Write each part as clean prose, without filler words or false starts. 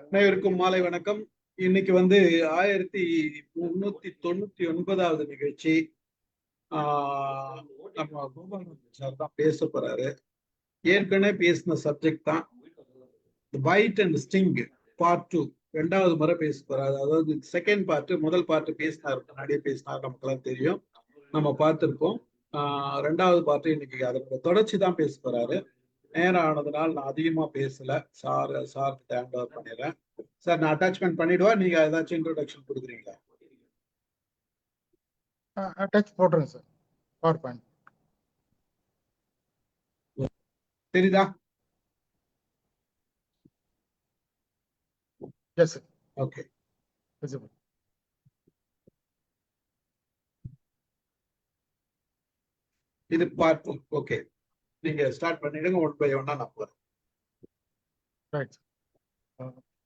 அனைவருக்கும் மாலை வணக்கம். இன்னைக்கு 1399வது நிகழ்ச்சி. நம்ம கோபாலன் சார் தான் பேச போறாரு. ஏற்கனவே பேசின சப்ஜெக்ட் தான் பைட் அண்ட் ஸ்டிங் பார்ட் 2. ரெண்டாவது முறை பேச போறாரு. அதாவது செகண்ட் பார்ட். முதல் பார்ட் பேசினார், முன்னாடியே பேசினார், நமக்கெல்லாம் தெரியும், நம்ம பார்த்திருக்கோம். ரெண்டாவது பார்ட் இன்னைக்கு அதோட தொடர்ச்சி தான் பேச போறாரு. நேரம் ஆனதுனால நான் அதிகமா பேசல. சாருக்கு ஹேண்ட் ஓவர் பண்ணிடுறேன். சார், நான் அட்டாச்மெண்ட் பண்ணிடுவேன், நீங்க ஏதாச்சும் இன்ட்ரோடக்ஷன் கொடுக்குறீங்களா? அட்டாச் போடுறேன் சார், பவர் பாயிண்ட். தெரியுதா? Yes sir. Okay, visible. இது பார்ட் 2. ஓகே, நீங்க ஸ்டார்ட் பண்ணிடுங்க. ஒன் பை ஒன்னா நான் போறேன். ரைட்.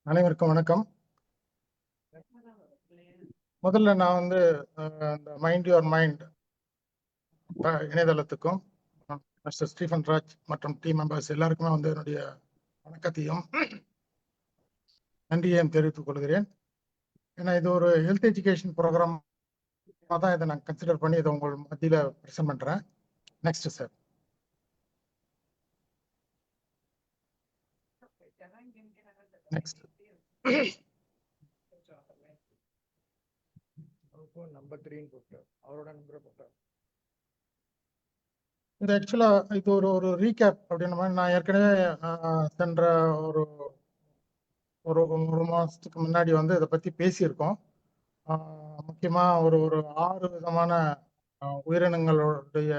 அனைவருக்கும் வணக்கம். முதல்ல நான் இந்த மைண்ட் யுவர் மைண்ட் இணையதளத்துக்கும் மிஸ்டர் ஸ்டீஃபன் ராஜ் மற்றும் டீம் மெம்பர்ஸ் எல்லாருக்குமே என்னுடைய வணக்கத்தையும் நன்றியையும் தெரிவித்துக் கொள்கிறேன். ஏன்னா இது ஒரு ஹெல்த் எஜுகேஷன் ப்ரோக்ராம் தான் இதை நான் கன்சிடர் பண்ணி இதை உங்கள் மத்தியில் ப்ரெசென்ட் பண்ணுறேன். Next sir. நெக்ஸ்ட் நம்பர் 3 போட்டு அவரோட நம்பரை போட்டு இது ஆக்சுவலா இது ஒரு ரீகேப் அப்படின்ற மாதிரி நான் ஏற்கனவே சென்ற ஒரு ஒரு ஒரு மாசத்துக்கு முன்னாடி இதை பத்தி பேசியிருக்கோம். முக்கியமா ஒரு 6 விதமான உயிரினங்களுடைய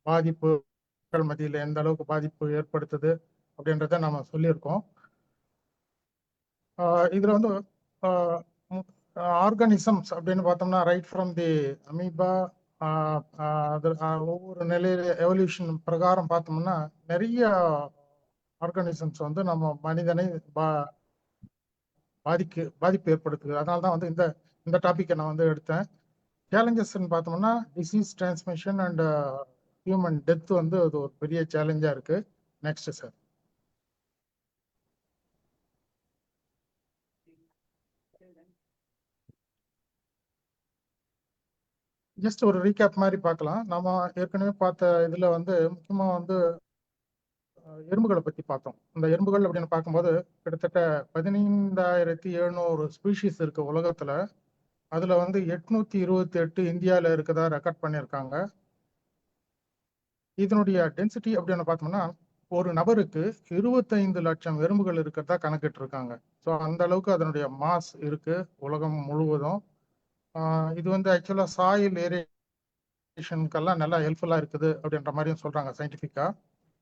பாதிப்பு மக்கள் மத்தியில் எந்த அளவுக்கு பாதிப்பு ஏற்படுத்துது அப்படின்றத நம்ம சொல்லியிருக்கோம். இதுல ஆர்கானிசம்ஸ் அப்படின்னு பார்த்தோம்னா ரைட் ஃப்ரம் தி அமீபா, ஒவ்வொரு நிலையில எவல்யூஷன் பிரகாரம் பார்த்தோம்னா நிறைய ஆர்கானிசம்ஸ் நம்ம மனிதனை பாதிப்பு ஏற்படுத்துது. அதனால தான் இந்த டாபிக்கை நான் எடுத்தேன். சேலஞ்சஸ் பார்த்தோம்னா disease transmission and human death அது ஒரு பெரிய சேலஞ்சா இருக்கு. Next sir. ஜஸ்ட் ஒரு ரீகேப் மாதிரி பார்க்கலாம். நம்ம ஏற்கனவே பார்த்த இதுல முக்கியமா எறும்புகளை பத்தி பார்த்தோம். இந்த எறும்புகள் அப்படின்னு பார்க்கும்போது கிட்டத்தட்ட 15,700 ஸ்பீஷீஸ் இருக்கு உலகத்துல. அதுல 828 இந்தியாவில இருக்கதா ரெக்கார்ட் பண்ணியிருக்காங்க. இதனுடைய டென்சிட்டி அப்படின்னு பார்த்தோம்னா ஒரு நபருக்கு 25 லட்சம் எறும்புகள் இருக்கிறதா கணக்கிட்டு இருக்காங்க. ஸோ அந்த அளவுக்கு அதனுடைய மாஸ் இருக்கு உலகம் முழுவதும். இது ஆக்சுவலா சாயில் ஏரியேஷனுக்கெல்லாம் நல்லா ஹெல்ப்ஃபுல்லா இருக்குது அப்படின்ற மாதிரியும் சொல்றாங்க சயின்டிஃபிக்கா.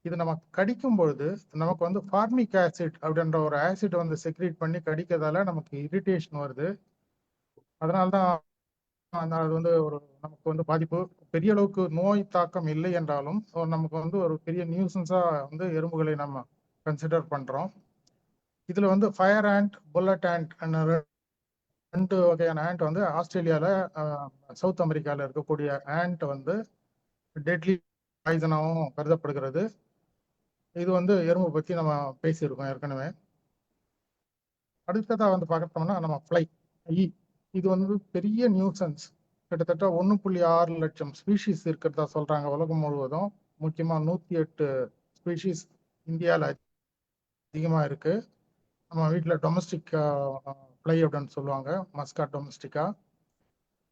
இது நம்ம கடிக்கும் பொழுது நமக்கு ஃபார்மிக் ஆசிட் அப்படின்ற ஒரு ஆசிட் செக்ரீட் பண்ணி கடிக்கிறதால நமக்கு இரிட்டேஷன் வருது. அதனால்தான் அது ஒரு நமக்கு பாதிப்பு. பெரிய அளவுக்கு நோய் தாக்கம் இல்லை என்றாலும் நமக்கு ஒரு பெரிய நியூசன்ஸா எறும்புகளை நம்ம கன்சிடர் பண்றோம். இதுல ஃபயர் ஆண்ட், புல்லட் ஆண்ட் 2 வகையான ஆண்ட் ஆஸ்திரேலியால சவுத் அமெரிக்கால இருக்கக்கூடிய ஆண்ட் டெட்லி பாய்சனாகவும் கருதப்படுகிறது. இது எறும்பு பத்தி நம்ம பேசியிருக்கோம் ஏற்கனவே. அடுத்ததா பார்த்தோம்னா நம்ம ஃப்ளை ஈ. இது பெரிய நியூசன்ஸ். கிட்டத்தட்ட 1.6 லட்சம் ஸ்பீஷீஸ் இருக்கிறதா சொல்றாங்க உலகம் முழுவதும். முக்கியமா 108 ஸ்பீஷீஸ் இந்தியாவில் அதிகமா இருக்கு. நம்ம வீட்டில் டொமஸ்டிக் ஃப்ளை அப்படின்னு சொல்லுவாங்க, மஸ்கா டொமஸ்டிக்கா.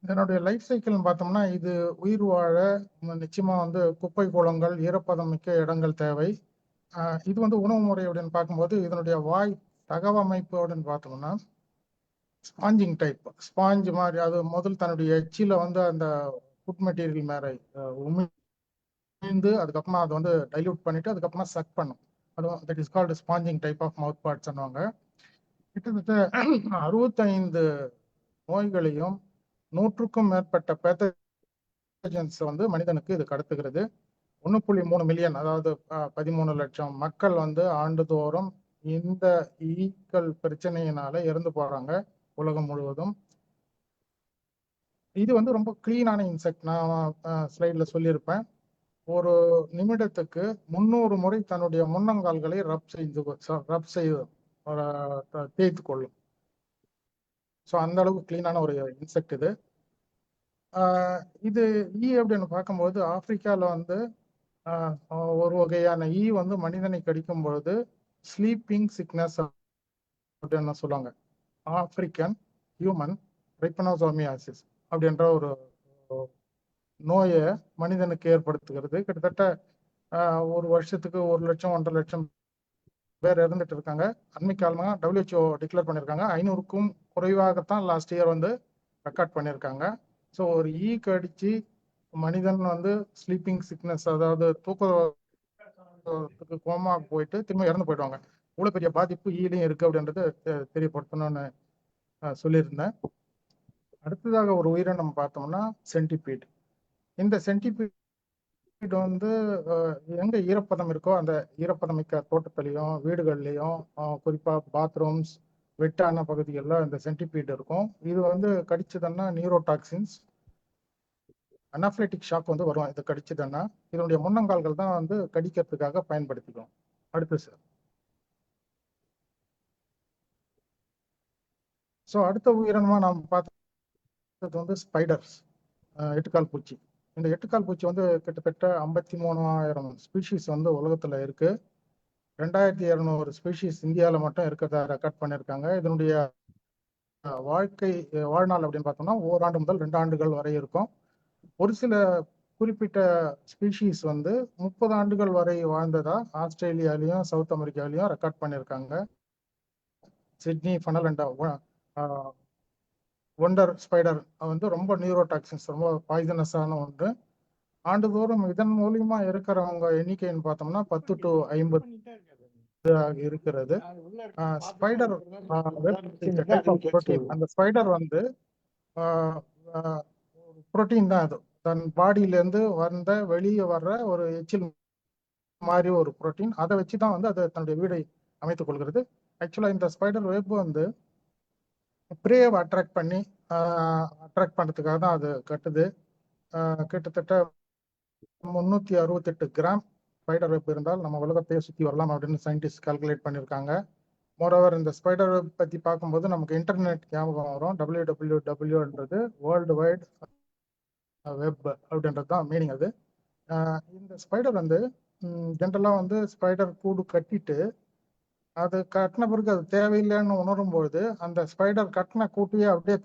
இதனுடைய லைஃப் சைக்கிள்னு பார்த்தோம்னா இது உயிர் வாழ நிச்சயமா குப்பை கூளங்கள், ஈரப்பதம் மிக்க இடங்கள் தேவை. இது உணவு முறை அப்படின்னு பார்க்கும்போது இதனுடைய வாய் தகவமைப்பு அப்படின்னு பார்த்தோம்னா ஸ்பாஞ்சிங் டைப், ஸ்பாஞ்ச் மாதிரி. அது முதல் தன்னுடைய எச்சில அந்த ஃபுட் மெட்டீரியல் மேலே உமிழ்ந்து அதுக்கப்புறமா அதை டைல்யூட் பண்ணிட்டு அதுக்கப்புறமா சக் பண்ணும். அது that is called sponging type of mouth parts சொல்லுவாங்க. கிட்டத்தட்ட 65 நோய்களையும் 100க்கும் மேற்பட்ட பேத்தஜன்ஸ் மனிதனுக்கு இது கடத்துகிறது. 1.3 மில்லியன், அதாவது 13 லட்சம் மக்கள் ஆண்டுதோறும் இந்த ஈக்கள் பிரச்சனையினால இறந்து போறாங்க உலகம் முழுவதும். இது ரொம்ப கிளீனான இன்செக்ட். நான் ஸ்லைட்ல சொல்லியிருப்பேன். ஒரு நிமிடத்துக்கு 300 முறை தன்னுடைய முன்னங்கால்களை ரப் செய்து தேய்த்து கொள்ளும். ஸோ அந்த அளவுக்கு கிளீனான ஒரு இன்செக்ட் இது. இது ஈ அப்படின்னு பார்க்கும்போது ஆப்பிரிக்காவில் வந்து ஒரு வகையான ஈ வந்து மனிதனை கடிக்கும் பொழுது ஸ்லீப்பிங் சிக்னஸ் அப்படின்னு சொல்லுவாங்க. ஆப்பிரிக்கன் ஹியூமன் ட்ரைபனோசோமியாசிஸ் அப்படின்ற ஒரு நோயை மனிதனுக்கு ஏற்படுத்துகிறது. கிட்டத்தட்ட ஒரு வருஷத்துக்கு 1 லட்சம் 1.5 லட்சம் பேர் இறந்துட்டு இருக்காங்க. அண்மை காலமாக WHO டிக்ளேர் பண்ணியிருக்காங்க 500க்கும் குறைவாகத்தான் லாஸ்ட் இயர் வந்து ரெக்கார்ட் பண்ணியிருக்காங்க. ஸோ ஒரு ஈ கடிச்சு மனிதன் வந்து ஸ்லீப்பிங் சிக்னஸ், அதாவது தூக்கத்துக்கு கோமா போயிட்டு திரும்ப இறந்து போயிடுவாங்க. இவ்வளோ பெரிய பாதிப்பு ஈலையும் இருக்கு அப்படின்றது தெரியப்படுத்தணும்னு சொல்லியிருந்தேன். அடுத்ததாக ஒரு உயிரினம் பார்த்தோம்னா சென்டிபீட். இந்த சென்டிபீட் வந்து எங்க ஈரப்பதம் இருக்கோ அந்த ஈரப்பதம் மிக்க தோட்டத்திலையும் வீடுகள்லையும் குறிப்பா பாத்ரூம்ஸ் வெட்டான பகுதிகளில் இந்த சென்டிபீட் இருக்கும். இது வந்து கடிச்சதுன்னா நியூரோடாக்சின்ஸ், அனாஃபிலட்டிக் ஷாக் வந்து வரும். இது கடிச்சதுன்னா இதனுடைய முன்னங்கால்கள் தான் வந்து கடிக்கிறதுக்காக பயன்படுத்திக்கும். அடுத்து சார். ஸோ அடுத்த உயிரினமா நாம் பார்த்தது வந்து ஸ்பைடர்ஸ், எட்டுக்கால் பூச்சி. இந்த எட்டுக்கால் பூச்சி வந்து கிட்டத்தட்ட 53,000 ஸ்பீஷீஸ் வந்து உலகத்துல இருக்கு. 2200 ஸ்பீஷீஸ் இந்தியாவில் மட்டும் இருக்கிறதா ரெக்கார்ட் பண்ணியிருக்காங்க. இதனுடைய வாழ்நாள் அப்படின்னு பார்த்தோம்னா ஓராண்டு முதல் 2 ஆண்டுகள் வரை இருக்கும். ஒரு சில குறிப்பிட்ட ஸ்பீஷீஸ் வந்து 30 ஆண்டுகள் வரை வாழ்ந்ததா ஆஸ்திரேலியாலையும் சவுத் அமெரிக்காலையும் ரெக்கார்ட் பண்ணியிருக்காங்க. Sydney funnel and wonder spider வந்து ரொம்ப நியூரோடாக்சின்ஸ், ரொம்ப பாய்சனஸான ஒன்று. ஆண்டுதோறும் இதன் மூலியமா இருக்கிறவங்க எண்ணிக்கைன்னு பார்த்தோம்னா 10 to 50 இருக்கிறது. ஸ்பைடர் புரோட்டீன், அந்த ஸ்பைடர் வந்து புரோட்டீன் தான். அது தன் பாடியிலேருந்து வெளியே வர்ற ஒரு எச்சில் மாதிரி ஒரு புரோட்டீன். அதை வச்சு தான் வந்து அது தன்னுடைய வீடை அமைத்துக் கொள்கிறது. ஆக்சுவலாக இந்த ஸ்பைடர் வெப் வந்து ப்ரேவை அட்ராக்ட் பண்ணுறதுக்காக தான் அது கட்டுது. கிட்டத்தட்ட 368 கிராம் ஸ்பைடர் வெப் இருந்தால் நம்ம உலகத்தையே சுற்றி வரலாம் அப்படின்னு சயின்டிஸ்ட் கால்குலேட் பண்ணியிருக்காங்க. மோரோவர் இந்த ஸ்பைடர் வெப் பற்றி பார்க்கும்போது நமக்கு இன்டர்நெட் ஞாபகம் வரும். WWWன்றது வேர்ல்டு வைட் வெப் அப்படின்றது தான் மீனிங். அது இந்த ஸ்பைடர் வந்து ஜென்ரலாக வந்து ஸ்பைடர் கூடு கட்டிட்டு அது கட்டின பிறகு அது தேவையில்லைன்னு உணரும் பொழுது அந்த ஸ்பைடர் கட்டின கூட்டியே அப்படியே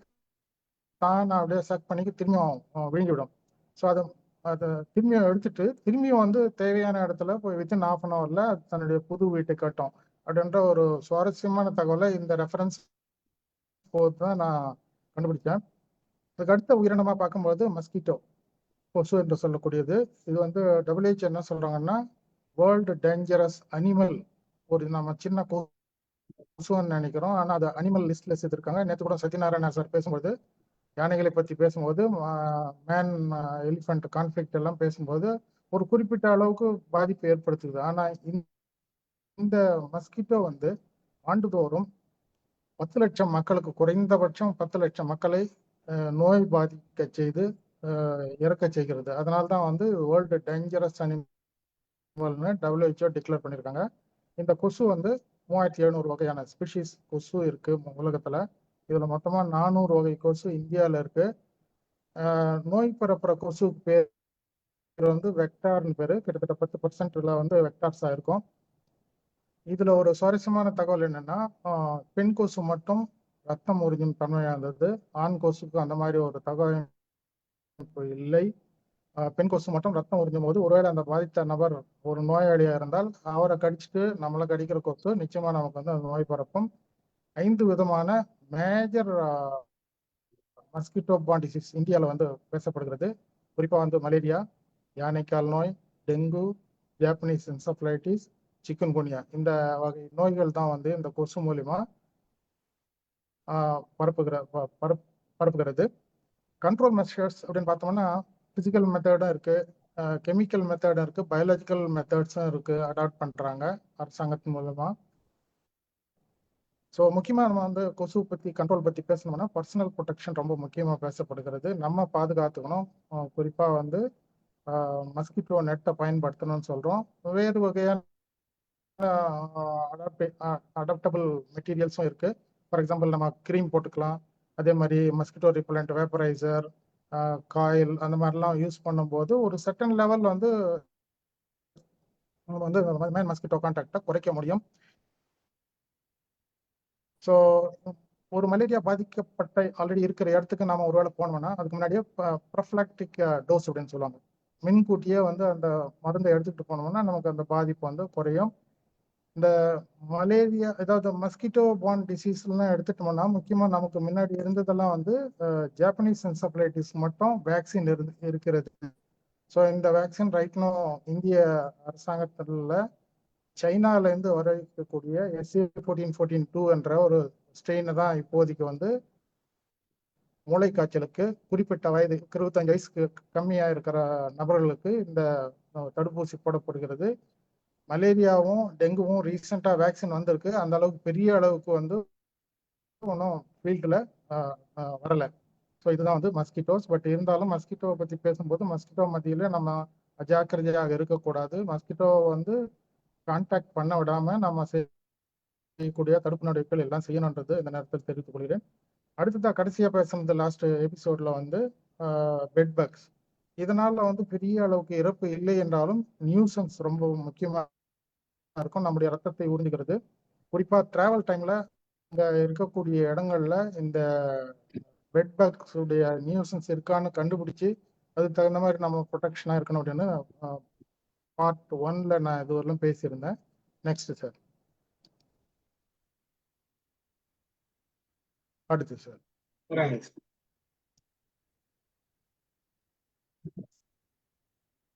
அப்படியே சக் பண்ணி திரும்பியும் விழுங்கிவிடும். ஸோ அதை திரும்பியும் எடுத்துட்டு திரும்பியும் வந்து தேவையான இடத்துல போய் வித்தின் ½ அன் ஹவர்ல தன்னுடைய புது வீட்டை கட்டும் அப்படின்ற ஒரு சுவாரஸ்யமான தகவலை இந்த ரெஃபரன்ஸ் போது தான் நான் கண்டுபிடிச்சேன். அதுக்கு அடுத்த உயிரினமா பார்க்கும்போது மஸ்கிட்டோ, கொசு என்று சொல்லக்கூடியது. இது வந்து WHO என்ன சொல்றாங்கன்னா வேர்ல்டு டேஞ்சரஸ் அனிமல். ஒரு நம்ம சின்ன கொசுன்னு நினைக்கிறோம், ஆனா அது அனிமல் லிஸ்ட்ல சேர்த்திருக்காங்க. நேற்று கூட சத்யநாராயணா சார் பேசும்போது யானைகளை பற்றி பேசும்போது மேன் எலிஃபண்ட் கான்ஃபிளிக்ட் எல்லாம் பேசும்போது ஒரு குறிப்பிட்ட அளவுக்கு பாதிப்பு ஏற்படுத்துது. ஆனா இந்த மஸ்கிட்டோ வந்து ஆண்டுதோறும் 10 லட்சம் மக்களுக்கு, குறைந்தபட்சம் 10 லட்சம் மக்களை நோய் பாதிக்க செய்து இறக்க செய்கிறது. அதனால்தான் வந்து வேர்ல்டு டேஞ்சரஸ் அனிமல்னு WHO டிக்ளேர் பண்ணியிருக்காங்க. இந்த கொசு வந்து 3700 வகையான ஸ்பீஷீஸ் கொசு இருக்கு உலகத்துல. இதுல மொத்தமா 400 வகை கொசு இந்தியாவில் இருக்கு. நோய் பரப்புற கொசு பேர் வந்து வெக்டார்னு பேரு. கிட்டத்தட்ட 10% வந்து வெக்டார்ஸா இருக்கும். இதுல ஒரு சுவாரஸ்யமான தகவல் என்னன்னா பெண் கொசு மட்டும் ரத்தம் உறிஞ்சும் தன்மையானது. ஆண் கொசுக்கு அந்த மாதிரி ஒரு தகவல் இல்லை. பெண் கொசு மட்டும் ரத்தம் உறிஞ்சும் போது ஒருவேளை அந்த பாதித்த நபர் ஒரு நோயாளியா இருந்தால் அவரை கடிச்சிட்டு நம்மளை கடிக்கிற கொசு நிச்சயமா நமக்கு வந்து அந்த நோய் பரப்பும். 5 விதமான மேஜர் மஸ்கிட்டோ பார்ன் டிசீஸ் இந்தியாவில் வந்து பேசப்படுகிறது. குறிப்பாக வந்து மலேரியா, யானைக்கால் நோய், டெங்கு, ஜாப்பனீஸ் என்செஃபலைட்டிஸ், சிக்கன்குனியா. இந்த வகை நோய்கள் தான் வந்து இந்த கொசு மூலியமா பரப்புகிறது. கண்ட்ரோல் மெஷர்ஸ் அப்படின்னு பார்த்தோம்னா பிசிக்கல் மெத்தடும் இருக்கு, கெமிக்கல் மெத்தடும் இருக்கு, பயாலஜிக்கல் மெத்தட்ஸும் இருக்கு. அடாப்ட் பண்றாங்க அரசாங்கத்தின் மூலமா. ஸோ முக்கியமாக நம்ம வந்து கொசு பற்றி கண்ட்ரோல் பற்றி பேசணும்னா பர்சனல் ப்ரொடெக்ஷன் ரொம்ப முக்கியமாக பேசப்படுகிறது. நம்ம பாதுகாத்துக்கணும். குறிப்பாக வந்து மஸ்கிட்டோ நெட்டை பயன்படுத்தணும்னு சொல்கிறோம். வேறு வகையான அடாப்டபிள் மெட்டீரியல்ஸும் இருக்குது. ஃபார் எக்ஸாம்பிள் நம்ம க்ரீம் போட்டுக்கலாம், அதே மாதிரி மஸ்கிட்டோ ரிப்பலண்ட் வேப்பரைசர், காயில் அந்த மாதிரிலாம் யூஸ் பண்ணும்போது ஒரு சர்டன் லெவல் வந்து நம்ம வந்து மஸ்கிட்டோ கான்டாக்டை குறைக்க முடியும். ஸோ ஒரு மலேரியா பாதிக்கப்பட்ட ஆல்ரெடி இருக்கிற இடத்துக்கு நாம ஒருவேளை போனோம்னா அதுக்கு முன்னாடியே ப்ரொஃபிலாக்டிக் டோஸ் அப்படின்னு சொல்லுவாங்க. முன்கூட்டியே வந்து அந்த மருந்தை எடுத்துக்கிட்டு போனோம்னா நமக்கு அந்த பாதிப்பு வந்து குறையும். இந்த மலேரியா ஏதாவது மஸ்கிட்டோ பார்ன் டிசீஸ்லாம் எடுத்துட்டோம்னா முக்கியமாக நமக்கு முன்னாடி இருந்ததெல்லாம் வந்து ஜாப்பனீஸ் என்செஃபலைட்டிஸ் மட்டும் வேக்சின் இருக்கிறது. ஸோ இந்த வேக்சின் ரைட்னும் இந்திய அரசாங்கத்தில் சைனாலேருந்து வர இருக்கக்கூடிய SC1414-2 என்ற ஒரு ஸ்ட்ரெயினை தான் இப்போதைக்கு வந்து மூளை காய்ச்சலுக்கு குறிப்பிட்ட வயது 25 வயசுக்கு கம்மியாக இருக்கிற நபர்களுக்கு இந்த தடுப்பூசி போடப்படுகிறது. மலேரியாவும் டெங்குவும் ரீசெண்டாக வேக்சின் வந்திருக்கு. அந்த அளவுக்கு பெரிய அளவுக்கு வந்து ஒன்றும் ஃபீல்டில் வரலை. ஸோ இதுதான் வந்து மஸ்கிட்டோஸ். பட் இருந்தாலும் மஸ்கிட்டோவை பற்றி பேசும்போது மஸ்கிட்டோ மத்தியில் நம்ம அஜாக்கிரதையாக இருக்கக்கூடாது. மஸ்கிட்டோ வந்து கான்டாக்ட் பண்ண விடாமல் நம்ம செய்யக்கூடிய தடுப்பு நடவடிக்கைகள் எல்லாம் செய்யணுன்றது இந்த நேரத்தில் தெரிவித்துக் கொள்கிறேன். அடுத்ததாக கடைசியாக பேசுனது லாஸ்ட் எபிசோட்ல வந்து பெட் பக்ஸ். இதனால வந்து பெரிய அளவுக்கு இறப்பு இல்லை என்றாலும் நியூசன்ஸ் ரொம்ப முக்கியமாக இருக்கும். நம்முடைய ரத்தத்தை உறிஞ்சுகிறது. குறிப்பா டிராவல் டைம்ல இங்க இருக்கக்கூடிய இடங்கள்ல இந்த பெட் பக்ஸ் உடைய நியூசன்ஸ் இருக்கான்னு கண்டுபிடிச்சு அதுக்கு தகுந்த மாதிரி நம்ம ப்ரொடெக்ஷனா இருக்கணும் அப்படின்னு பார்ட் 1ல நான் இதுவரையிலும் பேசியிருந்தேன். Next sir. அடுத்து சார்.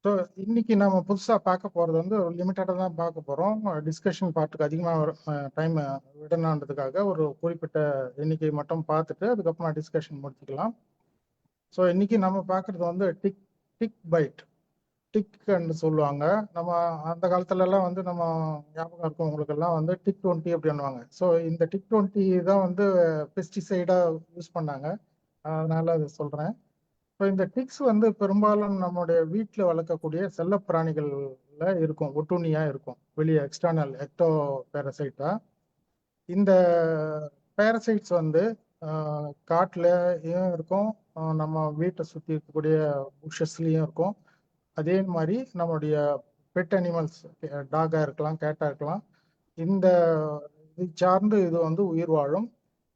ஸோ இன்னைக்கு நம்ம புதுசாக பார்க்க போகிறது வந்து ஒரு லிமிட்டடாக தான் பார்க்க போகிறோம். டிஸ்கஷன் பார்ட்டுக்கு அதிகமாக டைம் விடணுன்றதுக்காக ஒரு குறிப்பிட்ட எண்ணிக்கை மட்டும் பார்த்துட்டு அதுக்கப்புறம் டிஸ்கஷன் முடிச்சுக்கலாம். ஸோ இன்னைக்கு நம்ம பார்க்குறது வந்து டிக் பைட். டிக்ன்னு சொல்லுவாங்க. நம்ம அந்த காலத்துலலாம் வந்து நம்ம ஞாபகம் இருக்கும் உங்களுக்கெல்லாம் வந்து டிக் 20 அப்படின்னுவாங்க. ஸோ இந்த டிக் 20 தான் வந்து பெஸ்டிசைடாக யூஸ் பண்ணாங்க. அதனால அதை சொல்கிறேன். இப்போ இந்த டிக்ஸ் வந்து பெரும்பாலும் நம்முடைய வீட்டில் வளர்க்கக்கூடிய செல்ல பிராணிகள்ல இருக்கும், ஒட்டுண்ணியா இருக்கும். வெளியே எக்ஸ்டர்னல் எக்டோ பேரசைட்டா. இந்த பேரசைட்ஸ் வந்து காட்டுலயும் இருக்கும், நம்ம வீட்டை சுற்றி இருக்கக்கூடிய புஷஸ்லயும் இருக்கும். அதே மாதிரி நம்மளுடைய பெட் அனிமல்ஸ், டாகா இருக்கலாம், கேட்டா இருக்கலாம். இந்த இது சார்ந்து இது வந்து உயிர் வாழும்.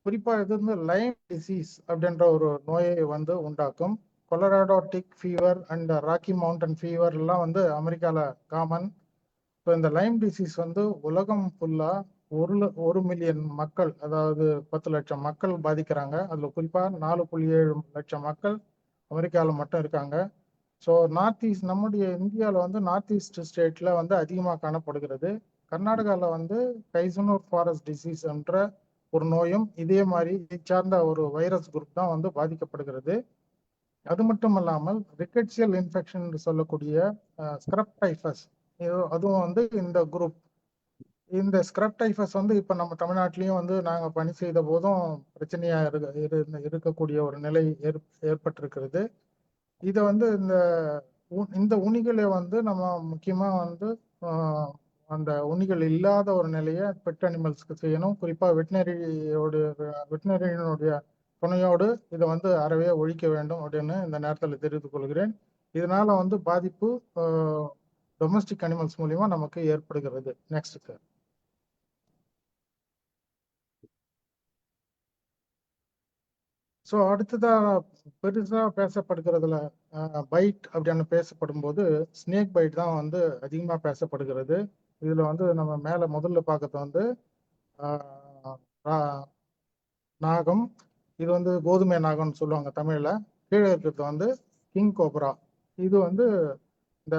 குறிப்பா இது வந்து லைம் டிசீஸ் அப்படின்ற ஒரு நோயை வந்து உண்டாக்கும். Colorado tick fever and Rocky Mountain fever எல்லாம் வந்து அமெரிக்கால காமன். இப்போ இந்த லைம் டிசீஸ் வந்து உலகம் ஃபுல்லா 1 மில்லியன் மக்கள், அதாவது 10 லட்சம் மக்கள் பாதிக்கிறாங்க. அதுல குறிப்பா 4.7 லட்சம் மக்கள் அமெரிக்காவில் மட்டும் இருக்காங்க. ஸோ நார்த் ஈஸ்ட், நம்முடைய இந்தியாவில் வந்து நார்த் ஈஸ்ட் ஸ்டேட்ல வந்து அதிகமாக காணப்படுகிறது. கர்நாடகாவில் வந்து கைசனூர் ஃபாரஸ்ட் டிசீஸ் என்ற ஒரு நோயும் இதே மாதிரி சார்ந்த ஒரு வைரஸ் குரூப் தான் வந்து பாதிக்கப்படுகிறது. அது மட்டும் இல்லாமல் ரிக்கட்சியல் இன்ஃபெக்ஷன் சொல்லக்கூடிய ஸ்க்ரப் டைஃபஸ், அதுவும் வந்து இந்த குரூப். இந்த ஸ்க்ரப் டைஃபஸ் வந்து இப்போ நம்ம தமிழ்நாட்டிலையும் வந்து நாங்கள் பணி செய்த போதும் பிரச்சனையா இருக்கக்கூடிய ஒரு நிலை ஏற்பட்டிருக்கிறது. இதை வந்து இந்த உணிகளை வந்து நம்ம முக்கியமா வந்து அந்த உணிகள் இல்லாத ஒரு நிலையை பெட் அனிமல்ஸ்க்கு செய்யணும். குறிப்பா வெட்டினரியினுடைய துணையோடு இதை வந்து அறவே ஒழிக்க வேண்டும் அப்படின்னு இந்த நேரத்தில் தெரிவித்துக் கொள்கிறேன். இதனால வந்து பாதிப்பு டொமஸ்டிக் அனிமல்ஸ் மூலியமா நமக்கு ஏற்படுகிறது. Next sir. ஸோ அடுத்ததா பெருசா பேசப்படுகிறதுல பைட் அப்படின்னு பேசப்படும் போது ஸ்னேக் பைட் தான் வந்து அதிகமாக பேசப்படுகிறது. இதுல வந்து நம்ம மேல முதல்ல பார்க்கறது வந்து நாகம். இது வந்து கோதுமை நாகம்னு சொல்லுவாங்க தமிழ்ல. கீழே இருக்கிறது வந்து கிங் கோப்ரா. இது வந்து இந்த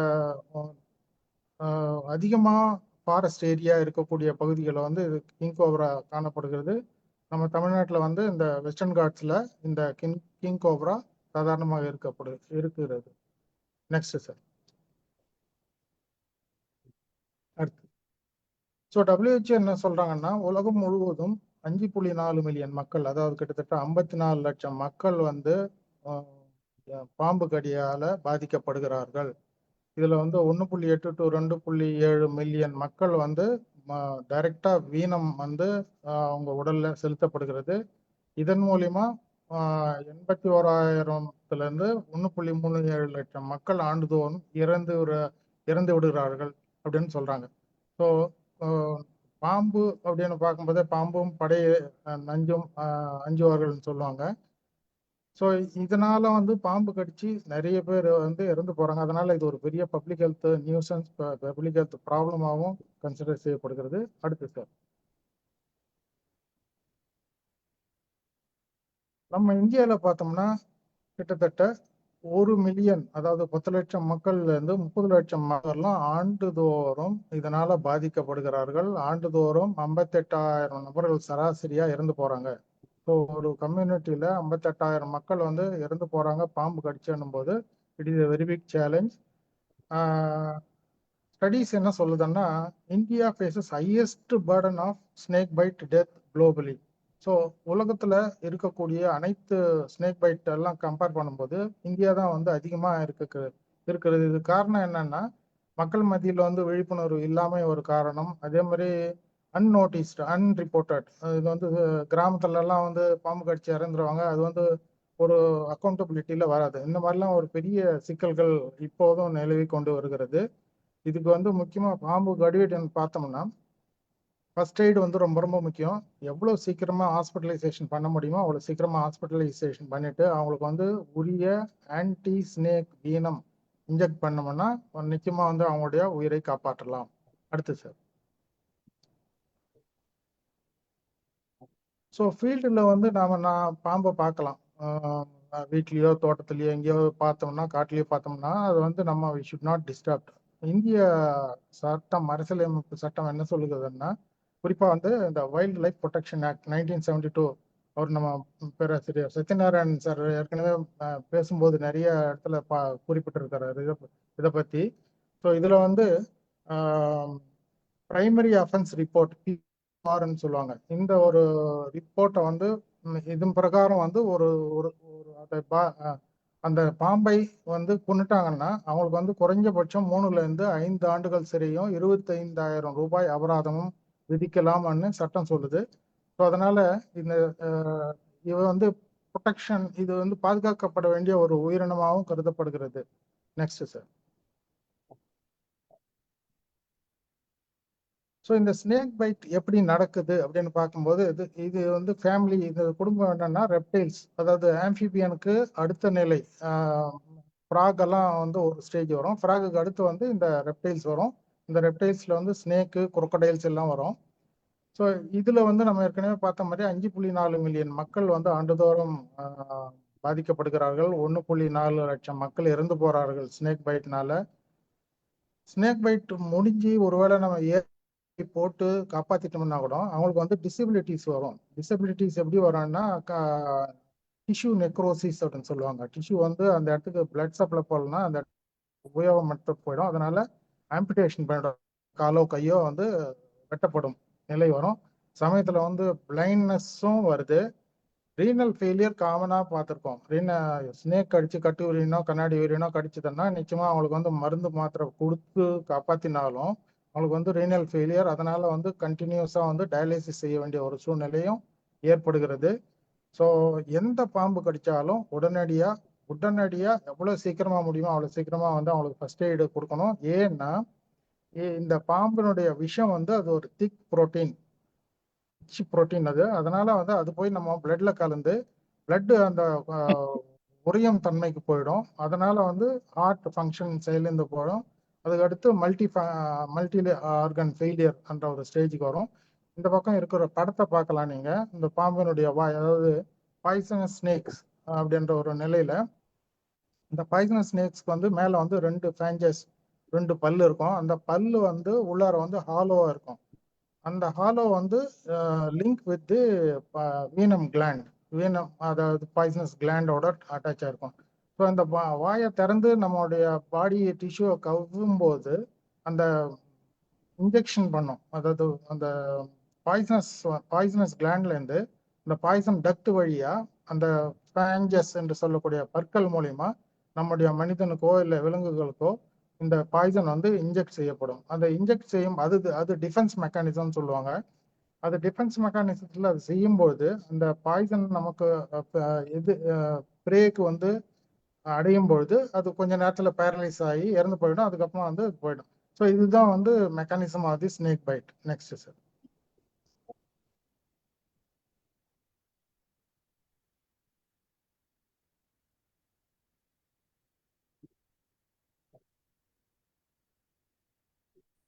அதிகமா ஃபாரஸ்ட் ஏரியா இருக்கக்கூடிய பகுதிகளில் வந்து கிங் கோப்ரா காணப்படுகிறது. நம்ம தமிழ்நாட்டில் வந்து இந்த வெஸ்டர்ன் காட்ஸ்ல இந்த கிங் கோப்ரா சாதாரணமாக இருக்கிறது. Next sir. அடுத்து ஸோ WHO என்ன சொல்றாங்கன்னா உலகம் முழுவதும் 5.4 மில்லியன் மக்கள், அதாவது கிட்டத்தட்ட 54 லட்சம் மக்கள் வந்து பாம்பு கடியால பாதிக்கப்படுகிறார்கள். இதுல வந்து 1.8 to 2.7 மில்லியன் மக்கள் வந்து டைரக்டா வீனம் வந்து அவங்க உடல்ல செலுத்தப்படுகிறது. இதன் மூலியமா 81,000 1.37 லட்சம் மக்கள் ஆண்டுதோறும் இறந்து விடுகிறார்கள் அப்படின்னு சொல்றாங்க. ஸோ பாம்பு அப்படின்னு பார்க்கும்போதே பாம்பும் நஞ்சும் அஞ்சுவார்கள்னு சொல்லுவாங்க. ஸோ இதனால வந்து பாம்பு கடிச்சு நிறைய பேர் வந்து இறந்து போறாங்க. அதனால இது ஒரு பெரிய public health nuisance, public health ப்ராப்ளமாகவும் கன்சிடர் செய்யப்படுகிறது. அடுத்து சார், நம்ம இந்தியாவில் பார்த்தோம்னா கிட்டத்தட்ட 1 மில்லியன், அதாவது 10 லட்சம் மக்கள்ல இருந்து 30 லட்சம் மக்கள்லாம் ஆண்டுதோறும் இதனால பாதிக்கப்படுகிறார்கள். ஆண்டுதோறும் 58,000 நபர்கள் சராசரியா இறந்து போறாங்க. ஸோ ஒரு கம்யூனிட்டியில 58,000 மக்கள் வந்து இறந்து போறாங்க பாம்பு கடிச்சுன்னும் போது it is a very big challenge. Studies என்ன சொல்லுதுன்னா, India faces highest burden of snake bite death globally. So உலகத்துல இருக்கக்கூடிய அனைத்து ஸ்னேக் பைட் எல்லாம் கம்பேர் பண்ணும்போது இந்தியா தான் வந்து அதிகமா இருக்கிறது. இது காரணம் என்னன்னா, மக்கள் மத்தியில் வந்து விழிப்புணர்வு இல்லாம ஒரு காரணம். அதே மாதிரி அன்நோட்டிஸ்டு, அன்ரிப்போர்ட்டட், இது வந்து கிராமத்துல எல்லாம் வந்து பாம்பு கடிச்சு இறந்துருவாங்க. அது வந்து ஒரு அக்கௌண்டபிலிட்டியில வராது. இந்த மாதிரிலாம் ஒரு பெரிய சிக்கல்கள் இப்போதும் நிலவி கொண்டு வருகிறது. இதுக்கு வந்து முக்கியமா பாம்பு கடின்னு பார்த்தோம்னா ஃபர்ஸ்ட் எய்டு வந்து ரொம்ப ரொம்ப முக்கியம். எவ்வளோ சீக்கிரமா ஹாஸ்பிட்டலைசேஷன் பண்ண முடியுமோ அவ்வளோ சீக்கிரமா ஹாஸ்பிட்டலைசேஷன் பண்ணிட்டு அவங்களுக்கு வந்து உரிய ஆன்டி ஸ்னேக் வீனம் இன்ஜெக்ட் பண்ணோம்னா நிச்சயமா வந்து அவங்களுடைய உயிரை காப்பாற்றலாம். அடுத்து சார், ஸோ ஃபீல்டில் வந்து நான் பாம்பை பார்க்கலாம். வீட்லேயோ தோட்டத்துலேயோ எங்கேயோ பார்த்தோம்னா, காட்டிலேயோ பார்த்தோம்னா அது வந்து நம்ம வி ஷுட் நாட் டிஸ்டர்ப். இந்திய சட்டம், அரசியலமைப்பு சட்டம் என்ன சொல்லுகிறதுன்னா, குறிப்பாக வந்து இந்த வைல்ட் லைஃப் ப்ரொடெக்ஷன் ஆக்ட் 1972, அவர் நம்ம பேராசிரியர் சத்யநாராயண் சார் ஏற்கனவே பேசும்போது நிறைய இடத்துல குறிப்பிட்டிருக்கிறாரு இதை பற்றி. ஸோ இதில் வந்து பிரைமரி அஃபென்ஸ் ரிப்போர்ட் ன்னு சொல்லுவாங்க. இந்த ஒரு ரிப்போர்ட்டை வந்து இதன் பிரகாரம் வந்து ஒரு ஒரு அந்த பாம்பை வந்து கொண்டுட்டாங்கன்னா அவங்களுக்கு வந்து குறைஞ்சபட்சம் 3 to 5 ஆண்டுகள் சிறையும் 25,000 ரூபாய் அபராதமும் விதிக்கலாம்னு சட்டம் சொல்லுது. ஸோ அதனால இந்த இது வந்து ப்ரொடெக்ஷன், இது வந்து பாதுகாக்கப்பட வேண்டிய ஒரு உயிரினமாகவும் கருதப்படுகிறது. Next sir. ஸோ இந்த ஸ்னேக் பைட் எப்படி நடக்குது அப்படின்னு பார்க்கும்போது இது வந்து ஃபேமிலி, இது குடும்பம் என்னன்னா ரெப்டைல்ஸ், அதாவது ஆம்ஃபிபியனுக்கு அடுத்த நிலை. ஃப்ராக் எல்லாம் வந்து ஒரு ஸ்டேஜ் வரும். ஃப்ராகுக்கு அடுத்து வந்து இந்த ரெப்டைல்ஸ் வரும். இந்த ரெப்டைல்ஸில் வந்து ஸ்னேக்கு, குரோக்கடைல்ஸ் எல்லாம் வரும். ஸோ இதில் வந்து நம்ம ஏற்கனவே பார்த்த மாதிரி 5.4 மில்லியன் மக்கள் வந்து ஆண்டுதோறும் பாதிக்கப்படுகிறார்கள். 1.4 லட்சம் மக்கள் இறந்து போகிறார்கள் ஸ்னேக் பைட்னால. ஸ்னேக் பைட் முடிஞ்சு ஒருவேளை நம்ம போட்டு காப்பாத்திட்டோம்னா கூட அவங்களுக்கு வந்து டிசபிலிட்டிஸ் வரும். டிசபிலிட்டிஸ் எப்படி வரும்னா, டிஷ்யூ நெக்ரோசிஸ் அப்படின்னு சொல்லுவாங்க. டிஷ்யூ வந்து அந்த இடத்துக்கு பிளட் சப்ளை போகலன்னா அந்த உபயோகமற்ற போயிடும். அதனால ஆம்பிடேஷன் பண்ணிடும், காலோ கையோ வந்து வெட்டப்படும் நிலை வரும். சமயத்துல வந்து பிளைண்ட்னஸும் வருது. ரீனல் ஃபெயிலியர் காமனாக பார்த்துருக்கோம். ஸ்னேக் கடிச்சு கட்டு உரியனோ கண்ணாடி உரியனோ கடிச்சதுன்னா நிச்சயமா அவங்களுக்கு வந்து மருந்து மாத்திரை கொடுத்து காப்பாத்தினாலும் அவங்களுக்கு வந்து ரீனல் ஃபெயிலியர், அதனால வந்து கண்டினியூஸாக வந்து டயாலிசிஸ் செய்ய வேண்டிய ஒரு சூழ்நிலையும் ஏற்படுகிறது. ஸோ எந்த பாம்பு கடிச்சாலும் உடனடியாக எவ்வளோ சீக்கிரமா முடியுமோ அவ்வளோ சீக்கிரமா வந்து அவங்களுக்கு ஃபர்ஸ்ட் எய்டு கொடுக்கணும். ஏன்னா இந்த பாம்பினுடைய விஷம் வந்து அது ஒரு திக் புரோட்டீன் அது. அதனால வந்து அது போய் நம்ம பிளட்ல கலந்து பிளட் அந்த உரியும் தன்மைக்கு போயிடும். அதனால வந்து ஹார்ட் ஃபங்க்ஷன் செயலிழந்து போயிடும். அதுக்கு அடுத்து மல்டி ஆர்கன் ஃபெயிலியர் என்ற ஒரு ஸ்டேஜுக்கு வரும். இந்த பக்கம் இருக்கிற படத்தை பார்க்கலாம் நீங்க. இந்த பாம்பினுடைய வாய், அதாவது பாய்சனஸ் ஸ்னேக்ஸ் அப்படின்ற ஒரு நிலையில இந்த பாய்சனஸ் ஸ்னேக்ஸ்க்கு வந்து மேல வந்து 2 பல்லு இருக்கும். அந்த பல்லு வந்து உள்ளார வந்து ஹாலோவா இருக்கும். அந்த ஹாலோ வந்து லிங்க் வித் வீனம் கிளாண்ட், அதாவது பாய்சனஸ் கிளாண்டோட அட்டாச் ஆயிருக்கும். ஸோ அந்த வாயை திறந்து நம்மளுடைய பாடி டிஷ்யூவை கவ்வும்போது அந்த இன்ஜெக்ஷன் பண்ணும். அதாவது அந்த பாய்சனஸ் கிளாண்ட்லேருந்து இந்த பாய்சன் டக்ட் வழியா அந்த ஃபேஞ்சஸ் என்று சொல்லக்கூடிய பற்கள் மூலியமா நம்முடைய மனிதனுக்கோ இல்லை விலங்குகளுக்கோ இந்த பாய்சன் வந்து இன்ஜெக்ட் செய்யப்படும். அந்த இன்ஜெக்ட் செய்யும் அது டிஃபென்ஸ் மெக்கானிசம் சொல்லுவாங்க. அது டிஃபென்ஸ் மெக்கானிசத்துல அது செய்யும்போது அந்த பாய்சன் நமக்கு இது பிரேக்கு வந்து அடையும் பொழுது அது கொஞ்ச நேரத்துல பேரலைஸ் ஆகி இறந்து போயிடும். அதுக்கப்புறம் வந்து போயிடும். ஸோ இதுதான் வந்து mechanism of the snake bite. Next sir.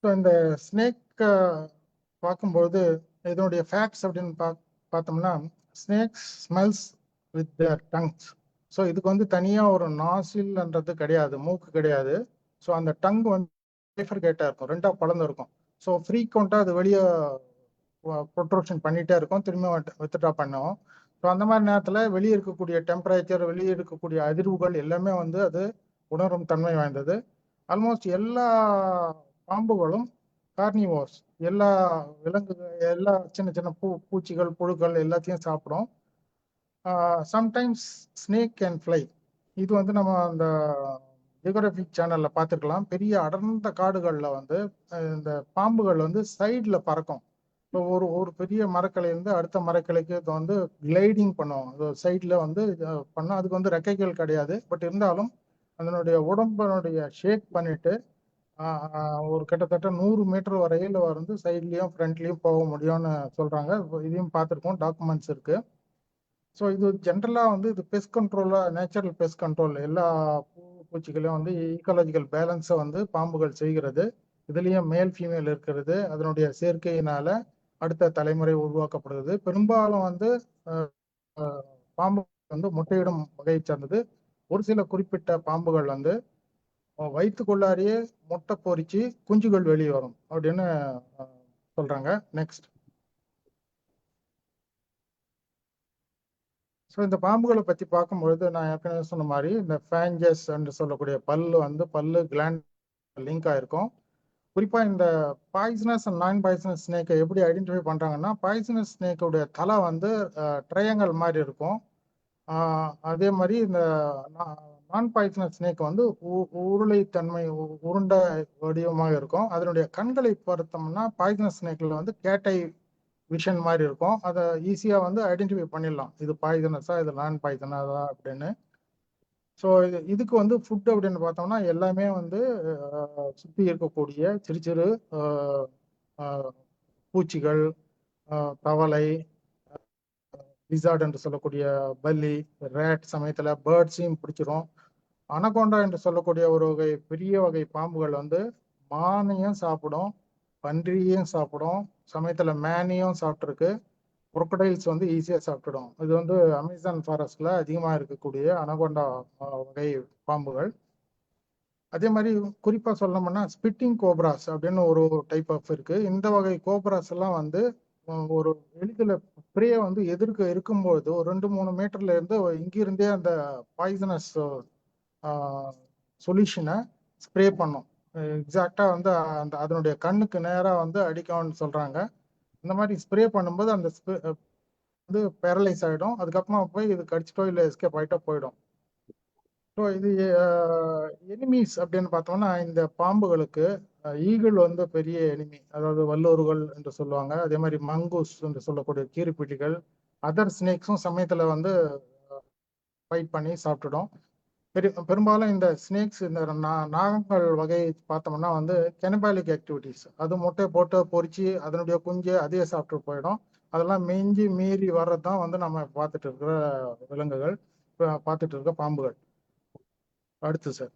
So இந்த ஸ்னேக் பார்க்கும்பொழுது இதனுடைய ஃபேக்ட்ஸ் அப்படின்னு பார்த்தோம்னா, snakes smells with their tongues. So இதுக்கு வந்து தனியாக ஒரு நாசில்ன்றது கிடையாது, மூக்கு கிடையாது. ஸோ அந்த டங் வந்து பைஃபர்கேட்டாக இருக்கும், ரெண்டாக பலந்து இருக்கும். ஸோ ஃப்ரீக்வெண்ட்டாக அது வெளியே ப்ரொட்ரூஷன் பண்ணிகிட்டே இருக்கும், திரும்ப வித்ட்ரா பண்ணுவோம். ஸோ அந்த மாதிரி நேரத்தில் வெளியே இருக்கக்கூடிய டெம்பரேச்சர், வெளியே இருக்கக்கூடிய அதிர்வுகள் எல்லாமே வந்து அது உணரும் தன்மை வாய்ந்தது. ஆல்மோஸ்ட் எல்லா பாம்புகளும் கார்னிவோர்ஸ், எல்லா விலங்குகள், எல்லா சின்ன சின்ன பூச்சிகள், புழுக்கள் எல்லாத்தையும் சாப்பிடும். Sometimes snake can fly. இது வந்து நம்ம அந்த ஜியோகிராபிக் சேனல்ல பார்த்துருக்கலாம். பெரிய அடர்ந்த காடுகளில் வந்து இந்த பாம்புகள் வந்து சைடில் பறக்கும். இப்போ ஒரு பெரிய மரக்கிளையிலேருந்து அடுத்த மரக்கிளைக்கு இது வந்து கிளைடிங் பண்ணுவோம். அது சைடில் வந்து பண்ணோம். அதுக்கு வந்து ரெக்கைகள் கிடையாது. பட் இருந்தாலும் அதனுடைய உடம்பனுடைய ஷேக் பண்ணிட்டு ஒரு கிட்டத்தட்ட 100 மீட்டர் வரையில் வந்து சைட்லயும் ஃப்ரண்ட்லயும் போக முடியும்னு சொல்றாங்க. இதையும் பார்த்துருக்கோம், டாக்குமெண்ட்ஸ் இருக்கு. ஸோ இது ஜென்ரலாக வந்து இது பெஸ்ட் கண்ட்ரோலாக, நேச்சுரல் பெஸ்ட் கண்ட்ரோல், எல்லா பூச்சிகளையும் வந்து ஈக்காலஜிக்கல் பேலன்ஸை வந்து பாம்புகள் செய்கிறது. இதுலேயும் மேல் ஃபீமேல் இருக்கிறது. அதனுடைய சேர்க்கையினால அடுத்த தலைமுறை உருவாக்கப்படுகிறது. பெரும்பாலும் வந்து பாம்பு வந்து முட்டையிடும் வகையை சார்ந்தது. ஒரு சில குறிப்பிட்ட பாம்புகள் வந்து வயிற்றுக்குள்ளாரியே முட்டை பொறிச்சு குஞ்சுகள் வெளியே வரும் அப்படின்னு சொல்றாங்க. நெக்ஸ்ட். ஸோ இந்த பாம்புகளை பற்றி பார்க்கும்பொழுது நான் ஏற்கனவே சொன்ன மாதிரி இந்த ஃபேஞ்சஸ் என்று சொல்லக்கூடிய பல்லு கிளாண்ட் லிங்க் ஆயிருக்கும். குறிப்பாக இந்த பாய்சனஸ் அண்ட் நான் பாய்சனஸ் ஸ்னேக்கை எப்படி ஐடென்டிஃபை பண்ணுறாங்கன்னா, பாய்சனஸ் ஸ்னேக்குடைய தலை வந்து ட்ரையாங்கல் மாதிரி இருக்கும். அதே மாதிரி இந்த நான் பாய்சனஸ் ஸ்னேக் வந்து உருளைத்தன்மை, உருண்ட வடிவமாக இருக்கும். அதனுடைய கண்களை பார்த்தோம்னா பாய்சனஸ் ஸ்னேக்கில் வந்து கேட்டை விஷன் மாதிரி இருக்கும். அதை ஈஸியாக வந்து ஐடென்டிஃபை பண்ணிடலாம், இது பாய்சனஸா இது நான் பாய்சனஸா அப்படின்னு. ஸோ இதுக்கு வந்து ஃபுட் அப்படின்னு பார்த்தோம்னா எல்லாமே வந்து சுற்றி இருக்கக்கூடிய சிறு சிறு பூச்சிகள், தவளை, லிசார்ட் என்று சொல்லக்கூடிய பல்லி, ரேட், சமயத்தில் பேர்ட்ஸையும் பிடிச்சிரும். அனகோண்டா என்று சொல்லக்கூடிய ஒரு வகை பெரிய வகை பாம்புகள் வந்து மானையும் சாப்பிடும், பன்றியையும் சாப்பிடும், சமயத்தில் மேனையும் சாப்பிட்ருக்கு. குரோக்கடைல்ஸ் வந்து ஈஸியாக சாப்பிட்டுடும். இது வந்து அமேசான் ஃபாரஸ்ட்ல அதிகமாக இருக்கக்கூடிய அனகோண்டா வகை பாம்புகள். அதே மாதிரி குறிப்பாக சொல்லணும்னா ஸ்பிட்டிங் கோப்ராஸ் அப்படின்னு ஒரு டைப் ஆஃப் இருக்கு. இந்த வகை கோப்ராஸ் எல்லாம் வந்து ஒரு எளிதில் ப்ரே வந்து எதிர்க்க இருக்கும்போது ஒரு 2-3 மீட்டர்ல இருந்து இங்கிருந்தே அந்த பாய்சனஸ் சொல்யூஷனை ஸ்ப்ரே பண்ணும். எக்ஸாக்டா வந்து அந்த அதனுடைய கண்ணுக்கு நேராக வந்து அடிக்கும்னு சொல்றாங்க. இந்த மாதிரி ஸ்ப்ரே பண்ணும்போது அந்த வந்து பேரலைஸ் ஆகிடும். அதுக்கப்புறமா போய் இது கடிச்சிட்டோ இல்லை எஸ்கேப் ஆகிட்டோ போயிடும். ஸோ இது எனிமீஸ் அப்படின்னு பார்த்தோம்னா இந்த பாம்புகளுக்கு ஈகிள் வந்து பெரிய எனிமி, அதாவது வல்லூர்கள் என்று சொல்லுவாங்க. அதே மாதிரி மங்கூஸ் என்று சொல்லக்கூடிய கீரிப்பிட்டிகள், அதர் ஸ்னேக்ஸும் சமயத்தில் வந்து ஃபைட் பண்ணி சாப்பிட்டுடும். பெரும்பாலும் இந்த ஸ்னேக்ஸ், இந்த நாகங்கள் வகை பார்த்தோம்னா வந்து கெனபாலிக் ஆக்டிவிட்டிஸ், அது முட்டை போட்டு பொறிச்சு அதனுடைய குஞ்சு அதே சாப்பிட்டு போயிடும். அதெல்லாம் மெஞ்சி மீறி வர்றது தான் வந்து நம்ம பார்த்துட்டு இருக்கிற விலங்குகள், பார்த்துட்டு இருக்க பாம்புகள். அடுத்து சார்.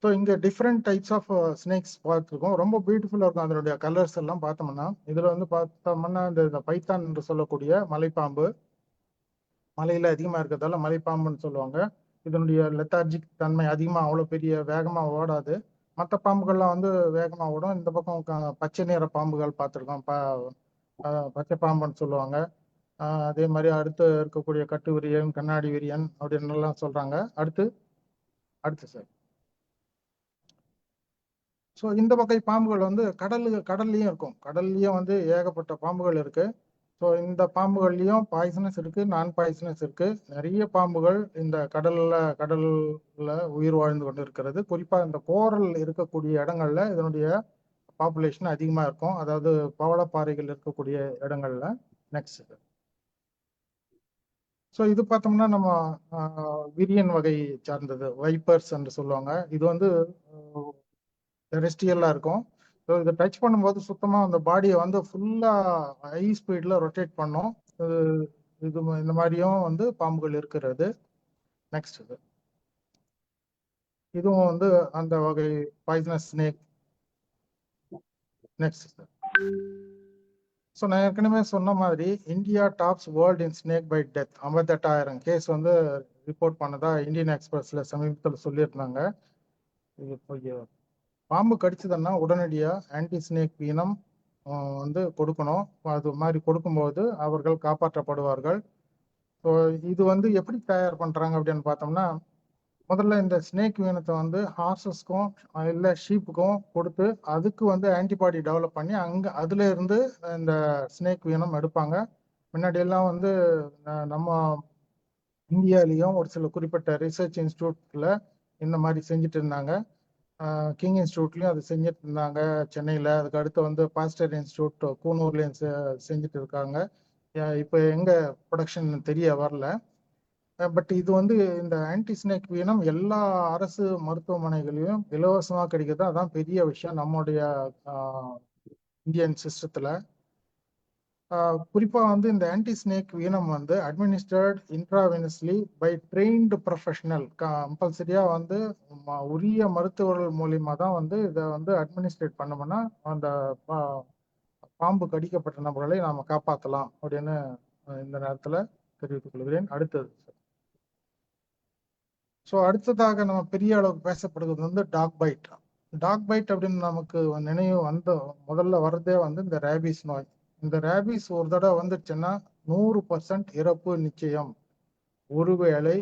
ஸோ இங்கே டிஃப்ரெண்ட் டைப்ஸ் ஆஃப் ஸ்னேக்ஸ் பார்த்துருக்கோம். ரொம்ப பியூட்டிஃபுல்லாக இருக்கும் அதனுடைய கலர்ஸ் எல்லாம் பார்த்தோம்னா. இதில் வந்து பார்த்தோம்னா இந்த பைத்தான் என்று சொல்லக்கூடிய மலைப்பாம்பு, மலையில் அதிகமாக இருக்கிறதால மலைப்பாம்புன்னு சொல்லுவாங்க. இதனுடைய லெத்தார்ஜிக் தன்மை அதிகமாக, அவ்வளோ பெரிய வேகமாக ஓடாது. மற்ற பாம்புகள்லாம் வந்து வேகமாக ஓடும். இந்த பக்கம் பச்சை நிற பாம்புகள் பார்த்துருக்கோம், பச்சை பாம்புன்னு சொல்லுவாங்க. அதே மாதிரி அடுத்து இருக்கக்கூடிய கட்டு விரியன், கண்ணாடி விரியன் அப்படின்னு எல்லாம் சொல்றாங்க. அடுத்து சார். ஸோ இந்த வகை பாம்புகள் வந்து கடல்லையும் இருக்கும். கடல்லையும் வந்து ஏகப்பட்ட பாம்புகள் இருக்கு. ஸோ இந்த பாம்புகள்லையும் பாய்சனஸ் இருக்கு, நான் பாய்சனஸ் இருக்கு. நிறைய பாம்புகள் இந்த கடல்ல உயிர் வாழ்ந்து கொண்டு இருக்கிறது. குறிப்பா இந்த கோரல் இருக்கக்கூடிய இடங்கள்ல இதனுடைய பாப்புலேஷன் அதிகமாக இருக்கும், அதாவது பவளப்பாறைகள் இருக்கக்கூடிய இடங்கள்ல. நெக்ஸ்ட். ஸோ இது பார்த்தோம்னா நம்ம விரியன் வகை சார்ந்தது, வைப்பர்ஸ் என்று சொல்லுவாங்க. இது வந்து டெரெஸ்ட்ரியலாக இருக்கும். ஸோ இதை டச் பண்ணும்போது சுத்தமாக அந்த பாடியை வந்து ஃபுல்லாக ஹை ஸ்பீடில் ரொட்டேட் பண்ணும். இது இந்த மாதிரியும் வந்து பாம்புகள் இருக்கிறது. நெக்ஸ்ட். இதுவும் வந்து அந்த வகை பாய்சனஸ் ஸ்னேக். நெக்ஸ்ட். ஸோ நான் ஏற்கனவே சொன்ன மாதிரி India tops world in snake bite death. 58,000 case வந்து ரிப்போர்ட் பண்ணதா இந்தியன் எக்ஸ்பிரஸ்ல சமீபத்தில் சொல்லியிருந்தாங்க. இது பாம்பு கடிச்சதுன்னா உடனடியாக ஆன்டி ஸ்னேக் வீனம் வந்து கொடுக்கணும். அது மாதிரி கொடுக்கும்போது அவர்கள் காப்பாற்றப்படுவார்கள். ஸோ இது வந்து எப்படி தயார் பண்ணுறாங்க அப்படின்னு பார்த்தோம்னா, முதல்ல இந்த ஸ்னேக் வீனத்தை வந்து ஹார்சஸ்க்கும் இல்லை ஷீப்புக்கும் கொடுத்து அதுக்கு வந்து ஆன்டிபாடி டெவலப் பண்ணி அதுல இருந்து இந்த ஸ்னேக் வீனம் எடுப்பாங்க. முன்னாடியெல்லாம் வந்து நம்ம இந்தியாலேயும் ஒரு சில குறிப்பிட்ட ரிசர்ச் இன்ஸ்டியூட்ல இந்த மாதிரி செஞ்சுட்டு இருந்தாங்க. கிங் இன்ஸ்டியூட்லையும் அது செஞ்சுட்டு இருந்தாங்க சென்னையில். அதுக்கு அடுத்து வந்து பாஸ்டர் இன்ஸ்டியூட் கூனூர்லையும் செஞ்சுட்டு இருக்காங்க. இப்போ எங்க ப்ரொடக்ஷன் தெரிய வரல. பட் இது வந்து இந்த ஆன்டி ஸ்னேக் வீனம் எல்லா அரசு மருத்துவமனைகளையும் இலவசமாக கிடைக்கிறது. அதான் பெரிய விஷயம் நம்முடைய இந்தியன் சிஸ்டத்துல. குறிப்பா வந்து இந்த ஆன்டி ஸ்னேக் வீனம் வந்து அட்மினிஸ்டர்ட் இன்ட்ராவெனஸ்லி பை ட்ரெயின்டு ப்ரொஃபஷனல். கம்பல்சரியா வந்து உரிய மருத்துவர்கள் மூலியமா தான் வந்து இதை வந்து அட்மினிஸ்ட்ரேட் பண்ணோம்னா அந்த பாம்பு கடிக்கப்பட்ட நபர்களை நாம காப்பாற்றலாம் அப்படின்னு இந்த நேரத்துல தெரிவித்துக் கொள்கிறேன். அடுத்தது. ஸோ அடுத்ததாக நம்ம பெரிய அளவுக்கு பேசப்படுகிறது வந்து டாக் பைட். டாக் பைட் அப்படின்னு நமக்கு நினைவு முதல்ல வர்றதே வந்து இந்த ரேபிஸ் நோய். இந்த ரேபிஸ் ஒரு தடவை வந்துச்சுன்னா 100% இறப்பு நிச்சயம். ஒருவேளை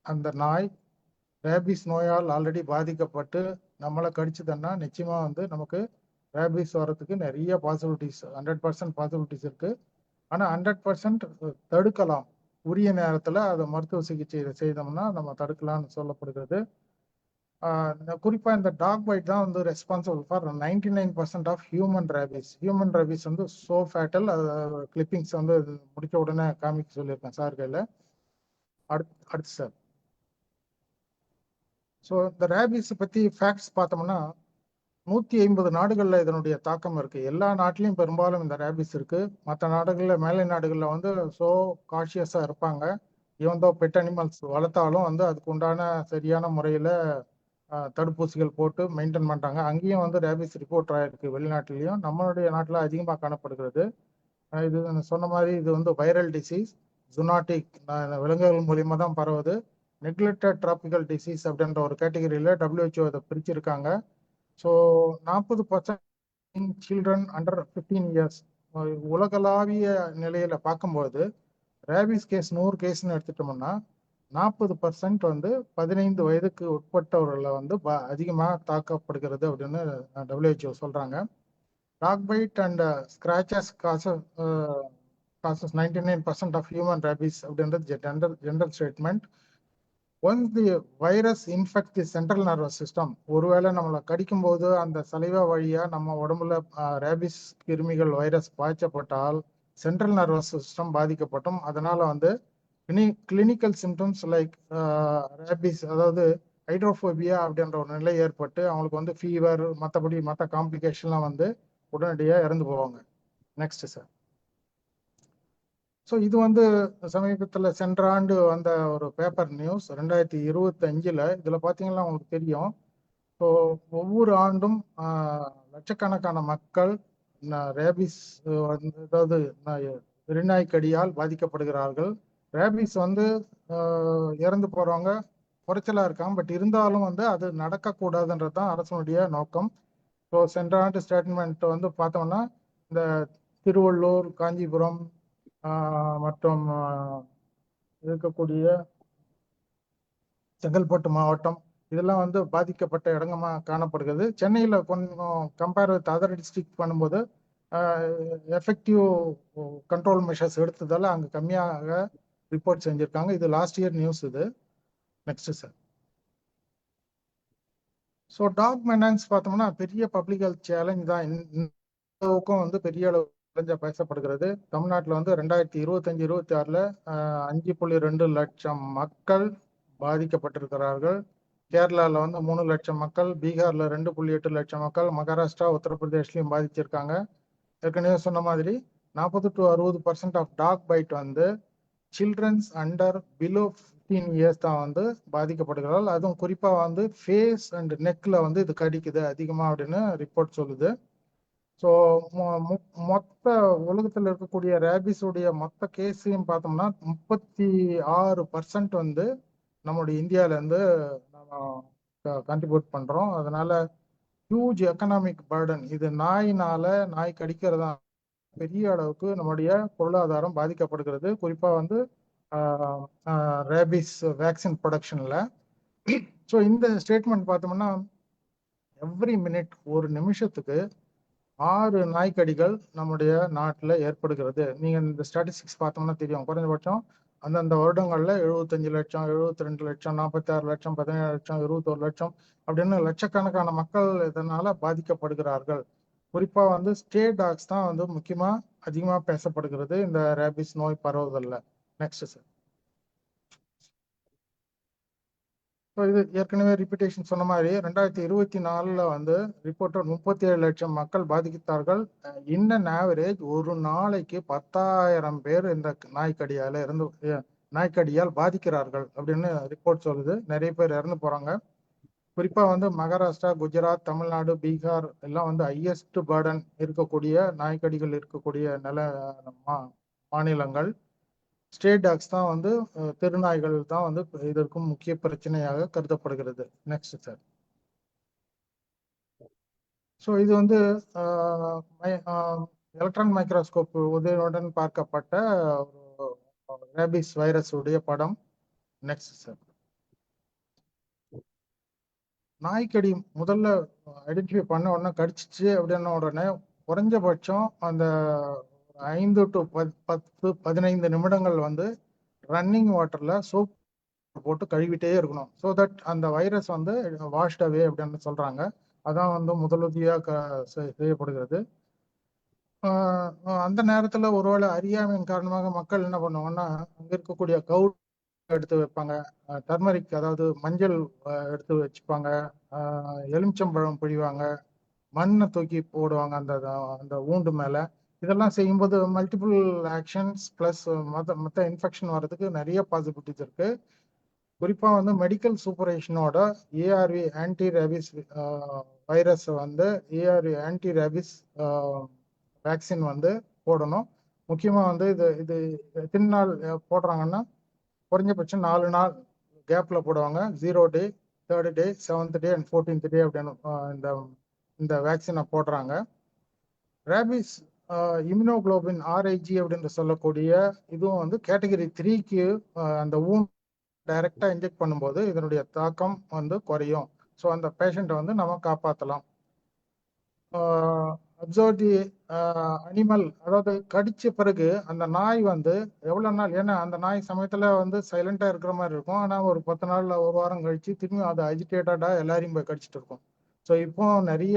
அந்த நாய் ரேபிஸ் நோயால் ஆல்ரெடி பாதிக்கப்பட்டு நம்மளை கடிச்சதுன்னா நிச்சயமா வந்து நமக்கு ரேபிஸ் வர்றதுக்கு நிறைய பாசிபிலிட்டிஸ், 100% பாசிபிலிட்டிஸ் இருக்கு. ஆனால் 100% தடுக்கலாம். உரிய நேரத்தில் அதை மருத்துவ சிகிச்சை செய்தோம்னா நம்ம தடுக்கலாம்னு சொல்லப்படுகிறது. குறிப்பா இந்த டாக் பைட் தான் வந்து responsible for 99% of human rabies. Human rabies வந்து சோ ஃபேட்டல். கிளிப்பிங்ஸ் வந்து முடிச்ச உடனே காமிக்க சொல்லியிருக்கேன் சார் கையில். அடுத்து சார். ஸோ இந்த ரேபிஸ் பத்தி ஃபேக்ட்ஸ் பார்த்தோம்னா 150 நாடுகளில் இதனுடைய தாக்கம் இருக்கு. எல்லா நாட்டிலையும் பெரும்பாலும் இந்த ரேபிஸ் இருக்கு. மற்ற நாடுகளில், மேலை நாடுகளில் வந்து ஸோ காஷியஸா இருப்பாங்க. இவந்தோ பெட் அனிமல்ஸ் வளர்த்தாலும் வந்து அதுக்கு உண்டான சரியான முறையில் தடுப்பூசிகள் போட்டு மெயின்டைன் பண்ணுறாங்க. அங்கேயும் வந்து ரேபிஸ் ரிப்போர்ட் ஆகிருக்கு. வெளிநாட்டிலையும் நம்மளுடைய நாட்டில் அதிகமாக காணப்படுகிறது. இது சொன்ன மாதிரி இது வந்து வைரல் டிசீஸ், ஜூனாட்டிக், விலங்குகள் மூலியமாக தான் பரவுது. நெக்லெக்டட் டிராபிக்கல் டிசீஸ் அப்படின்ற ஒரு கேட்டகரியில் WHO அதை பிரிச்சிருக்காங்க. So 40% children under 15 years. உலகளாவிய நிலையில பார்க்கும்போது ரேபிஸ் கேஸ் 100 கேஸ்ன்னு எடுத்துட்டோம்னா 40% வந்து 15 வயதுக்கு உட்பட்டவர்களை வந்து அதிகமாக தாக்கப்படுகிறது அப்படின்னு WHO சொல்றாங்க. Dog bite and scratches causes 99% of human rabies அப்படின்றது gender statement. Once the virus infect the central nervous system, ஒருவேளை நம்மளை கடிக்கும் போது அந்த சலைவா வழியா நம்ம உடம்புல ரேபிஸ் கிருமிகள் வைரஸ் பாய்ச்சப்பட்டால் சென்ட்ரல் நர்வஸ் சிஸ்டம் பாதிக்கப்பட்டும். அதனால வந்து கிளினிக்கல் சிம்டம்ஸ் லைக் ரேபிஸ், அதாவது ஹைட்ரோஃபோபியா அப்படின்ற ஒரு நிலை ஏற்பட்டு அவங்களுக்கு வந்து ஃபீவர், மற்றபடி மற்ற காம்ப்ளிகேஷன்லாம் வந்து உடனடியாக இறந்து போவாங்க. Next sir. ஸோ இது வந்து சமீபத்தில் சென்ற ஆண்டு வந்த ஒரு பேப்பர் நியூஸ் 2025. இதில் பார்த்தீங்கன்னா உங்களுக்கு தெரியும். ஸோ ஒவ்வொரு ஆண்டும் லட்சக்கணக்கான மக்கள் ரேபிஸ் அதாவது வெறிநாய்க்கடியால் பாதிக்கப்படுகிறார்கள். ரேபிஸ் வந்து இறந்து போகிறவங்க குறைச்சலாக இருக்காங்க. பட் இருந்தாலும் வந்து அது நடக்கக்கூடாதுன்றது தான் அரசனுடைய நோக்கம். ஸோ சென்ற ஆண்டு ஸ்டேட்மெண்ட் வந்து பார்த்தோம்னா இந்த திருவள்ளூர், காஞ்சிபுரம் மற்றும் இருக்கக்கூடிய செங்கல்பட்டு மாவட்டம் இதெல்லாம் வந்து பாதிக்கப்பட்ட இடங்கமா காணப்படுகிறது. சென்னையில் கொஞ்சம் கம்பேர் வித் அதர் டிஸ்ட்ரிக்ட் பண்ணும்போது எஃபெக்டிவ் கண்ட்ரோல் மெஷர்ஸ் எடுத்ததால அங்கே கம்மியாக ரிப்போர்ட் செஞ்சுருக்காங்க. இது லாஸ்ட் இயர் நியூஸ் இது. Next sir. So dog maintenance பார்த்தோம்னா பெரிய பப்ளிக் ஹெல்த் சேலஞ்ச் தான். அளவுக்கும் வந்து பெரிய அளவு பேசப்படுகிறது. தமிழ்நாட்டில் வந்து 2025-26 5.2 லட்சம் மக்கள் பாதிக்கப்பட்டிருக்கிறார்கள். கேரளாவில் வந்து 3 லட்சம் மக்கள், பீகார்ல 2.8 லட்சம் மக்கள், மகாராஷ்டிரா, உத்தரப்பிரதேஷ்லையும் பாதிச்சிருக்காங்க. ஏற்கனவே சொன்ன மாதிரி 40 to 60% ஆஃப் டாக் பைட் வந்து சில்ட்ரன்ஸ் அண்டர் பிலோ 15 இயர்ஸ் தான் வந்து பாதிக்கப்படுகிறார்கள். அதுவும் குறிப்பா வந்து ஃபேஸ் அண்ட் நெக்ல வந்து இது கடிக்குது அதிகமா அப்படின்னு ரிப்போர்ட் சொல்லுது. ஸோ மொத்த உலகத்தில் இருக்கக்கூடிய ரேபிஸுடைய மொத்த கேஸையும் பார்த்தோம்னா 36% வந்து நம்மளுடைய இந்தியாவிலேருந்து நம்ம கண்ட்ரிபியூட் பண்ணுறோம். அதனால ஹியூஜ் எக்கனாமிக் பர்டன். இது நாய் கடிக்கிறதா பெரிய அளவுக்கு நம்முடைய பொருளாதாரம் பாதிக்கப்படுகிறது. குறிப்பா வந்து ரேபிஸ் வேக்சின் ப்ரொடக்ஷன்ல. ஸோ இந்த ஸ்டேட்மெண்ட் பார்த்தோம்னா எவ்ரி மினிட், ஒரு நிமிஷத்துக்கு 6 நாய்க்கடிகள் நம்முடைய நாட்டில் ஏற்படுகிறது. நீங்க இந்த ஸ்டாட்டிஸ்டிக்ஸ் பார்த்தோம்னா தெரியும். குறைஞ்சபட்சம் அந்தந்த வருடங்கள்ல 75 லட்சம், 72 லட்சம், 46 லட்சம், 17 லட்சம், 21 லட்சம் அப்படின்னு லட்சக்கணக்கான மக்கள் இதனால பாதிக்கப்படுகிறார்கள். குறிப்பா வந்து ஸ்டே டாக்ஸ் தான் வந்து முக்கியமா அதிகமா பேசப்படுகிறது இந்த ரேபிஸ் நோய் பரவுதல்ல. Next sir. இது ஏற்கனவே ரிப்பீட்டேஷன் சொன்ன மாதிரி 2024 வந்து ரிப்போர்ட்டட் 37 லட்சம் மக்கள் பாதித்தார்கள். இன் அன் ஆவரேஜ் ஒரு நாளைக்கு 10,000 பேர் இந்த நாய்க்கடியால் பாதிக்கிறார்கள் அப்படின்னு ரிப்போர்ட் சொல்லுது. நிறைய பேர் இறந்து போறாங்க. குறிப்பா வந்து மகாராஷ்டிரா, குஜராத், தமிழ்நாடு, பீகார் எல்லாம் வந்து ஹையஸ்ட் பர்டன் இருக்கக்கூடிய நாய்க்கடிகள் இருக்கக்கூடிய மாநிலங்கள். ஸ்ட்ரே டாக்ஸ் தான் வந்து தெருநாய்கள் தான் வந்து இதற்கும் முக்கிய பிரச்சனையாக கருதப்படுகிறது. Next sir. ஸோ இது வந்து எலக்ட்ரான் மைக்ரோஸ்கோப் உதவியுடன் பார்க்கப்பட்ட ரேபிஸ் வைரஸ் உடைய படம். Next sir. நாய்க்கடி முதல்ல ஐடென்டிஃபை பண்ண உடனே கடிச்சிச்சு அப்படின்ன உடனே குறைஞ்சபட்சம் அந்த 5 to 10-15 நிமிடங்கள் வந்து ரன்னிங் வாட்டர்ல சோப் போட்டு கழுவிட்டே இருக்கணும். ஸோ தட் அந்த வைரஸ் வந்து வாஷ்ட் அவே அப்படின்னு சொல்றாங்க. அதான் வந்து முதலுதவியாக செய்யப்படுகிறது. அந்த நேரத்துல ஒருவேளை அறியாமையின் காரணமாக மக்கள் என்ன பண்ணுவாங்கன்னா அங்க இருக்கக்கூடிய கவுட் எடுத்து வைப்பாங்க, டர்மரிக் அதாவது மஞ்சள் எடுத்து வச்சுப்பாங்க, எலுமிச்சம்பழம் பிழிவாங்க, மண்ணை தூக்கி போடுவாங்க அந்த அந்த ஊண்டு மேல. இதெல்லாம் செய்யும்போது மல்டிபிள் ஆக்ஷன்ஸ் பிளஸ் மற்ற இன்ஃபெக்ஷன் வர்றதுக்கு நிறைய பாசிபிலிட்டிஸ் இருக்கு. குறிப்பா வந்து மெடிக்கல் சூப்பரேஷனோட ஏஆர்வி ஆன்டி ரேபிஸ் வைரஸ் வந்து ஏஆர்வி ஆன்டி ரேபிஸ் வேக்சின் வந்து போடணும். முக்கியமா வந்து இது இது எத்தனை நாள் போடுறாங்கன்னா குறைஞ்சபட்சம் 4 நாள் கேப்ல போடுவாங்க. 0 டே, 3rd day, 7th day and 14th டே அப்படின்னு இந்த வேக்சினை போடுறாங்க. ரேபிஸ் இம்யூனோகுளோபின் RIG அப்படின்னு சொல்லக்கூடிய இதுவும் வந்து கேட்டகரி 3க்கு அந்த டைரக்டா இன்ஜெக்ட் பண்ணும்போது இதனுடைய தாக்கம் வந்து குறையும். ஸோ அந்த பேஷண்ட்டை வந்து நம்ம காப்பாற்றலாம். அப்சர்வ் தி அனிமல், அதாவது கடிச்ச பிறகு அந்த நாய் வந்து எவ்வளவு நாள், ஏன்னா அந்த நாய் சமயத்துல வந்து சைலண்டா இருக்கிற மாதிரி இருக்கும். ஆனா ஒரு 10 நாள்ல ஒரு வாரம் கழிச்சு திரும்பி அது அஜிடேட்டடா எல்லாரையும் போய் கடிச்சிட்டு இருக்கும். ஸோ இப்போ நிறைய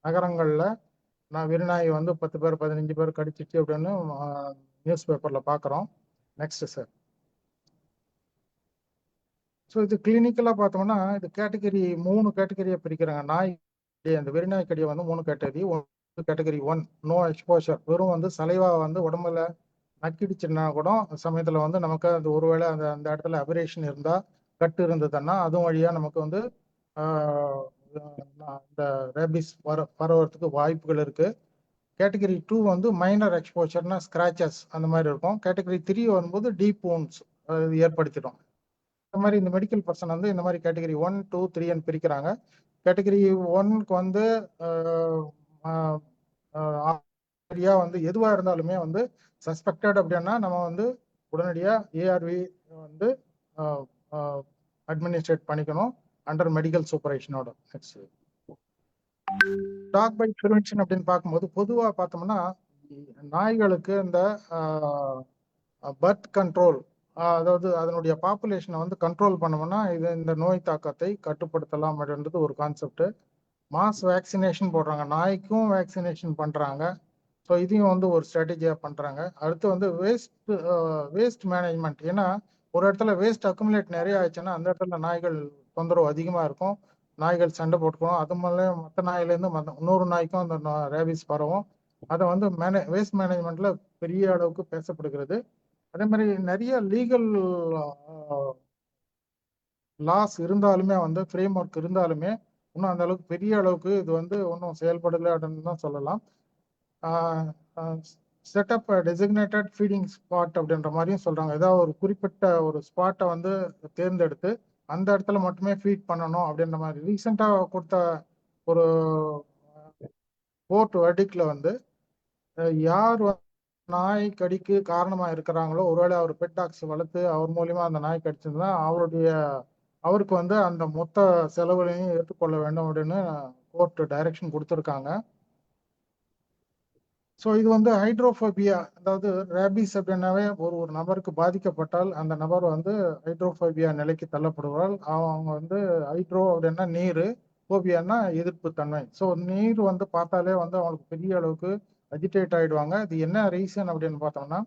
நகரங்கள்ல நான் வெறிநாய் வந்து 10 பேர் 15 பேர் கடிச்சிச்சு அப்படின்னு நியூஸ் பேப்பர்ல பாக்குறோம். Next sir. ஸோ இது கிளினிக்கலா பார்த்தோம்னா இது கேட்டகரி 3 கேட்டகரியை பிரிக்கிறாங்க. நாய் அந்த வெறிநாய் கடியை வந்து 3 கேட்டகரி. கேட்டகரி 1 நோ எக்ஸ்போஷர், வெறும் வந்து சலைவா வந்து உடம்புல நக்கிடுச்சுன்னா கூட சமயத்துல வந்து நமக்கு அது ஒருவேளை அந்த இடத்துல அபரேஷன் இருந்தா, கட்டு இருந்ததுன்னா அதுவும் வழியா நமக்கு வந்து இந்த ரேபிஸ் பரவறதுக்கு வாய்ப்புகள் இருக்கு. கேட்டகரி 2 வந்து மைனர் எக்ஸ்போஷர்னா ஸ்கிராச்சஸ் அந்த மாதிரி இருக்கும். கேட்டகரி 3 வரும்போது டீப் wounds ஏற்படுத்திடும். இந்த மாதிரி இந்த மெடிக்கல் பர்சன் வந்து இந்த மாதிரி கேட்டகரி 1, 2, 3 பிரிக்கிறாங்க. கேட்டகரி 1க்கு வந்து வந்து எதுவா இருந்தாலுமே வந்து சஸ்பெக்டட் அப்படின்னா நம்ம வந்து உடனடியா ஏஆர்வி வந்து அட்மினிஸ்ட்ரேட் பண்ணிக்கணும் அண்டர் மெடிக்கல் சூப்பரேஷனோட. டாக் பைட் ப்ரிவென்ஷன் அப்படின்னு பார்க்கும்போது பொதுவாக பார்த்தோம்னா நாய்களுக்கு இந்த பர்த் கண்ட்ரோல் அதாவது அதனுடைய பாப்புலேஷனை வந்து கண்ட்ரோல் பண்ணோம்னா இந்த நோய் தாக்கத்தை கட்டுப்படுத்தலாம் அப்படின்றது ஒரு கான்செப்ட். மாஸ் வேக்சினேஷன் போடுறாங்க, நாய்க்கும் வேக்சினேஷன் பண்றாங்க. ஸோ இதையும் வந்து ஒரு ஸ்ட்ராட்டஜியா பண்றாங்க. அடுத்து வந்து வேஸ்ட் மேனேஜ்மெண்ட். ஏன்னா ஒரு இடத்துல வேஸ்ட் அக்குமுலேட் நிறைய ஆயிடுச்சுன்னா அந்த இடத்துல நாய்கள் தொந்தரவு அதிகமா இருக்கும், நாய்கள் சண்டை போட்டுக்கணும், அது மேலே மற்ற நாயிலேருந்து இன்னொரு நாய்க்கும் அந்த ரேபிஸ் பரவும். அதை வந்து வேஸ்ட் மேனேஜ்மெண்ட்ல பெரிய அளவுக்கு பேசப்படுகிறது. அதே மாதிரி நிறைய லீகல் லாஸ் இருந்தாலுமே வந்து ஃப்ரேம் ஒர்க் இருந்தாலுமே இன்னும் அந்த அளவுக்கு பெரிய அளவுக்கு இது வந்து ஒன்றும் செயல்படலை அப்படின்னு தான் சொல்லலாம். செட்டப் டெசிக்னேட்டட் ஃபீடிங் ஸ்பாட் அப்படின்ற மாதிரியும் சொல்றாங்க. ஏதாவது ஒரு குறிப்பிட்ட ஒரு ஸ்பாட்டை வந்து தேர்ந்தெடுத்து அந்த இடத்துல மட்டுமே ஃபீட் பண்ணணும் அப்படின்ற மாதிரி ரீசெண்டாக கொடுத்த ஒரு கோர்ட் வெர்டிக்ட்ல வந்து யார் நாய் கடிக்கு காரணமா இருக்கிறாங்களோ, ஒருவேளை அவர் பெட் டாக்ஸ் வளர்த்து அவர் மூலியமா அந்த நாய் கடிச்சிருந்தா அவருக்கு வந்து அந்த மொத்த செலவுகளையும் ஏற்றுக்கொள்ள வேண்டும் அப்படின்னு கோர்ட் டைரக்ஷன் கொடுத்துருக்காங்க. ஸோ இது வந்து ஹைட்ரோஃபோபியா, அதாவது ரேபிஸ் அப்படின்னாவே ஒரு நபருக்கு பாதிக்கப்பட்டால் அந்த நபர் வந்து ஹைட்ரோஃபோபியா நிலைக்கு தள்ளப்படுவார். அவங்க வந்து ஹைட்ரோ அப்படின்னா நீர், ஃபோபியான்னா எதிர்ப்பு தன்மை. ஸோ நீர் வந்து பார்த்தாலே வந்து அவங்களுக்கு பெரிய அளவுக்கு அஜிடேட் ஆயிடுவாங்க. இது என்ன ரீசன் அப்படின்னு பார்த்தோம்னா,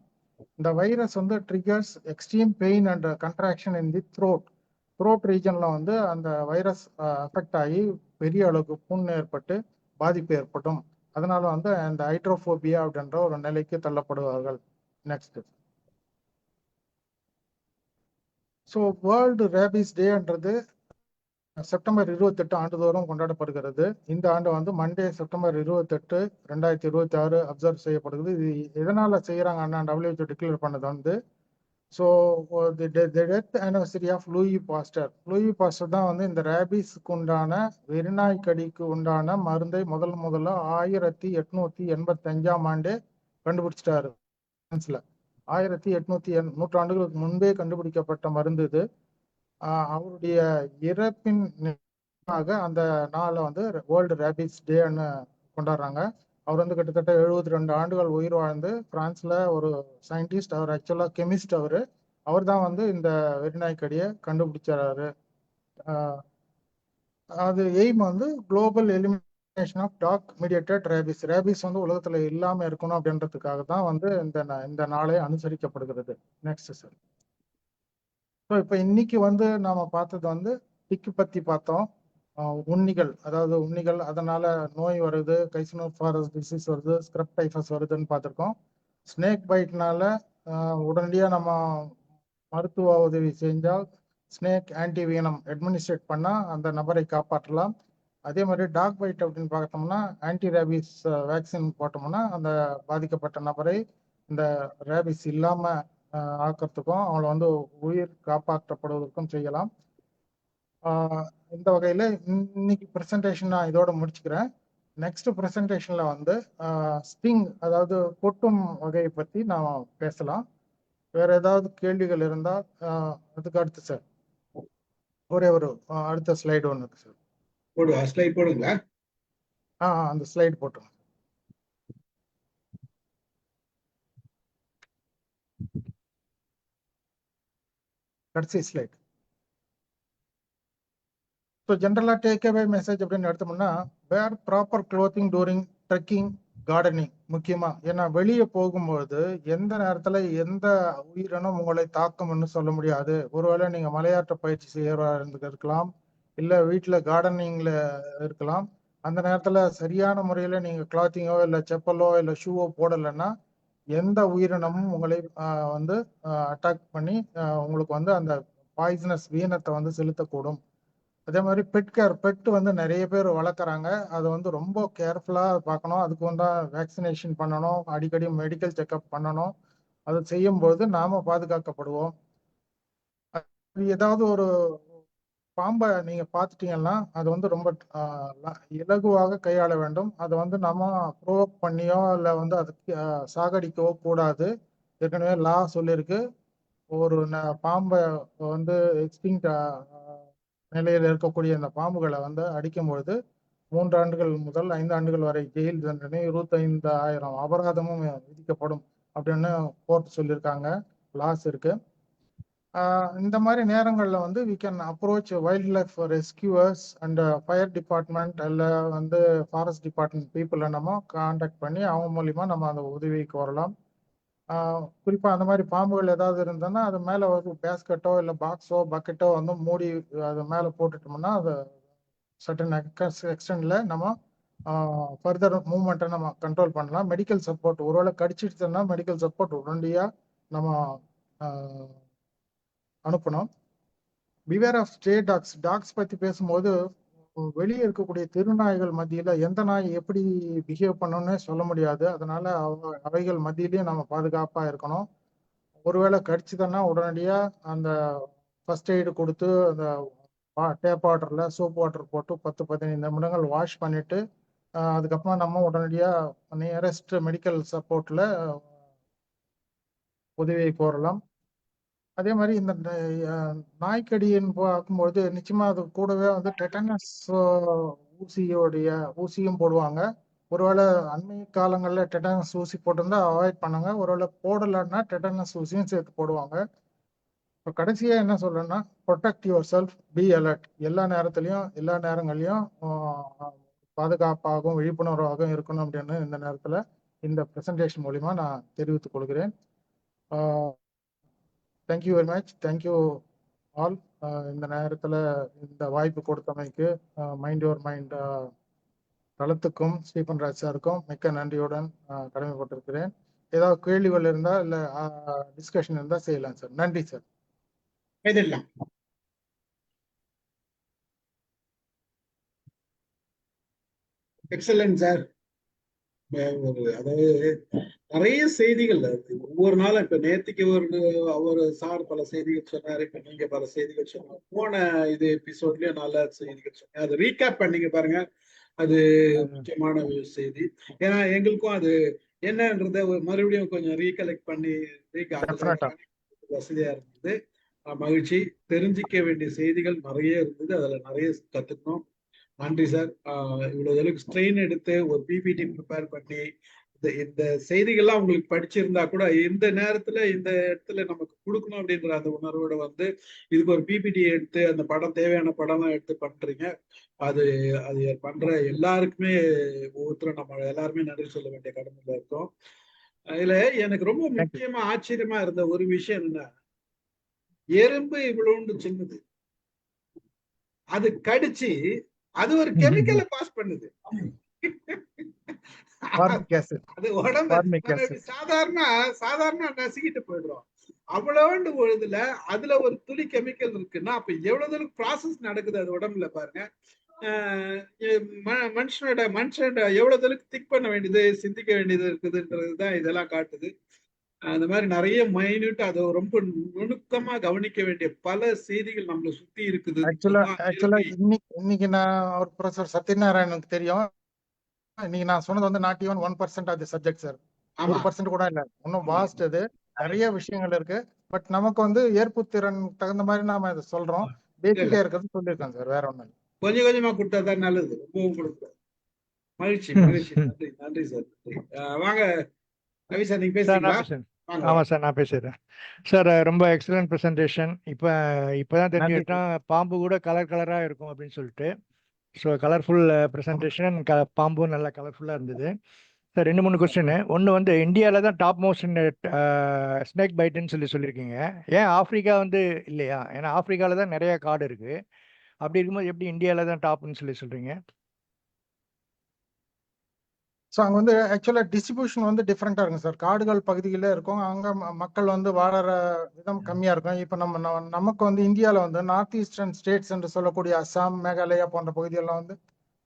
இந்த வைரஸ் வந்து triggers extreme pain and contraction in the throat ரீஜன்ல வந்து அந்த வைரஸ் அஃபெக்ட் ஆகி பெரிய அளவுக்கு புண் ஏற்பட்டு பாதிப்பு ஏற்படும். அதனால வந்து அந்த ஹைட்ரோஃபோபியா அப்படின்ற ஒரு நிலைக்கு தள்ளப்படுவார்கள். நெக்ஸ்ட். ஸோ வேர்ல்டு ரேபிஸ் டேன்றது செப்டம்பர் 28 ஆண்டுதோறும் கொண்டாடப்படுகிறது. இந்த ஆண்டு வந்து மண்டே செப்டம்பர் 28, 2026 அப்சர்வ் செய்யப்படுகிறது. இது எதனால செய்யறாங்கன்னா WHO டிக்ளேர் பண்ணது வந்து so the death anniversary of Louis Pasteur தான் வந்து இந்த ரேபிஸ்க்கு உண்டான வெறிநாய் கடிக்கு உண்டான மருந்தை முதல்ல 1885ஆம் ஆண்டே கண்டுபிடிச்சிட்டாரு. 1800 நூற்றாண்டுகளுக்கு முன்பே கண்டுபிடிக்கப்பட்ட மருந்து இது. அவருடைய இறப்பின் அந்த நாளை வந்து வேர்ல்டு ரேபிஸ் டேன்னு கொண்டாடுறாங்க. அவர் வந்து கிட்டத்தட்ட 72 ஆண்டுகள் உயிர் வாழ்ந்து பிரான்ஸ்ல ஒரு சயின்டிஸ்ட். அவர் ஆக்சுவலா கெமிஸ்ட். அவர் தான் வந்து இந்த வெறிநாய் கடியை கண்டுபிடிச்சாரு. அது எய்ம் வந்து global elimination of dog mediated rabies வந்து உலகத்துல இல்லாம இருக்கணும் அப்படின்றதுக்காக தான் வந்து இந்த நாளே அனுசரிக்கப்படுகிறது. Next sir. ஸோ இப்போ இன்னைக்கு வந்து நாம பார்த்தது வந்து டிக்கு பத்தி பார்த்தோம். உண்ணிகள், அதாவது உண்ணிகள் அதனால நோய் வருது, கைசினோஃபாரஸ் டிசீஸ் வருது, ஸ்க்ரப் டைஃபஸ் வருதுன்னு பார்த்துருக்கோம். ஸ்னேக் பைட்னால உடனடியாக நம்ம மருத்துவ உதவி செஞ்சால் ஸ்னேக் ஆன்டிவீனம் அட்மினிஸ்ட்ரேட் பண்ணால் அந்த நபரை காப்பாற்றலாம். அதே மாதிரி டாக் பைட் அப்படின்னு பார்த்தோம்னா ஆன்டி ரேபிஸ் வேக்சின் போட்டோம்னா அந்த பாதிக்கப்பட்ட நபரை இந்த ரேபிஸ் இல்லாமல் ஆக்கிறதுக்கும் அவங்கள வந்து உயிர் காப்பாற்றப்படுவதற்கும் செய்யலாம். இந்த வகையில் இன்னைக்கு ப்ரெசன்டேஷன் நான் இதோட முடிச்சுக்கிறேன். நெக்ஸ்ட் ப்ரெசன்டேஷன்ல வந்து ஸ்டிங், அதாவது கொட்டும் வகையை பற்றி நான் பேசலாம். வேற ஏதாவது கேள்விகள் இருந்தால் அதுக்கு அடுத்து சார் ஒரே ஒரு அடுத்த ஸ்லைடு ஒன்று இருக்கு சார். ஸ்லைட் போடுங்களா? அந்த ஸ்லைடு போட்டுருங்க. கடைசி ஸ்லைட். ஸோ ஜென்ரலாக டேக் அவே மெசேஜ் அப்படின்னு எடுத்தோம்னா, wear proper clothing during trekking, gardening முக்கியமாக. ஏன்னா வெளியே போகும்போது எந்த நேரத்தில் எந்த உயிரினம் உங்களை தாக்கும்னு சொல்ல முடியாது. ஒருவேளை நீங்கள் மலையாற்ற பயிற்சி செய்யறதா இருக்கலாம், இல்லை வீட்டில் கார்டனிங்கில் இருக்கலாம். அந்த நேரத்தில் சரியான முறையில் நீங்கள் கிளாத்திங்கோ இல்லை செப்பலோ இல்லை ஷூவோ போடலைன்னா எந்த உயிரினமும் உங்களை வந்து அட்டாக் பண்ணி உங்களுக்கு வந்து அந்த பாய்சனஸ் வீனத்தை வந்து செலுத்தக்கூடும். அதே மாதிரி பெட் வந்து நிறைய பேர் வளர்க்குறாங்க. அதை வந்து ரொம்ப கேர்ஃபுல்லாக பார்க்கணும். அதுக்கு வந்து வேக்சினேஷன் பண்ணணும், அடிக்கடி மெடிக்கல் செக்அப் பண்ணணும். அதை செய்யும்போது நாம பாதுகாக்கப்படுவோம். ஏதாவது ஒரு பாம்பை நீங்க பார்த்துட்டீங்கன்னா அது வந்து ரொம்ப இலகுவாக கையாள வேண்டும். அதை வந்து நம்ம ப்ரோவோக் பண்ணியோ இல்லை வந்து அதுக்கு சாகடிக்கவோ கூடாது. ஏற்கனவே லா சொல்லியிருக்கு, ஒரு பாம்பை வந்து எக்ஸ்டிங்க்ட் நிலையில் இருக்கக்கூடிய இந்த பாம்புகளை வந்து அடிக்கும் பொழுது 3 ஆண்டுகள் முதல் 5 ஆண்டுகள் வரை ஜெயில் தண்டனை, 25,000 அபராதமும் விதிக்கப்படும் அப்படின்னு கோர்ட் சொல்லியிருக்காங்க. லாஸ் இருக்கு. இந்த மாதிரி நேரங்கள்ல வந்து we can approach wildlife rescuers and fire department இல்ல வந்து ஃபாரஸ்ட் டிபார்ட்மெண்ட் பீப்புளை நம்ம காண்டாக்ட் பண்ணி அவங்க மூலியமா நம்ம அந்த உதவிக்கு வரலாம். குறிப்பா அந்த மாதிரி பாம்புகள் ஏதாவது இருந்ததுன்னா அது மேல ஒரு பேஸ்கெட்டோ இல்ல பாக்ஸோ பக்கெட்டோ வந்து மூடி அது மேல போட்டுட்டோம்னா அது சர்டன் எக்ஸ்டென்ட்ல நம்ம ஃபர்தர் மூவ்மெண்ட்டை நம்ம கண்ட்ரோல் பண்ணலாம். மெடிக்கல் சப்போர்ட் ஒருவேளை கடிச்சிடுச்சுன்னா மெடிக்கல் சப்போர்ட் உடனடியா நம்ம அனுப்பணும். Beware of stray dogs. Dogs பத்தி பேசும்போது வெளியே இருக்கக்கூடிய தெருநாய்கள் மத்தியில எந்த நாய் எப்படி பிஹேவ் பண்ணணும்னே சொல்ல முடியாது. அதனால அவைகள் மத்தியிலயும் நம்ம பாதுகாப்பா இருக்கணும். ஒருவேளை கடிச்சுதுன்னா உடனடியா அந்த ஃபர்ஸ்ட் எய்டு கொடுத்து அந்த டேப் வாட்டர்ல சோப் வாட்டர் போட்டு 10-15 நிமிடங்கள் வாஷ் பண்ணிட்டு அதுக்கப்புறம் நம்ம உடனடியா நியரஸ்ட் மெடிக்கல் சப்போர்ட்ல உதவியை கோரலாம். அதே மாதிரி இந்த நாய்க்கடின்னு பார்க்கும்போது நிச்சயமா அது கூடவே வந்து டெட்டனஸ் ஊசியும் போடுவாங்க. ஒருவேளை அண்மை காலங்களில் டெட்டனஸ் ஊசி போட்டிருந்தா அவாய்ட் பண்ணுங்க. ஒருவேளை போடலைன்னா டெட்டனஸ் ஊசியும் சேர்த்து போடுவாங்க. இப்போ கடைசியா என்ன சொல்றேன்னா, protect your self, be alert. எல்லா நேரத்துலையும் எல்லா நேரங்களையும் பாதுகாப்பாகவும் விழிப்புணர்வாகவும் இருக்கணும் அப்படின்னு இந்த நேரத்தில் இந்த ப்ரெசன்டேஷன் மூலிமா நான் தெரிவித்துக் கொள்கிறேன். Thank you very much. Thank you all. இந்த நேரத்தில் இந்த வாய்ப்பு கொடுத்தமைக்கு மைண்ட் யுவர் மைண்ட் தளத்துக்கும் ஸ்டீபன் ராஜ் சாருக்கும் மிக்க நன்றியுடன் கடமைப்பட்டிருக்கிறேன். ஏதாவது கேள்விகள் இருந்தால் இல்லை டிஸ்கஷன் இருந்தால் செய்யலாம் சார். நன்றி சார். Excellent sir. அதாவது நிறைய செய்திகள் ஒவ்வொரு நாளும் இப்ப நேற்றுக்கு ஒரு சார் பல செய்திகள் சொன்னாரு, இப்ப நீங்க பல செய்திகள் சொன்னாங்க. போன இது எபிசோட்லயும் நல்ல செய்திகள் சொன்னாங்க. அது ரீகேப் பண்ணீங்க பாருங்க, அது முக்கியமான ஒரு செய்தி. ஏன்னா எங்களுக்கும் அது என்னன்றத மறுபடியும் கொஞ்சம் ரீகலெக்ட் பண்ணி வசதியா இருந்தது. மகிழ்ச்சி. தெரிஞ்சிக்க வேண்டிய செய்திகள் நிறைய இருந்தது, அதுல நிறைய கத்துக்கணும். நன்றி சார். இவ்வளவு அளவுக்கு ஸ்ட்ரெயின் எடுத்து ஒரு பிபிடி ப்ரிப்பேர் பண்ணி இந்த செய்திகள்லாம் உங்களுக்கு படிச்சிருந்தா கூட இந்த நேரத்துல இந்த இடத்துல நமக்கு கொடுக்கணும் அப்படின்ற அந்த உணர்வோட வந்து இதுக்கு ஒரு பிபிடி எடுத்து அந்த படம் தேவையான படம்லாம் எடுத்து பண்றீங்க. அது பண்ற எல்லாருக்குமே ஒவ்வொருத்தரும் நம்ம எல்லாருமே நன்றி சொல்ல வேண்டிய கடமையில இருக்கோம். இதுல எனக்கு ரொம்ப முக்கியமா ஆச்சரியமா இருந்த ஒரு விஷயம் என்ன, எறும்பு இவ்வளவு சின்னது, அது கடிச்சு அது ஒரு கெமிக்கலை பாஸ் பண்ணுது. அது உடம்பு சாதாரண நசுக்கிட்டு போயிடுறோம். அவ்வளவு பொழுதுல அதுல ஒரு துளி கெமிக்கல் இருக்குன்னா அப்ப எவ்வளவு ப்ராசஸ் நடக்குது அது உடம்புல பாருங்க. மனுஷனோட எவ்வளவு திக் பண்ண வேண்டியது, சிந்திக்க வேண்டியது இருக்குதுன்றதுதான் இதெல்லாம் காட்டுது. அந்த மாதிரி நிறைய மைன்யூட் அதை ரொம்ப நுணுக்கமா கவனிக்க வேண்டிய பல செய்திகள் நம்மளை சுத்தி இருக்குது. இன்னைக்கு நான் ஒரு ப்ரொஃபசர் சத்யநாராயணனுக்கு தெரியும். இன்னைக்கு நான் சொன்னது வந்து not even 1% of the subject sir. 1% கூட இல்ல, இன்னும் வாஸ்ட். அது நிறைய விஷயங்கள் இருக்கு. பட் நமக்கு வந்து ஏற்பு திறன் தகுந்த மாதிரி நாம இதை சொல்றோம். பேசிக்கா இருக்கிறது சொல்லியிருக்கேன் சார், வேற ஒண்ணும் இல்லை. கொஞ்சம் கொஞ்சமா கொடுத்தாதான் நல்லது, ரொம்பவும் கொடுக்குறோம். மகிழ்ச்சி மகிழ்ச்சி. நன்றி நன்றி சார். வாங்க ரவி சார், நீங்க பேசுறீங்களா? ஆமா சார், நான் பேசுறேன் சார். ரொம்ப எக்ஸலன்ட் ப்ரெசன்டேஷன். இப்பதான் தெரிஞ்சுக்கிட்டோம் பாம்பு கூட கலரா இருக்கும் அப்படின்னு சொல்லிட்டு. ஸோ கலர்ஃபுல் ப்ரெசன்டேஷன், பாம்பும் நல்லா கலர்ஃபுல்லாக இருந்தது சார். 2-3 கொஸ்டின். ஒன்று வந்து இந்தியாவில் தான் டாப் மோஸ்ட் ஸ்னேக் பைட்டுன்னு சொல்லியிருக்கீங்க. ஏன் ஆப்பிரிக்கா வந்து இல்லையா? ஏன்னா ஆப்பிரிக்காவில் தான் நிறைய காடு இருக்கு. அப்படி இருக்கும்போது எப்படி இந்தியாவில் தான் டாப்னு சொல்றீங்க? ஸோ அங்கே வந்து ஆக்சுவலாக டிஸ்ட்ரிபியூஷன் வந்து டிஃப்ரெண்ட்டாக இருக்கும் சார். காடுகள் பகுதியில் இருக்கும், அங்கே மக்கள் வந்து வாழற விதம் கம்மியாக இருக்கும். இப்போ நமக்கு வந்து இந்தியாவில் வந்து நார்த் ஈஸ்டர்ன் ஸ்டேட்ஸ் என்று சொல்லக்கூடிய அஸ்ஸாம், மேகாலயா போன்ற பகுதியெல்லாம் வந்து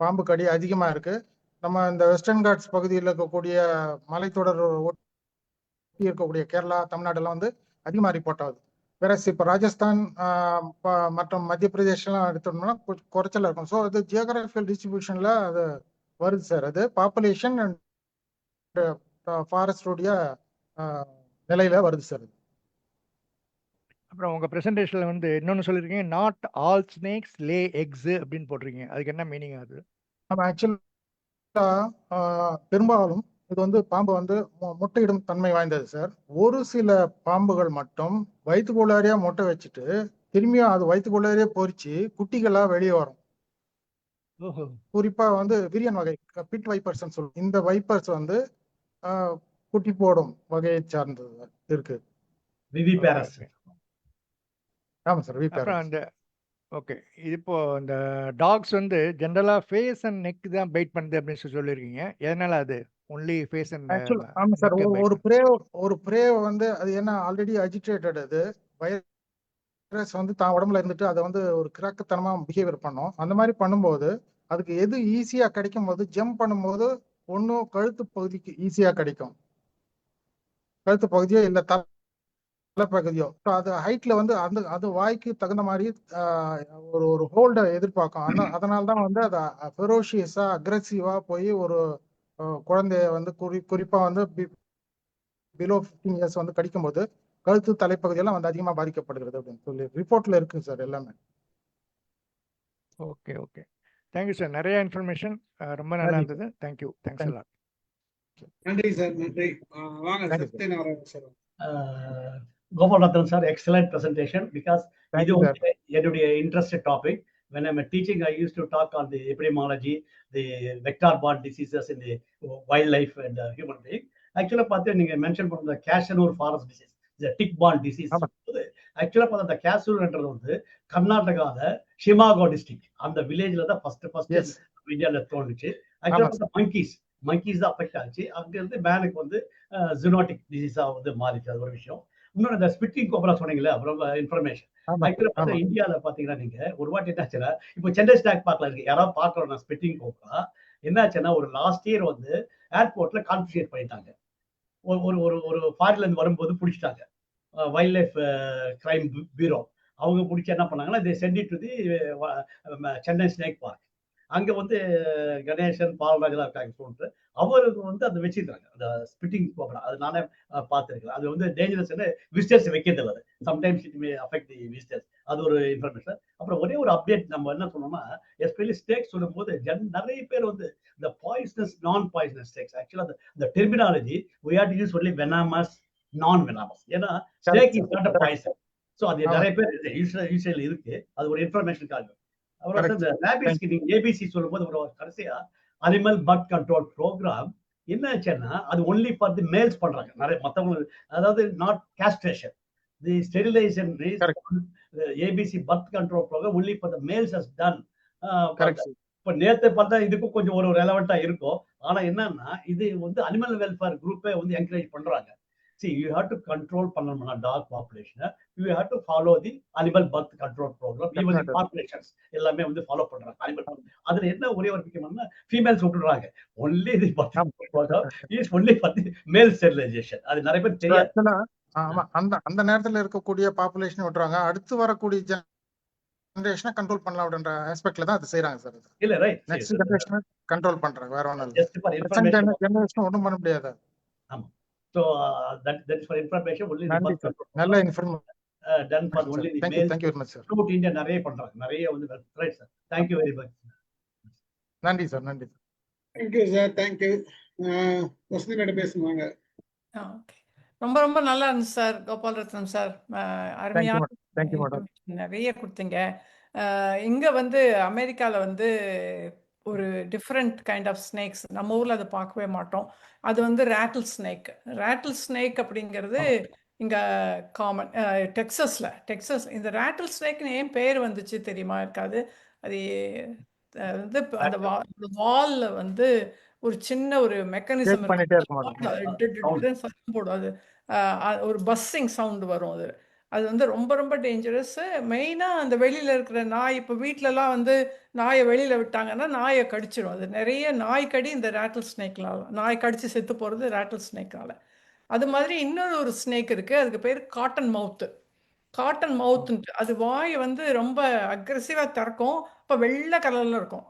பாம்பு கடி அதிகமாக இருக்குது. நம்ம இந்த வெஸ்டர்ன் காட்ஸ் பகுதியில் இருக்கக்கூடிய மலைத்தொடர் ஒட்டி இருக்கக்கூடிய கேரளா, தமிழ்நாடெல்லாம் வந்து அதிகமாக ரிப்போர்ட் ஆகுது. வேற இப்போ ராஜஸ்தான் மற்றும் மத்திய பிரதேஷ்லாம் எடுத்தோம்னா குறைச்சல இருக்கும். ஸோ அது ஜியோகிராபிக்கல் டிஸ்ட்ரிபியூஷனில் அது வருது சார். அது பாப்புலேஷன் அண்ட் ஃபாரஸ்டோடைய நிலையில வருது சார். அப்புறம் உங்க பிரசன்டேஷன்ல வந்து இன்னொன்னு சொல்லிருக்கீங்க, not all snakes Leh X அப்படின்னு போட்டிருக்கீங்க. அதுக்கு என்ன மீனிங்? அது நம்ம ஆக்சுவலா பெரும்பாலும் இது வந்து பாம்பு வந்து முட்டையிடும் தன்மை வாய்ந்தது சார். ஒரு சில பாம்புகள் மட்டும் வயிற்றுக்குள்ளாரியா முட்டை வச்சுட்டு திரும்பியும் அது வயிற்றுக்குள்ளாரியே பொரிச்சு குட்டிகளா வெளியே வரும். ஓஹோ குறிப்பா வந்து விரியன் வகை பிட் வைப்பர்ஸ் சொல்லுவோம். இந்த வைப்பர்ஸ் வந்து குட்டி போடும் வகையை சார்ந்தது இருக்கு. விவிபேரஸ். ஆமா சார், அப்புறம் விபேரஸ். அந்த ஓகே இப்போ இந்த டாக்ஸ் வந்து ஜென்ரலா ஃபேஸ் அண்ட் நெக் தான் பைட் பண்ணுது அப்படின்னு சொல்லியிருக்கீங்க. எதனால அது ஒன்லி ஃபேஸ் அண்ட் ஆக்சுவலா ஆமா சார், நெக்கை பைட் ஒரு பிரே வந்து அது என்ன ஆல்ரெடி அஜிடேட்டட், அது வைரஸ் வந்து தான் உடம்புல இருந்துட்டு அதை வந்து ஒரு கிராக்குத்தனமா பிஹேவியர் பண்ணும். அந்த மாதிரி பண்ணும்போது அதுக்கு எது ஈஸியா கிடைக்கும் போது ஜம்ப் பண்ணும்போது ஒன்னும் கழுத்து பகுதிக்கு ஈஸியா கிடைக்கும், கழுத்து பகுதியோ இல்ல தலைப்பகுதியோ. அது ஹைட்ல வந்து அந்த அது வாய்க்கு தகுந்த மாதிரி ஒரு ஹோல்ட எதிர்பார்க்கும். அதனால்தான் வந்து அதை ஃபெரோஷியஸா அக்ரெசிவா போய் ஒரு குழந்தைய வந்து குறிப்பா வந்து பிலோ 15 இயர்ஸ் வந்து கடிக்கும்போது கழுத்து தலைப்பகுதியெல்லாம் வந்து அதிகமா பாதிக்கப்படுகிறது அப்படின்னு சொல்லி ரிப்போர்ட்ல இருக்கு சார் எல்லாமே. Okay okay thank you sir. நிறைய இன்ஃபர்மேஷன் ரொம்ப நல்லா நன்றி இருந்தது. தேங்க்யூ தேங்க்ஸ் Thank எல்லாம். நன்றி சார், நன்றி. வாங்க Thank you, sir. Satyanarayana sir. Gopal Ratnam sir, excellent presentation. Because Thank இது you, sir. வந்து என்னுடைய interested topic. When I'm teaching, I used to talk on the epidemiology, the vector-borne diseases in the wildlife and human being. Actually, பார்த்து நீங்க mention பண்ண Kyasanur forest disease, the tick-borne disease. ஆமா ஆக்சுவலா பார்த்தா அந்த கேஷனூர்ன்றது வந்து கர்நாடகால ஷிமாகோ டிஸ்ட்ரிக்ட் அந்த வில்லேஜ்ல தான் ஃபர்ஸ்ட் Yes. இந்தியால தோணுச்சு. ஆமா ஆக்சுவலா சார். பார்த்தா monkeys தான் அஃபெக்ட் ஆச்சு. அங்க இருந்து மேனுக்கு வந்து ஜூனோட்டிக் டிசீஸா வந்து மாறிச்சு. அது ஒரு விஷயம். இன்னொன்று இந்த ஸ்பிட்டிங் கோப்ரா சொன்னீங்களே, அப்புறம் இன்ஃபர்மேஷன். ஆமா ஆக்சுவலா பார்த்தா ஆமா இந்தியால பாத்தீங்கன்னா நீங்க ஒரு வாட்டி என்னாச்சுன்னா, இப்போ சென்னை ஸ்டாக் பார்க்ல இருக்கு, யாராவது பார்க்கணும் ஸ்பிட்டிங் கோப்ரா என்னாச்சுன்னா, ஒரு லாஸ்ட் இயர் வந்து ஏர்போர்ட்ல கான்ஃபிஸ்கேட் பண்ணிட்டாங்க. ஒரு ஒரு ஒரு ஃபாரின்ல இருந்து வரும்போது பிடிச்சிட்டாங்க. வைல்ட் லைஃப் கிரைம் பியூரோ அவங்க பிடிச்சி என்ன பண்ணாங்கன்னா, they send it to the Chennai snake park. அங்க வந்து கணேசன் பால்ராஜெல்லாம் இருக்காங்க சொல்லிட்டு அவருக்கு வந்து அதை வச்சிருக்காங்க, அந்த ஸ்பிட்டிங் கோப்ரா. அது நானே பார்த்துருக்கேன். அது வந்து டேஞ்சரஸ் விசிட்டர்ஸ் வைக்கிறது. அது sometimes it may affect the visitors. அது ஒரு இன்ஃபர்மேஷன். அப்புறம் ஒரே ஒரு அப்டேட் நம்ம என்ன சொன்னோம்னா, எஸ்பெஷலி ஸ்டேக்ஸ் சொல்லும்போது நிறைய பேர் வந்து இந்த பாய்சனஸ் நான் பாய்சனஸ் ஸ்டேக்ஸ். ஆக்சுவலா அந்த terminology we have to use only venomous non venomous. ஏன்னா snake is not a poison. So அது நிறைய பேர் யூஸ்வல் இருக்கு. அது ஒரு இன்ஃபர்மேஷனுக்காக. அப்புறம் இந்த ரேபிட் ஸ்கின்னிங் ஏபிசி சொல்லும்போது ஒரு கடைசியா அனிமல் பர்த் கண்ட்ரோல் ப்ரோக்ராம் என்ன ஆச்சுன்னா, அது ஒன்லி ஃபார் தி மேல்ஸ் பண்றாங்க. நிறைய மற்றவங்க, அதாவது not castration, the sterilization ABC birth control program only for the males has done. இப்ப நேத்து பார்த்தா இதுக்கும் கொஞ்சம் ஒரு ரெலவெண்டா இருக்கும். ஆனா என்னன்னா, இது வந்து அனிமல் வெல்ஃபேர் குரூப்பே வந்து என்கரேஜ் பண்றாங்க. See, you have to control பண்ணணும்னா dog population, you have to follow the animal birth control program. Even the populations எல்லாமே வந்து ஃபாலோ பண்றாங்க அனிமல். அதுல என்ன ஒரே ஒரு முக்கியமான ஃபீமேல்ஸ் விட்டுறாங்க. only the birth program is only for the male sterilization. அது நிறைய பேர் தெரியாது. ஆமா, அந்த நேரத்துல இருக்கக்கூடிய பாப்புலேஷன் விட்டுறாங்க. அடுத்து வரக்கூடிய ஜெனரேஷனை கண்ட்ரோல் பண்ணலாம் அப்படின்ற ஆஸ்பெக்ட்ல தான் அது செய்யறாங்க சார். இல்ல ரைட், நெக்ஸ்ட் ஜெனரேஷனை கண்ட்ரோல் பண்றாங்க, வேற ஒண்ணும் இல்ல. Just for information. ஜெனரேஷன் ஒண்ணும் பண்ண முடியாது. ஆமா. So that is for information. Only the birth control நல்ல information done for only the male. Thank you very much, sir. Throughout India நிறைய பண்றாங்க. நிறைய வந்து right sir. Thank you very much. நன்றி சார், நன்றி sir. Thank you sir, thank you. Vasanthi பேசுவாங்க. Okay, ரொம்ப ரொம்ப நல்லா இருந்துச்சு சார் கோபால் ரத்னம் சார். அருமையான தேங்க்யூ மேடம். நிறைய கொடுத்தீங்க. இங்க வந்து அமெரிக்கால வந்து ஒரு டிஃப்ரெண்ட் கைண்ட் ஆஃப் ஸ்னேக்ஸ் நம்ம ஊர்ல அதை பார்க்கவே மாட்டோம். அது வந்து ரேட்டில் ஸ்னேக் அப்படிங்கிறது இங்க காமன். டெக்ஸஸ் இந்த ரேட்டில் ஸ்னேக்னு ஏன் பேர் வந்துச்சு தெரியுமா? இருக்காது. அது வந்து அந்த வால்ல வந்து ஒரு சின்ன ஒரு மெக்கானிசம் போடும். அது ஒரு பஸ்ஸிங் சவுண்ட் வரும். அது வந்து ரொம்ப ரொம்ப டேஞ்சரஸ். மெயினாக அந்த வெளியில் இருக்கிற நாய், இப்போ வீட்டிலலாம் வந்து நாயை வெளியில் விட்டாங்கன்னா நாயை கடிச்சிடும். அது நிறைய நாய் கடி இந்த ரேட்டில் ஸ்னேக்னால, நாய் கடிச்சு செத்து போகிறது ரேட்டில் ஸ்னேக்னால. அது மாதிரி இன்னொரு ஸ்னேக் இருக்குது, அதுக்கு பேர் காட்டன் மவுத்துன்ட்டு. அது வாய் வந்து ரொம்ப அக்ரெசிவாக திறக்கும். இப்போ வெள்ளை கலரில் இருக்கும்.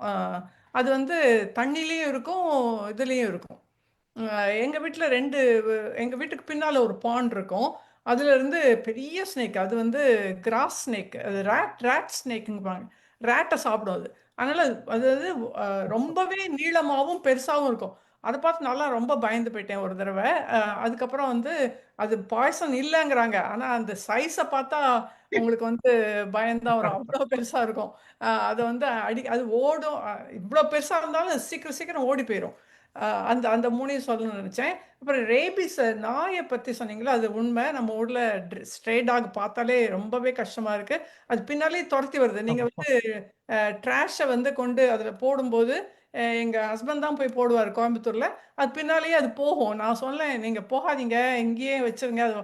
அது வந்து தண்ணிலையும் இருக்கும், இதுலேயும் இருக்கும். எங்கள் வீட்டில் எங்கள் வீட்டுக்கு பின்னால் ஒரு பாண்ட் இருக்கும். அதுலேருந்து பெரிய ஸ்னேக், அது வந்து கிராஸ் ஸ்னேக், அது ரேட் ஸ்னேக்குங்கிறாங்க. ரேட்டை சாப்பிடும் அது. அதனால் அது ரொம்பவே நீளமாகவும் பெருசாகவும் இருக்கும். அதை பார்த்து நல்லா ரொம்ப பயந்து போயிட்டேன் ஒரு தடவை. அதுக்கப்புறம் வந்து அது பாய்சன் இல்லைங்கிறாங்க, ஆனால் அந்த சைஸை பார்த்தா உங்களுக்கு வந்து பயம்தான் வரும். அவ்வளோ பெருசாக இருக்கும். அதை வந்து அது ஓடும். இவ்வளோ பெருசாக இருந்தாலும் சீக்கிரம் சீக்கிரம் ஓடி போயிடும். அந்த அந்த மூணையும் சொல்லணும்னு நினச்சேன். அப்புறம் ரேபிஸ் நாயை பற்றி சொன்னீங்களா, அது உண்மை. நம்ம ஊரில் ஸ்ட்ரே டாக் பார்த்தாலே ரொம்பவே கஷ்டமாக இருக்குது. அது பின்னாலே துரத்தி வருது. நீங்கள் வந்து ட்ராஷை வந்து கொண்டு அதில் போடும்போது எங்கள் ஹஸ்பண்ட் தான் போய் போடுவார் கோயம்புத்தூரில். அது பின்னாலேயே அது போகும். நான் சொன்னேன், நீங்கள் போகாதீங்க, இங்கேயே வச்சுருங்க, அது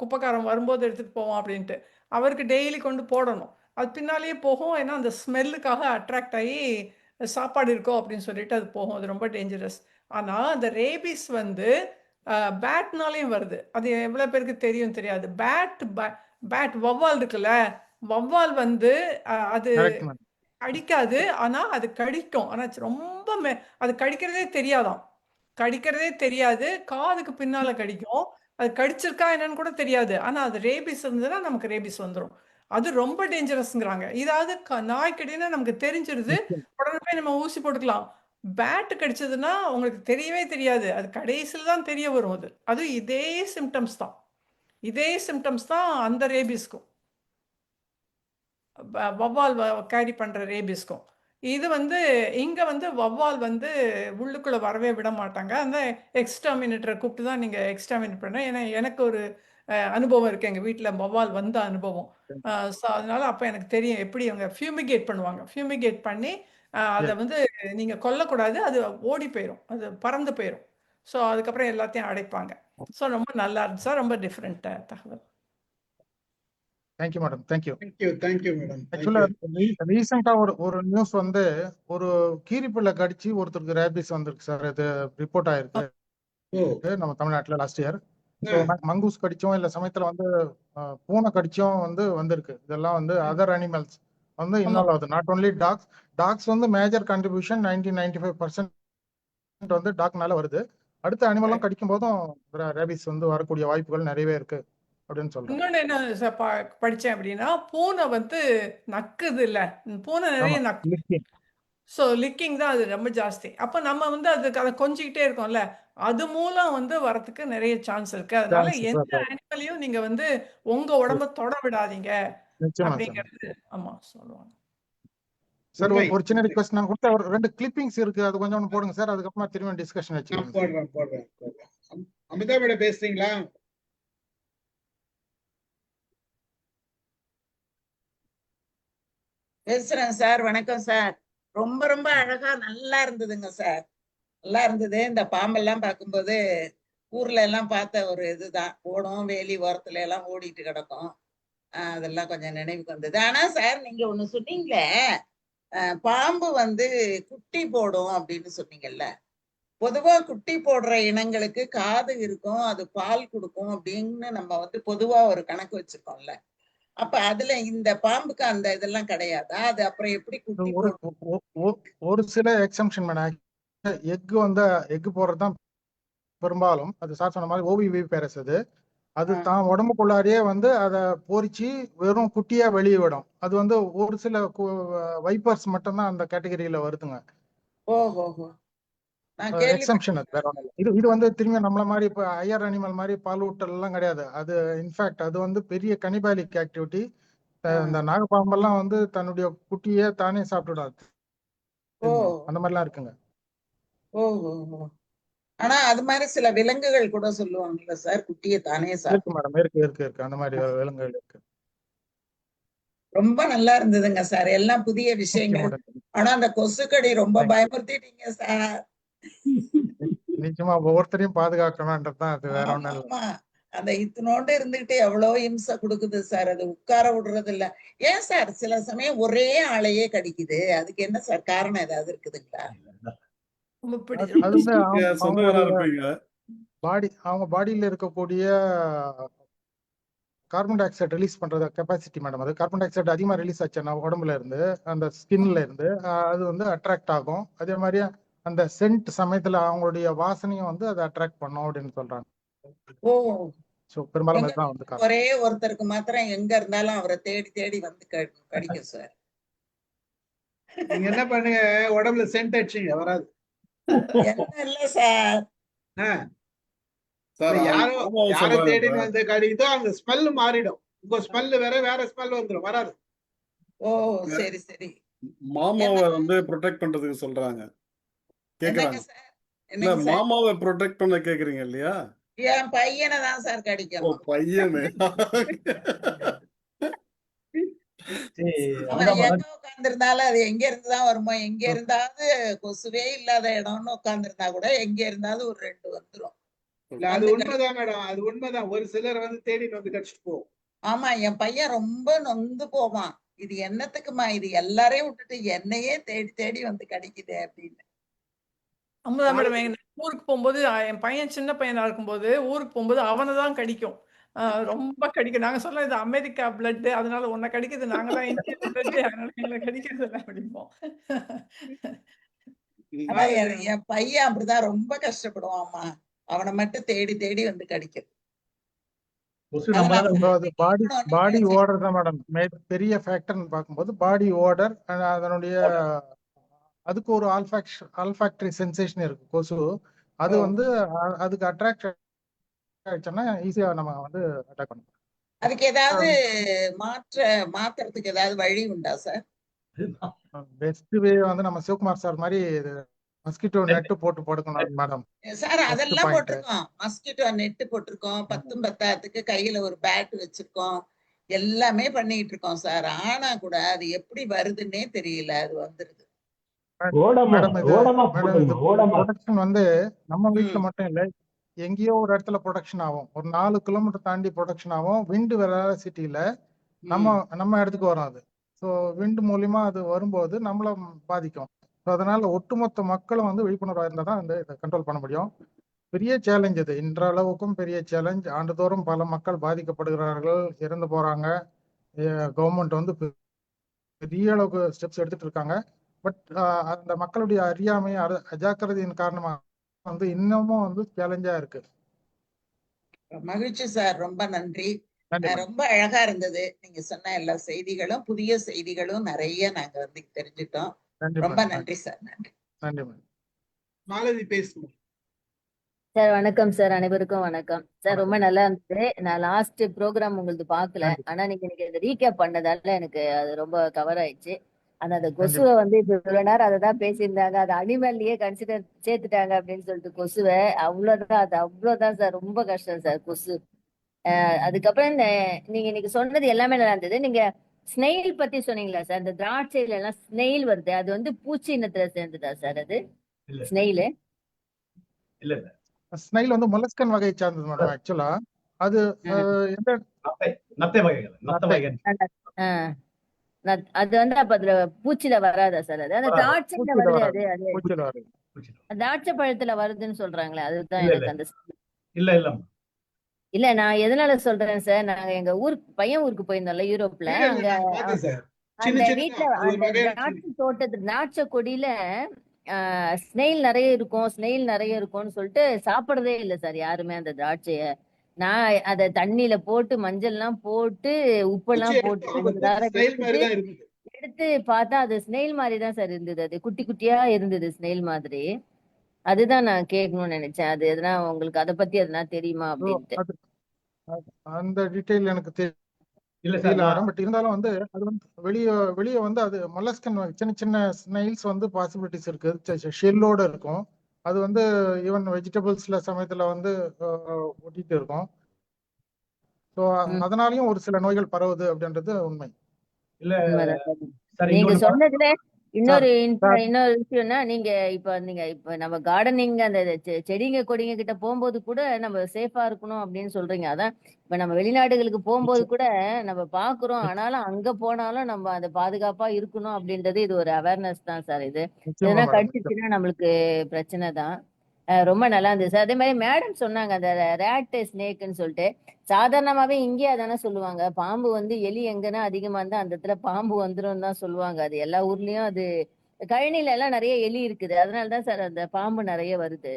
குப்பைக்காரன் வரும்போது எடுத்துகிட்டு போவோம் அப்படின்ட்டு. அவருக்கு டெய்லி கொண்டு போடணும். அது பின்னாலேயே போகும். ஏன்னா அந்த ஸ்மெல்லுக்காக அட்ராக்ட் ஆகி சாப்பாடு இருக்கோ அப்படின்னு சொல்லிட்டு அது போகும். அது ரொம்ப டேஞ்சரஸ். ஆனால் அந்த ரேபிஸ் வந்து பேட்னாலையும் வருது. அது எவ்வளோ பேருக்கு தெரியும் தெரியாது. பேட் வவ்வால் இருக்குல்ல, வவ்வால் வந்து அது கரெக்ட் மேடம். கடிக்காது. ஆனா அது கடிக்கும். ஆனா ரொம்ப அது கடிக்கிறதே தெரியாதாம். கடிக்கிறதே தெரியாது. காதுக்கு பின்னால கடிக்கும். அது கடிச்சிருக்கா என்னன்னு கூட தெரியாது. ஆனா அது ரேபிஸ் இருந்ததுன்னா நமக்கு ரேபிஸ் வந்துரும். அது ரொம்ப டேஞ்சரஸ்ங்கிறாங்க. இதாவது நாய் கடினா நமக்கு தெரிஞ்சிருது. நிச்சயம். உடனே போய் நம்ம ஊசி போட்டுக்கலாம். பேட் கடிச்சதுன்னா உங்களுக்கு தெரியவே தெரியாது. அது கடைசியில தான் தெரிய வரும் அது. அதுவும் இதே சிம்டம்ஸ் தான். இதே சிம்டம்ஸ் தான் அந்த ரேபிஸ்க்கும். வவ்வால் கேரி பண்ணுற ரேபிஸ்க்கும். இது வந்து இங்கே வந்து வவ்வால் வந்து உள்ளுக்குள்ளே வரவே விட மாட்டாங்க. அந்த எக்ஸ்டர்மினேட்டரை கூப்பிட்டு தான் நீங்கள் எக்ஸ்டர்மினேட் பண்ண. ஏன்னா எனக்கு ஒரு அனுபவம் இருக்குது. எங்கள் வீட்டில் வவ்வால் வந்த அனுபவம். ஸோ அதனால அப்போ எனக்கு தெரியும் எப்படி அவங்க ஃபியூமிகேட் பண்ணுவாங்க. ஃபியூமிகேட் பண்ணி அதை Yes. வந்து நீங்கள் கொல்லக்கூடாது. அது ஓடி போயிடும், அது பறந்து போயிடும். ஸோ அதுக்கப்புறம் எல்லாத்தையும் அடைப்பாங்க. ஸோ ரொம்ப நல்லா இருந்துச்சா, ரொம்ப டிஃப்ரெண்ட் தகவல். Thank you madam. Thank you. Thank you madam. ஆக்சுவலா ரீசெண்டா ஒரு நியூஸ் வந்து ஒரு கீரிப்புள்ள கடிச்சு ஒருத்தருக்கு ரேபிஸ் வந்திருக்கு சார். இது ரிப்போர்ட் ஆயிருக்கு நம்ம தமிழ்நாட்டுல லாஸ்ட் இயர். ஸோ மங்கூஸ் கடிச்சும் இல்ல சமயத்துல வந்து பூனை கடிச்சும் வந்து வந்திருக்கு. இதெல்லாம் வந்து அதர் அனிமல்ஸ் வந்து இன்வால்வ் ஆகுது. நாட் ஓன்லி டாக்ஸ் வந்து மேஜர் கண்ட்ரிபியூஷன் 95% வந்து டாக்னால வருது. அடுத்த அனிமலும் கடிக்கும் போதும் ரேபிஸ் வந்து வரக்கூடிய வாய்ப்புகள் நிறையவே இருக்கு அப்படின்னு சொல்றேன். இன்னொன்னு என்ன படிச்சேன் அப்படின்னா, பூனை வந்து நக்குது இல்ல, பூனை நிறைய நக்கு. ஸோ லிக்கிங் தான் அது ரொம்ப ஜாஸ்தி. அப்போ நம்ம வந்து அதுக்கு அதை கொஞ்சிக்கிட்டே இருக்கோம்ல, அது மூலம் வந்து வரத்துக்கு நிறைய சான்ஸ் இருக்கு. அதனால எந்த அனிமலையும் நீங்க வந்து உங்க உடம்ப தொட விடாதீங்க அப்படிங்கிறது ஆமா சொல்லுவாங்க. சார் ஒரு சின்ன ரிக்வெஸ்ட் நான் கொடுத்த ஒரு 2 கிளிப்பிங்ஸ் இருக்கு, அது கொஞ்சம் போடுங்க சார். அதுக்கப்புறமா திரும்ப டிஸ்கஷன் வச்சுக்கலாம். போடுறேன். அமிதா மேடம் பேசுறீங்களா? பேசுறேன் சார். வணக்கம் சார். ரொம்ப ரொம்ப அழகா நல்லா இருந்ததுங்க சார். நல்லா இருந்தது. இந்த பாம்பெல்லாம் பார்க்கும்போது ஊர்ல எல்லாம் பார்த்த ஒரு இதுதான். ஓடும், வேலி ஓரத்துல எல்லாம் ஓடிட்டு கிடக்கும். அதெல்லாம் கொஞ்சம் நினைவுக்கு வந்தது. ஆனா சார் நீங்க ஒண்ணு சொன்னீங்களே, பாம்பு வந்து குட்டி போடும் அப்படின்னு சொன்னீங்கல்ல. பொதுவா குட்டி போடுற இனங்களுக்கு காது இருக்கும், அது பால் கொடுக்கும் அப்படின்னு நம்ம வந்து பொதுவா ஒரு கணக்கு வச்சிருக்கோம்ல. அப்ப அதுல இந்த பாம்புக்கு அந்த இதெல்லாம் கிடையாதா? அது அப்புறம் எப்படி குட்டி போடும்? ஒரு சில எக்ஸம்ஷன் மேடம். எக் போடுறதுதான் பெரும்பாலும். அது சார் சொன்ன மாதிரி ஓவிவி பேரஸ் அது தான் உடம்புக்குள்ளாரியே வந்து அதை பொறிச்சு வெறும் குட்டியா வெளியே விடும். அது வந்து ஒரு சில வைப்பர்ஸ் மட்டும்தான் அந்த கேட்டகரியில வருதுங்க. ஓஹோ. எக்ஸம்ஷன் அது, வேற ஒன்றும் இல்லை. இது வந்து திரும்பி நம்மள மாதிரி இப்ப ஹையர் அனிமல் மாதிரி பாலூட்டல் எல்லாம் கிடையாது. அது இன்ஃபேக்ட் அது வந்து பெரிய கனிபாலிக் ஆக்டிவிட்டி. இந்த நாகப்பாம்பெல்லாம் வந்து தன்னுடைய குட்டியே தானே சாப்பிட்டுடாது. அந்த மாதிரிலாம் இருக்குங்க. ஓஹோ. ஆனா அது மாதிரி சில விலங்குகள் கூட சொல்லுவாங்கல்ல சார், குட்டியை தானே இருக்கு மேடம். இருக்கு அந்த மாதிரி விலங்குகள் இருக்கு. ரொம்ப நல்லா இருந்ததுங்க சார். எல்லாம் புதிய விஷயங்கள். ஆனா அந்த கொசுக்கடி ரொம்ப பயமுறுத்திட்டீங்க சார். நிச்சயமா ஒவ்வொருத்தரையும் பாதுகாக்கணும்ன்றதுதான் அது, வேற ஒண்ணும் இல்ல. அந்த இத்தனோண்டு இருந்துகிட்டு எவ்வளவு இம்சை கொடுக்குது சார். அது உட்கார விடுறது இல்ல. ஏன் சார் சில சமயம் ஒரே ஆளையே கடிக்குது? அதுக்கு என்ன சார் காரணம் ஏதாவது இருக்குதுங்களா? அவங்க பாடியில இருக்கக்கூடிய கார்பன் டை ஆக்சைடு ரிலீஸ் பண்றத கெப்பாசிட்டி மேடம். அது கார்பன் டை ஆக்சைடு அதிகமா ரிலீஸ் ஆச்சுன்னா உடம்புல இருந்து, அந்த ஸ்கின்ல இருந்து அது வந்து அட்ராக்ட் ஆகும். அதே மாதிரி அந்த சென்ட் சமயத்துல அவங்களுடைய வாசனையும் வந்து அதை அட்ராக்ட் பண்ணும் அப்படின்னு சொல்றாங்க. சோ பெரும்பாலும் அதுதான் வந்து ஒரே ஒருத்தருக்கு மாத்திரம் எங்க இருந்தாலும் அவரை தேடி தேடி வந்து கடிக்கும் சார். நீங்க என்ன பண்ணுங்க, உடம்புல சென்ட் அடிச்சீங்க வராது. என்ன இல்ல சார். ஆஹ் சார் இல்ல, அவங்க யாரோ மாமாவை யாரை சொல்றாங்க தேடின்னு சார். வந்து கடிக்குதோ அந்த ஸ்மெல் மாறிடும். உங்க ஸ்மெல் வேற ஸ்மெல் வந்துடும், வராது. ஓ சரி சரி. மாமாவை என்ன வந்து ப்ரொடெக்ட் பண்றதுக்கு சொல்றாங்க, என்னங்க கேக்குறாங்க. சார்? இல்ல என்னங்க சார்? மாமாவை ப்ரொடெக்ட் பண்ண கேக்குறீங்க இல்லையா? என் பையனை தான் சார் ஓ கடிக்கணும். பையனு. சரி, அவன் அதான் எங்க உட்கார்ந்திருந்தாலும் அது எங்க இருந்து தான் வருமோ, எங்க இருந்தாவது கொசுவே இல்லாத இடம்னு உட்கார்ந்திருந்தா கூட எங்க இருந்தாவது ஒரு 2 வந்துரும். இல்ல, அது வந்து உண்மைதான் மேடம், அது உண்மைதான். ஒரு சிலர் வந்து தேடிட்டு வந்து கடிச்சிட்டு போகும். ஆமா, என் பையன் ரொம்ப நொந்து போவான். இது என்னத்துக்குமா, இது எல்லாரையும் விட்டுட்டு என்னையே தேடி தேடி வந்து கடிக்குதே அப்படின்னு. அமுதா மேடம், எங்க ஊருக்கு போகும்போது என் பையன் சின்ன பையனா இருக்கும்போது ஊருக்கு போகும்போது அவனை தான் கடிக்கும். ரொம்ப கடிக்கும். நாங்க சொல்ல இது அமெரிக்கா பிளட், அதனால உன்னை கடிக்குது, நாங்களாம் இந்தியன் பிளட், அதனால எங்களை கடிக்கிறது இல்லை அப்படிம்போம். ஆனா என் பையன் அப்படிதான் ரொம்ப கஷ்டப்படுவான்மா. அவனை மட்டும் தேடி தேடி வந்து கடிக்கும். கொசு அது நம்மளால நான் So அது பாடி சாப்பிடணும்னு நினைச்சேன். ஓடர் தான் மேடம் பெரிய ஃபேக்டர்னு பார்க்கும்போது பாடி ஓடர் அதனுடைய அதுக்கு ஒரு ஆல்ஃபாக்டரி சென்சேஷன் இருக்கு கொசு. அது ஓ. வந்து அதுக்கு அட்ராக்ட் ஆயிடுச்சுன்னா ஈஸியா நம்ம வந்து அட்டாக் பண்ணுவோம். அதுக்கு ஏதாவது மாத்துறதுக்கு ஏதாவது வழி உண்டா சார்? பெஸ்ட் வே வந்து நம்ம சிவகுமார் சார் மாதிரி மஸ்கிட்டோ நெட் போட்டு படுக்கணும் மேடம். சார் First அதெல்லாம் point. போட்டிருக்கோம். மஸ்கிட்டோ நெட் போட்டிருக்கோம். 10 பத்தாத்துக்கு கையில ஒரு பேட் வச்சிருக்கோம். எல்லாமே பண்ணிட்டு இருக்கோம் சார். ஆனா கூட அது எப்படி வருதுன்னே தெரியல. அது வந்துருது. மேடம் இது ப்ரொடக்ஷன் வந்து நம்ம வீட்ல ம். மட்டும் இல்ல, எங்கேயோ ஒரு இடத்துல ப்ரொடக்ஷன் ஆகும். ஒரு 4 கிலோமீட்டர் தாண்டி ப்ரொடக்ஷன் ஆகும். விண்டு வெலாசிட்டியில நம்ம இடத்துக்கு வரும் அது. ஸோ விண்டு மூலியமா அது வரும்போது நம்மள பாதிக்கும். ஸோ அதனால ஒட்டுமொத்த மக்களும் வந்து விழிப்புணர்வா இருந்தால் தான் வந்து இதை கண்ட்ரோல் பண்ண முடியும். பெரிய சேலஞ்ச் இது, இன்றளவுக்கும் பெரிய சேலஞ்ச். ஆண்டுதோறும் பல மக்கள் பாதிக்கப்படுகிறார்கள், இறந்து போறாங்க. கவர்மெண்ட் வந்து பெரிய அளவுக்கு ஸ்டெப்ஸ் எடுத்துட்டு இருக்காங்க. பட் அந்த மக்களுடைய அறியாமை அஜாக்கிரதையின் காரணமா வந்து இன்னமும் வந்து சேலஞ்சா இருக்கு. மகிழ்ச்சி சார். ரொம்ப நன்றி. நன்றி மேடம். ரொம்ப அழகா இருந்தது. நீங்க சொன்ன எல்லா செய்திகளும், புதிய செய்திகளும் நிறைய நாங்க வந்து தெரிஞ்சுட்டோம். நன்றி ரொம்ப மேடம். நன்றி சார். நன்றி. நன்றி மேடம். மாலதி பேசுவோம். சார் வணக்கம் சார், அனைவருக்கும் வணக்கம் சார். ரொம்ப வணக்கம். நல்லா இருந்தது. நான் லாஸ்ட் ப்ரோக்ராம் உங்களுக்கு பார்க்கல, நன்றி. ஆனா நீங்க எனக்கு ரீகேப் பண்ணதால எனக்கு அது ரொம்ப கவர் ஆயிடுச்சு. ஆனா அந்த நன்றி கொசுவை வந்து இப்ப இவ்வளவு நேரம் அதை தான் பேசியிருந்தாங்க, அது அனிமல்லயே கன்சிடர் சேர்த்துட்டாங்க அப்படின்னு சொல்லிட்டு கொசுவை அவ்வளவுதான், அது அவ்வளவுதான் சார். ரொம்ப கஷ்டம் சார் கொசு. அதுக்கப்புறம் நீங்க இன்னைக்கு சொன்னது எல்லாமே நல்லா இருந்தது. நீங்க ஸ்னெயில் பத்தி சொன்னீங்களா சார்? இந்த திராட்சையில எல்லாம் ஸ்னெயில் வருது, அது வந்து பூச்சி இனத்துல சேர்ந்ததா சார் அது இல்ல ஸ்னெயிலு? இல்ல இல்ல ஸ்னைல் வந்து மொலஸ்கன் வகையை சார்ந்தது மேடம். ஆக்சுவலா அது எந்த நத்தை நத்தை வகைகள், நத்த நத்தை. வகைகள் ஆஹ் அது வந்து அப்ப அதுல பூச்சில வராதா சார்? அது அந்த வராது. திராட்சையில பூச்சியில வருது, வராது, அது பூச்சியில வராது. திராட்சை பழத்துல வருதுன்னு சொல்றாங்களே, அதுதான் இல்ல இல்ல எனக்கு அந்த இல்ல இல்ல இல்ல. நான் எதனால சொல்றேன் சார், நாங்க எங்க பையன் ஊருக்கு போயிருந்தோம்ல யூரோப்ல, இல்ல, அங்க நான் பார்த்தேன் சார். அந்த சின்ன வீட்டுல சின்னதா அது ஒரு அந்த வகையான திராட்சை தோட்டத்து திராட்சை கொடியில ஸ்னெயில் நிறைய இருக்கும், ஸ்னெயில் நிறைய இருக்கும்னு சொல்லிட்டு சாப்பிடறதே இல்லை சார் யாருமே அந்த திராட்சைய. நான் அதை தண்ணியில போட்டு மஞ்சள் எல்லாம் போட்டு உப்பெல்லாம் பூச்சி போட்டு அவங்க 2 பூச்சி வாரம் ஸ்டைல் மாதிரி வச்சுட்டு தான் இருந்தது. எடுத்து பார்த்தா அது ஸ்னெயில் மாதிரி தான் சார் இருந்தது. அது குட்டி குட்டியா இருந்தது ஸ்னெயில் மாதிரி. அதுதான் நான் கேட்கணும்னு நினைச்சேன். அது எதனா உங்களுக்கு அதை பத்தி எதனா தெரியுமா So, அப்படின்ட்டு. அந்த டீடைல் எனக்கு இல்ல சார். தெரியல மேடம். பட் இருந்தாலும் வந்து அது வந்து வெளியே வந்து அது மொலஸ்கன் சின்ன சின்ன ஸ்னைல்ஸ் வந்து பாசிபிலிட்டிஸ் இருக்கு, ஷெல்லோட இருக்கும். அது வந்து ஈவன் வெஜிடபிள்ஸ்ல சமயத்துல வந்து ஒட்டிட்டு இருக்கும். ஸோ அதனாலயும் ஒரு சில நோய்கள் பரவுது அப்படின்றது உண்மை. இல்ல உண்மைதான் சார். சார், நீங்க இன்னொன்னு சொன்னதுல இன்னொரு சார். இன்னொரு விஷயம்னா, நீங்க இப்ப நம்ம கார்டனிங் அந்த செடிங்க கொடிங்க கிட்ட போகும்போது கூட நம்ம சேஃபா இருக்கணும் அப்படின்னு சொல்றீங்க. அதான் இப்ப நம்ம வெளிநாடுகளுக்கு போகும்போது கூட நம்ம பாக்குறோம், ஆனாலும் அங்க போனாலும் நம்ம அந்த பாதுகாப்பா இருக்கணும் அப்படின்றது இது ஒரு அவேர்னஸ் தான் சார். இது நிச்சயமா எதனா மேடம். கடிச்சிச்சுன்னா நம்மளுக்கு பிரச்சனை தான். ரொம்ப நல்லா இருந்தது சார். அதே மாதிரி மேடம் சொன்னாங்க அந்த ரேட் ஸ்னேக்னு சொல்லிட்டு, சாதாரணமாவே இங்கே அதானே சொல்லுவாங்க, பாம்பு வந்து எலி எங்கன்னா அதிகமா இருந்தா அந்த இடத்துல பாம்பு வந்துரும் தான் சொல்லுவாங்க. அது எல்லா ஊர்லயும் அது கழனில எல்லாம் நிறைய எலி இருக்குது, அதனாலதான் சார் அந்த பாம்பு நிறைய வருது.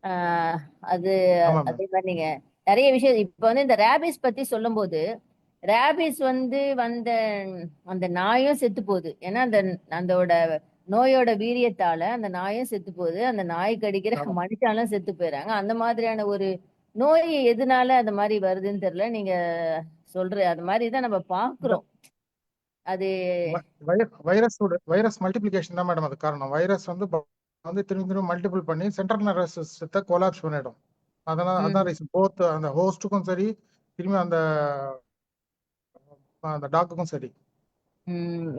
ஆஹ் அது ஆமா மேம். அதே மாதிரி நீங்க நிறைய விஷயம் இப்ப வந்து இந்த ரேபிஸ் பத்தி சொல்லும் போது, ரேபிஸ் வந்து வந்த அந்த நாயும் செத்து போகுது. ஏன்னா அதோட நோயோட வீரியத்தால அந்த நாயும் செத்து போகுது, அந்த நாய் கடிக்கிற ஆமா. மனுஷாலும் செத்து போயிடுறாங்க. அந்த மாதிரியான ஒரு நோய் எதனால அந்த மாதிரி வருதுன்னு தெரியல. நீங்க அது மாதிரிதான் நம்ம இந்த பாக்குறோம். அது வைரஸ் மல்டிபிளிகேஷன் தான் மேடம் அது காரணம். வைரஸ் வந்து திரும்பி திரும்பி மல்டிபிள் பண்ணி சென்ட்ரல் நர்வஸ் சிஸ்டத்தை கொலாப்ஸ் பண்ணிடும். அதான் ம், ரீசன். போத் அந்த ஹோஸ்ட்டுக்கும் சரி, திரும்பி அந்த டாக்குக்கும் சரி.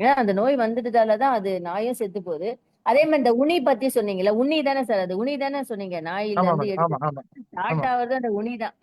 ஏன் அந்த நோய் வந்துட்டதாலதான் அது நாயும் செத்து போகுது. அதே மாதிரி இந்த உண்ணி பத்தி சொன்னீங்கல்ல, உண்ணி தானே சார்? அது உண்ணி தானே சொன்னீங்க? நாயில ஆமா இருந்து மேடம். ஆமா எடுத்து ஆமா ஸ்டார்ட் ஆமா ஆகுறது அந்த உண்ணி தான்.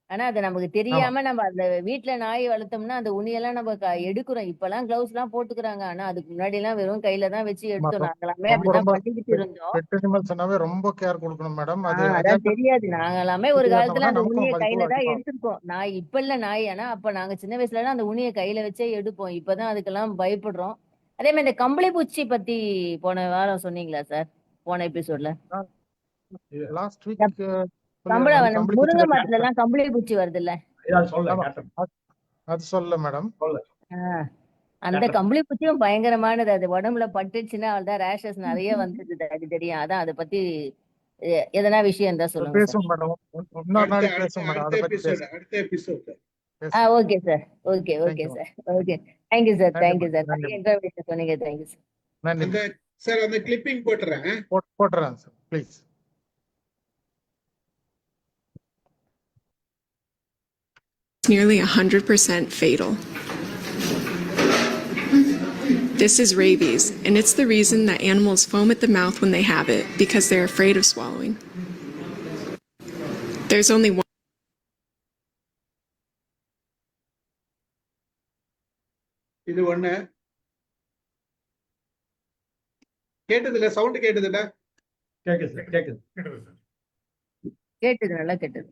ஆனா அது நமக்கு ஆமா தெரியாம நம்ம அந்த வீட்டுல நாய் வளர்த்தோம்னா அந்த உண்ணியெல்லாம் நம்ம எடுக்கிறோம். இப்பெல்லாம் கிளவுஸ் எல்லாம் போட்டுக்கிறாங்க. ஆனா அதுக்கு முன்னாடி எல்லாம் வெறும் கையில தான் வச்சு ஆமா. எடுத்தோம். நாங்களாமே ரொம்ப அப்படிதான் ரொம்ப பண்ணிக்கிட்டு இருந்தோம். பெட் அனிமல்ஸ்னாவே ரொம்ப கேர் கொடுக்கணும் மேடம். அது அதான் அஜாக்கிரதையா தெரியாது. நாங்களாமே ஒரு காலத்துல அந்த நமக்கும் உண்ணியை மதிப்பு கையில தான் அதிகமாகும். எடுத்திருக்கோம். நாய் இப்ப இல்ல நாய். ஆனா அப்ப நாங்க சின்ன வயசுல எல்லாம் அந்த உண்ணியை கையில வச்சே எடுப்போம். இப்பதான் அதுக்கெல்லாம் பயப்படுறோம். அதே மாதிரி இந்த கம்பளி பூச்சி பத்தி போன வாரம் சொன்னீங்களா சார்? போன எபிசோட்ல லாஸ்ட் வீக் கம்பளி முருங்கை பூச்சி மரத்துல எல்லாம் கம்பளி பூச்சி வருது இல்ல? ஏதாவது சொல்ல ஆமா கேப்டன் அது சொல்ல மேடம். சொல்ல அந்த கேப்டன் கம்பளி பூச்சியும் பயங்கரமானது. அது உடம்புல பட்டுச்சுன்னா அவள்தான் ரேஷஸ் நிறைய வந்துடுது. அது தெரியும். அதான் அதை பத்தி எதனா விஷயம் இருந்தா சொல்லுங்க சார். பேசுவோம் மேடம். இன்னொரு நாளைக்கு பேசுவோம் மேடம். அதை பத்தி அடுத்த episode okay sir. Okay thank you sir. Okay, thank you sir. Thank you sir. நன்றி நிறைய இன்ஃபர்மேஷன் சொன்னீங்க. Thank you sir. நன்றி அந்த சார் அந்த கிளிப்பிங் போட்டுறேன். போட்டுறேன் sir please. Nearly 100% fatal. This is rabies, and it's the reason that animals foam at the mouth when they have it, because they're afraid of swallowing. There's only one. இது ஒண்ணு கேட்டது இல்ல, sound கேட்டது இல்ல? கேக்குது கேக்குது கேட்டது, நல்லா கேட்டது.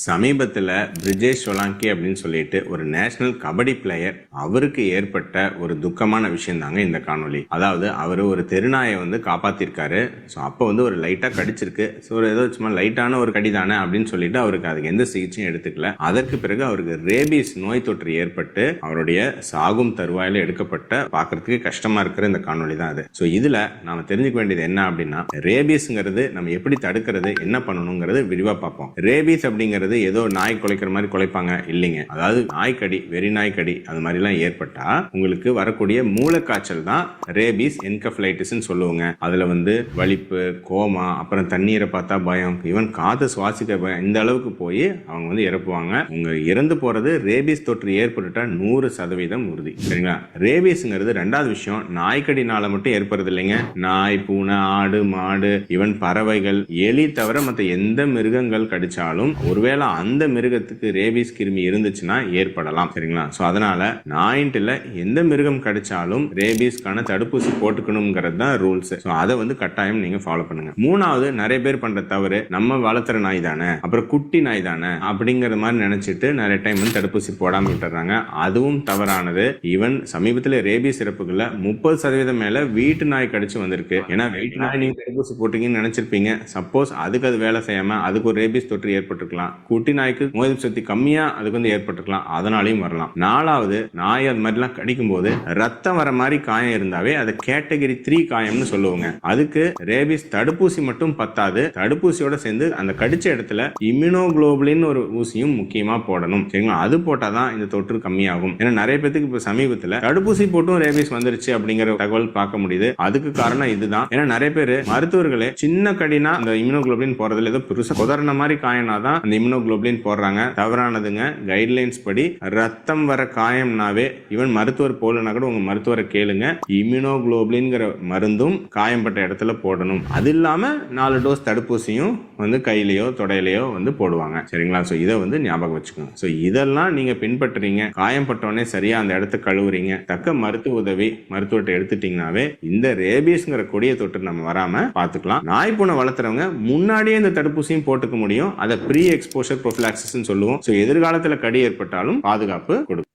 சமீபத்தில் பிரிஜேஷ் சோலாங்கி அப்படின்னு சொல்லிட்டு ஒரு நேஷனல் கபடி பிளேயர், அவருக்கு ஏற்பட்ட ஒரு துக்கமான விஷயம் தாங்க இந்த காணொலி. அதாவது அவர் ஒரு தெருநாயை வந்து காப்பாத்திருக்காரு. ஸோ அப்போ வந்து ஒரு லைட்டாக கடிச்சிருக்கு. ஸோ ஒரு ஏதோ சும்மா லைட்டான ஒரு கடி தானே அப்படின்னு சொல்லிட்டு அவருக்கு அதுக்கு எந்த சிகிச்சையும் எடுத்துக்கல. அதற்கு பிறகு அவருக்கு ரேபீஸ் நோய் தொற்று ஏற்பட்டு அவருடைய சாகும் தருவாயில எடுக்கப்பட்ட பார்க்கறதுக்கு கஷ்டமா இருக்கிற இந்த காணொலி தான் அது. ஸோ இதுல நாம தெரிஞ்சுக்க வேண்டியது என்ன அப்படின்னா, ரேபீஸ்ங்கிறது நம்ம எப்படி தடுக்கிறது, என்ன பண்ணணுங்கிறது விரிவா பார்ப்போம். ரேபீஸ் அப்படிங்கிறது ஏதோ நாய் குலைக்கிற மாதிரி குலைப்பாங்க இல்லைங்க. அதாவது நாய்க்கடி, வெறி நாய்க்கடி அது மாதிரி எல்லாம் ஏற்பட்டா உங்களுக்கு வரக்கூடிய மூளைக்காய்ச்சல் தான் ரேபீஸ் என்கெஃபலைட்டிஸ் சொல்லுவாங்க. அதுல வந்து வலிப்பு, கோமா, அப்புறம் தண்ணீரை பார்த்தா பயம், ஈவன் காது சுவாசிக்க பயம், இந்த அளவுக்கு போய் அவங்க வந்து இறப்புவாங்க. உங்க இறந்து போறது ரேபீஸ் தொற்று ஏற்பட்டுட்டா 100% உறுதி. சரிங்களா? ரேபீஸ்ங்கிறது ரெண்டாவது விஷயம் நாய்க்கடினால மட்டும் ஏற்படுறது இல்லைங்க. நாய், பூனை, ஆடு, மாடு, ஈவன் பறவைகள், எலி தவிர மற்ற எந்த மிருகங்கள் கடிச்சாலும் ஒருவேளை அந்த மிருகத்துக்கு ரேபீஸ் கிருமி இருந்துச்சுன்னா ஏற்படலாம். சரிங்களா? சோ அதனால நாயின்ட்டுல எந்த மிருகம் கடிச்சாலும் ரேபீஸ்க்கான தடுப்பூசி போட்டுக்கணும்ங்கிறது தான் ரூல்ஸ். சோ அதை வந்து கட்டாயம் நீங்க ஃபாலோ பண்ணுங்க. மூணாவது, நிறைய பேர் பண்ற தவறு, நம்ம வளர்த்துற நாய் தானே, அப்புறம் குட்டி நாய் தானே அப்படிங்கிற மாதிரி நினைச்சிட்டு நிறைய டைம் வந்து தடுப்பூசி போடாம விட்டுறாங்க. அதுவும் தவறானது. ஈவன் சமீபத்தில் ரேபீஸ் இறப்புகள்ல 30% மேல வீட்டு நாய் கடிச்சு வந்திருக்கு. ஏன்னா வீட்டு நாய் நீங்க தடுப்பூசி போட்டீங்கன்னு நினைச்சிருப்பீங்க. சப்போஸ் அதுக்கு அது வேலை செய்யாம அதுக்கு ஒரு ரேபீஸ் தொற்று ஏற்பட்டிருக்கலாம். குட்டி நாய்க்கு நோய் எதிர்ப்பு சக்தி கம்மியா அதுக்கு வந்து ஏற்பட்டிருக்கலாம். அதனாலையும் வரலாம். நாலாவது, நாய் அது மாதிரிலாம் கடிக்கும் போது ரத்தம் வர மாதிரி காயம் இருந்தாவே அதை கேட்டகரி 3 காயம்னு சொல்லுவாங்க. அதுக்கு ரேபீஸ் தடுப்பூசி மட்டும் பத்தாது, தடுப்பூசியோட சேர்ந்து அந்த கடிச்ச இடத்துல இம்யூனோகுளோபுலின் ஒரு ஊசியும் முக்கியமா போடணும். சரிங்களா? அது போட்டாதான் இந்த தொற்று கம்மியாகும். ஏன்னா நிறைய பேருக்கு இப்ப சமீபத்துல தடுப்பூசி போட்டும் ரேபீஸ் வந்துருச்சு அப்படிங்கிற தகவல் பார்க்க முடியுது. அதுக்கு காரணம் இதுதான். ஏன்னா நிறைய பேர் மருத்துவர்களே சின்ன கடினா அந்த இம்யூனோகுளோபுலின் போறதுல ஏதோ பெருசா குதறன மாதிரி காயம்னாதான் அந்த இம்யூனோகுளோபுலின் போடுறாங்க. தவறானதுங்க. கைட்லைன்ஸ் படி ரத்தம் வர காயம்னாவே, ஈவன் மருத்துவர் போலனா கூட உங்க மருத்துவரை கேளுங்க, இம்யூனோகுளோபுலின்ங்கிற மருந்தும் காயம்பட்ட இடத்துல போடணும். அது இல்லாம 4 டோஸ் தடுப்பூசியும் வந்து கையிலயோ தொடையிலயோ வந்து போடுவாங்க. சரிங்களா? சோ இதை வந்து ஞாபகம் வச்சுக்கோங்க. சோ இதெல்லாம் நீங்க பின்பற்றுறீங்க, காயம்பட்டோடனே சரியா அந்த இடத்த கழுவுறீங்க, தக்க மருத்துவ உதவி மருத்துவத்தை எடுத்துட்டீங்கன்னாவே இந்த ரேபீஸ்ங்கிற கொடிய தொற்று நம்ம வராம பாத்துக்கலாம். நாய் பூனை வளர்த்துறவங்க முன்னாடியே இந்த தடுப்பூசியும் போட்டுக்க முடியும். அதை ப்ரீ எக்ஸ்போஷர் ப்ரோஃபிலாக்சிஸ் சொல்லுவோம். சோ எதிர்காலத்துல கடி ஏற்பட்டாலும் பாதுகாப்பு கொடுக்கும்.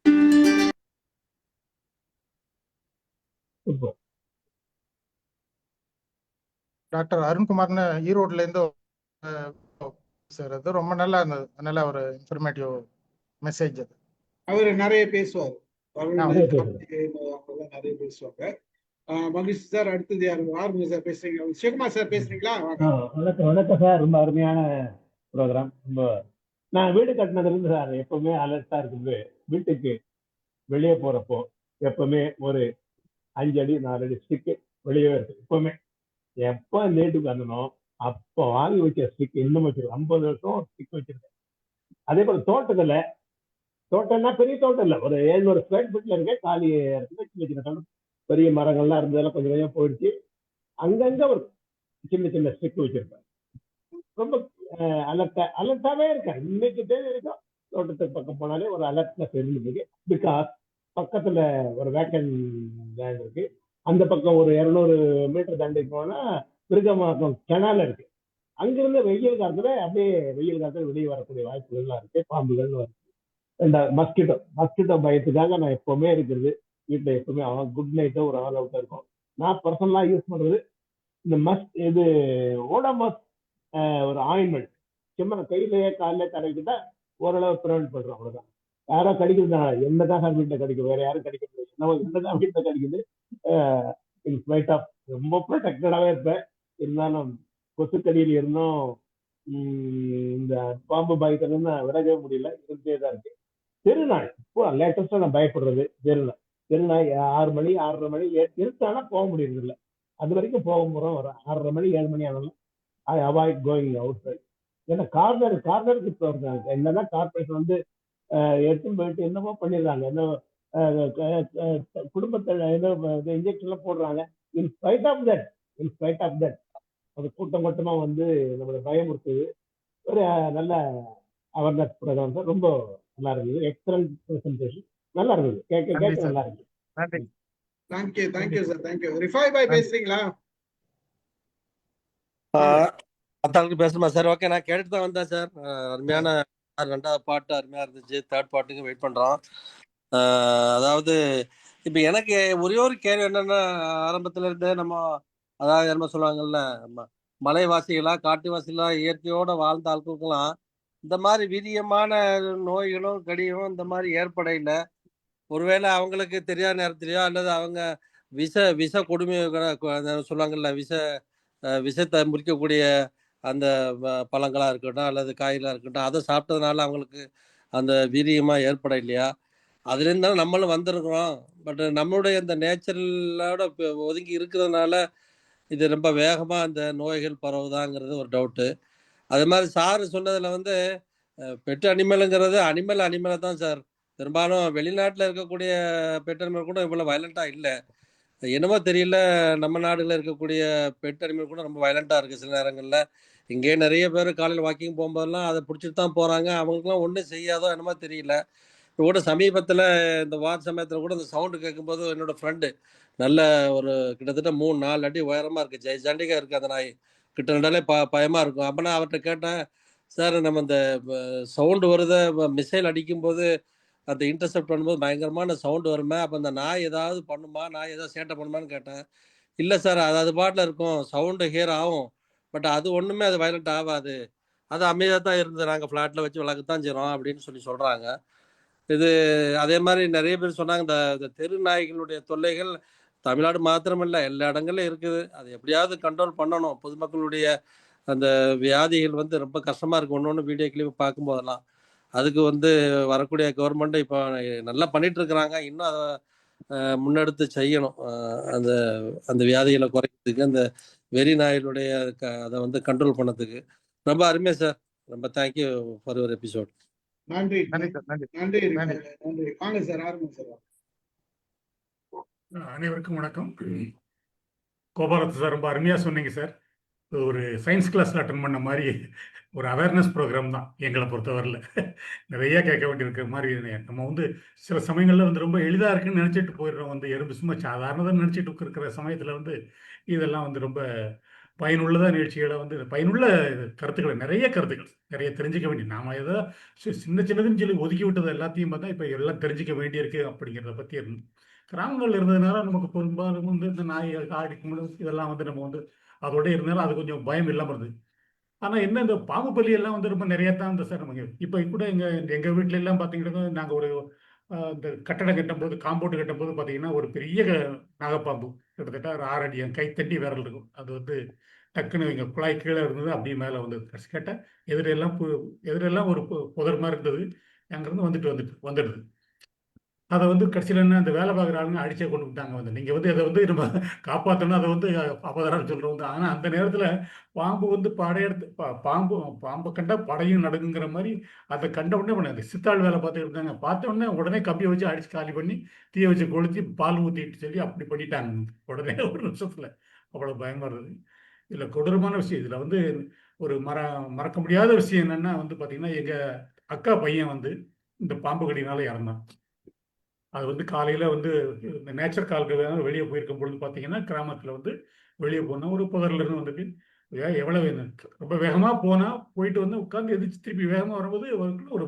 டாக்டர் அருண்குமார்னு ஈரோட்ல இருந்து சார், அது ரொம்ப நல்லா இருந்தது. நல்ல ஒரு இன்ஃபர்மேட்டிவ் மெசேஜ் அது. அவரு நிறைய பேசுவார். நிறைய பேசுவாங்க. மகிழ்ச்சி சார். அடுத்தது யாரு? ஆறுமுக சார் பேசுறீங்க. சிவகுமார் சார் பேசுறீங்களா? வாங்க. வணக்கம் வணக்கம் சார். ரொம்ப அருமையான ப்ரோக்ராம். ரொம்ப நான் வீடு கட்டினதுல இருந்து சார் எப்பவுமே அலர்ட்டா இருக்குது. வீட்டுக்கு வெளியே போறப்போ எப்பவுமே ஒரு 5 அடி 4 அடி ஸ்டிக்கு வெளியே இருக்கு. எப்பவுமே எப்போ இந்த வீட்டுக்கு வந்தனோ அப்போ வாங்கி வச்ச ஸ்டிக் இன்னும் வச்சிருக்கேன். 50 வருஷம் ஸ்டிக் வச்சிருக்கேன். அதே போல தோட்டம்னா பெரிய தோட்டம் இல்லை, ஒரு 700 ஸ்கொயர் ஃபீட்ல இருக்க காலி இடத்துல சின்ன சின்ன தோட்டம், பெரிய மரங்கள்லாம் இருந்ததெல்லாம் கொஞ்சம் கொஞ்சம் போயிடுச்சு. அங்கங்க ஒரு சின்ன சின்ன ஸ்டிக் வச்சிருப்பேன். ரொம்ப அலர்ட்டாவே இருக்கேன். இன்னைக்கு தேவை இருக்கும். தோட்டத்துக்கு பக்கம் போனாலே ஒரு அலர்ட்னஸ் இருந்துருக்கு. பிகாஸ் பக்கத்துல ஒரு வேக்கன் லேண்ட் இருக்கு. அந்த பக்கம் ஒரு 200 மீட்டர் தாண்டி போனா மிருகமாக்கம் கெனால இருக்கு. அங்கிருந்து வெயில் காலத்துல வெளியே வரக்கூடிய வாய்ப்புகள்லாம் இருக்கு. பாம்புகள் இருக்கு. மஸ்கிட்டோ பயத்துக்காக நான் எப்பவுமே இருக்கிறது வீட்டுல. எப்பவுமே குட் நைட்டோ ஒரு ஆல் அவுட்டா இருக்கும். நான் பர்சனலா யூஸ் பண்றது இந்த ஓடோமாஸ் ஒரு ஆயின்மெண்ட். சும்மா கையிலேயே காலையில தடவிக்கிட்டா ஓரளவு ப்ரிவென்ட் பண்றோம். அவ்வளவுதான். யாரோ கடிக்கிறதுனால என்னதான் வீட்டுல கடிக்கும், வேற யாரும் கடிக்கிறது என்னதான் வீட்டுல கடிக்குது. இன்ஸ்பைட் ஆஃப் ரொம்ப ப்ரொடெக்டடாவே இருப்பேன். இருந்தாலும் கொசுக்கடியில் இருந்தும் இந்த பாம்பு பயத்துல விலகவே முடியல, இருந்தே தான் இருக்கு. தெருநாய் இப்போ லேட்டஸ்டா நான் பயப்படுறது தெருநாய் 6 மணி 6:30 மணி இருட்டானா போக முடியறது இல்லை. அது வரைக்கும் போக போறோம். ஒரு 6:30 மணி 7 மணி ஆனாலும் I avoid going outside. ஏன்னா கார்னருக்கு இப்போ இருக்காங்க. என்னன்னா கார்பரேஷன் எடுத்துன்னு போயிட்டு என்னமோ பண்ணிடுறாங்க. என்ன குடும்பத்தில் இன்ஜெக்ஷன் எல்லாம் போடுறாங்க. இன்ஸ்பைட் ஆஃப் தட் அது கூட்டம் கூட்டமா நம்மளை பயமுறுத்துது. ஒரு நல்ல அவேர்னஸ் ப்ரோக்ராம் சார். ரொம்ப நல்லா இருந்தது. Excellent presentation. நல்லா இருந்தது. கேட்க நல்லா இருந்தது. Thank you sir. தேங்க்யூ. ரிஃபாய் பாய் பேசுறீங்களா? மற்றவங்களுக்கு பேசணுமா சார்? ஓகே, நான் கேட்டுட்டு தான் வந்தேன் சார். அருமையான 2வது பாட்டு அருமையா இருந்துச்சு. 3rd பாட்டுக்கு வெயிட் பண்றோம். அதாவது இப்ப எனக்கு ஒரே ஒரு கேள்வி என்னன்னா, ஆரம்பத்துல இருந்து அதாவது என்ன சொல்லுவாங்கல்ல, மலைவாசிகளா காட்டுவாசிகளா இயற்கையோட வாழ்ந்த ஆட்களுக்கெல்லாம் இந்த மாதிரி வீரியமான நோய்களும் கடியும் இந்த மாதிரி ஏற்படையில ஒருவேளை அவங்களுக்கு தெரியாத நேரத்திலேயோ அல்லது அவங்க விஷ கொடுமை சொல்லுவாங்கல்ல, விஷத்தை முறிக்கக்கூடிய அந்த பழங்களா இருக்கட்டும் அல்லது காய்களா இருக்கட்டும், அதை சாப்பிட்டதுனால அவங்களுக்கு அந்த வீரியமா ஏற்பட இல்லையா? அதுல இருந்தாலும் நம்மளும் வந்திருக்கிறோம். பட் நம்மளுடைய இந்த நேச்சுரலோட ஒதுங்கி இருக்கிறதுனால இது ரொம்ப வேகமா அந்த நோய்கள் பரவுதாங்கிறது ஒரு டவுட்டு. அது மாதிரி சார் சொன்னதுல பெட் அனிமலுங்கிறது அனிமலை தான் சார். பெரும்பாலும் வெளிநாட்டில் இருக்கக்கூடிய பெட் அனிமல் கூட இவ்வளோ வயலண்டா இல்லை. என்னமோ தெரியல, நம்ம நாடுகளில் இருக்கக்கூடிய பெட் அனிமல் கூட ரொம்ப வயலண்டா இருக்கு சில நேரங்களில். இங்கே நிறைய பேர் காலையில் வாக்கிங் போகும்போதெல்லாம் அதை பிடிச்சிட்டு தான் போறாங்க. அவங்களுக்குலாம் ஒன்றும் செய்யாதோ என்னமோ தெரியல. கூட சமீபத்தில் இந்த சமயத்தில் கூட இந்த சவுண்டு கேட்கும்போது என்னோட ஃப்ரெண்டு நல்ல ஒரு கிட்டத்தட்ட 3-4 அடி உயரமா இருக்கு, ஜெய்சாண்டிகா இருக்கு அந்த நாய். கிட்டத்தட்டாலே பயமா இருக்கும். அப்போ நான் அவர்கிட்ட கேட்டேன், சார் நம்ம இந்த சவுண்டு வருத மிசைல் அடிக்கும்போது அந்த இன்டர்செப்ட் பண்ணும்போது பயங்கரமான சவுண்டு வருமே, அப்போ அந்த நாய் ஏதாவது பண்ணுமா, நாய் ஏதாவது சேட்டை பண்ணுமான்னு கேட்டேன். இல்லை சார், அது பாட்டில் இருக்கும், சவுண்டு ஹியர் ஆகும், பட் அது ஒன்றுமே அது வயலண்ட் ஆகாது, அது அமைதியாக தான் இருந்து நாங்கள் ஃப்ளாட்டில் வச்சு வளர்க்கத்தான் செய்கிறோம் அப்படின்னு சொல்கிறாங்க. இது அதே மாதிரி நிறைய பேர் சொன்னாங்க, இந்த தெரு நாய்களுடைய தொல்லைகள் தமிழ்நாடு மாத்திரமில்லை எல்லா இடங்கள்லையும் இருக்குது. அது எப்படியாவது கண்ட்ரோல் பண்ணணும். பொதுமக்களுடைய அந்த வியாதிகள் ரொம்ப கஷ்டமாக இருக்கு. ஒன்று வீடியோ கிளிப் பார்க்கும்போதெல்லாம் அதுக்கு வரக்கூடிய கவர்மெண்ட் இப்போ நல்லா பண்ணிட்டு இருக்கிறாங்க. இன்னும் அதை முன்னெடுத்து செய்யணும். அந்த அந்த வியாதிகளை குறைக்கிறதுக்கு, அந்த வெறி நாய்களுடைய அதை கண்ட்ரோல் பண்ணதுக்கு. ரொம்ப அருமையா சார். ரொம்ப தேங்க்யூ ஃபார் யுவர் எபிசோட். நன்றி. வாங்க சார், ஆரம்பிங்க சார். அனைவருக்கும் வணக்கம். கோபாலத்து சார், ரொம்ப அருமையா சொன்னீங்க சார். ஒரு சயின்ஸ் கிளாஸ்ல அட்டன் பண்ண மாதிரி ஒரு அவேர்னஸ் ப்ரோக்ராம் தான் எங்களை பொறுத்தவரையில். நிறைய கேட்க வேண்டியிருக்கிற மாதிரி. நம்ம சில சமயங்களில் ரொம்ப எளிதாக இருக்குன்னு நினச்சிட்டு போயிடுறோம். எறும்பு சும்மா சாதாரணதாக நினச்சிட்டு இருக்கிற சமயத்தில் இதெல்லாம் ரொம்ப பயனுள்ளதாக நிகழ்ச்சிகளை பயனுள்ள கருத்துக்களை நிறைய தெரிஞ்சுக்க வேண்டிய, நாம் ஏதோ சின்ன சின்னதுன்னு சொல்லி ஒதுக்கி விட்டது எல்லாத்தையும் பார்த்தா இப்போ எல்லாம் தெரிஞ்சிக்க வேண்டியிருக்கு அப்படிங்கிறத பற்றி கிராமங்கள் இருந்ததுனால நமக்கு பெரும்பாலும் இந்த நாய் ஆடி இதெல்லாம் நம்ம அதோட இருந்தாலும் அது கொஞ்சம் பயம் இல்லாமல் இருந்தது. ஆனால் என்ன, இந்த பாம்பு பள்ளி எல்லாம் ரொம்ப நிறைய தான் சார் நமக்கு. இப்போ கூட எங்கள் வீட்டில எல்லாம் பார்த்தீங்கன்னா, நாங்கள் ஒரு இந்த கட்டடம் கட்டும்போது, காம்பவுண்டு கட்டும்போது பார்த்தீங்கன்னா ஒரு பெரிய நாகப்பாம்பு கிட்டத்தட்ட ஒரு 6 அடி என் கைத்தட்டி விரல் இருக்கும். அது வந்து டக்குன்னு எங்கள் குழாய் கீழே இருந்தது, அப்படியே மேலே வந்தது. கடைசி கேட்டால் எதிரெல்லாம் ஒரு புதர் மாதிரி இருந்தது. அங்கேருந்து வந்துடுது. அதை வந்து கடைசியில் என்ன, அந்த வேலை பார்க்குற ஆளுங்க அடிச்சே கொண்டு விட்டாங்க. வந்து நீங்கள் வந்து அதை வந்து நம்ம காப்பாற்றணும், அதை வந்து அபதாரம் சொல்கிறோம் வந்து. ஆனால் அந்த நேரத்தில் பாம்பு வந்து படையெடுத்து பாம்பை கண்டா படையும் நடுங்குங்கிற மாதிரி அதை கண்ட உடனே பண்ணாங்க. சித்தாள் வேலை பார்த்துட்டு இருந்தாங்க. பார்த்த உடனே கம்பியை வச்சு அடிச்சு காலி பண்ணி தீயை வச்சு கொளுத்தி பால் ஊற்றிட்டு சொல்லி அப்படி பண்ணிட்டாங்க உடனே ஒரு நிமிஷத்தில். அவ்வளோ பயமாக இருந்தது. இதில் கொடூரமான விஷயம், இதில் வந்து ஒரு மறக்க முடியாத விஷயம் என்னென்னா வந்து பார்த்திங்கன்னா, எங்கள் அக்கா பையன் வந்து இந்த பாம்பு கடினால இறந்தான். அது வந்து காலையில் வந்து இந்த நேச்சர் கால்கள் வெளியே போயிருக்கும் பொழுது பார்த்தீங்கன்னா, கிராமத்தில் வந்து வெளியே போனால் ஒரு புதர்லேருந்து வந்துட்டு எவ்வளோ ரொம்ப வேகமாக போயிட்டு வந்து உட்காந்து எதிர்த்து திருப்பி வேகமாக வரும்போது ஒரு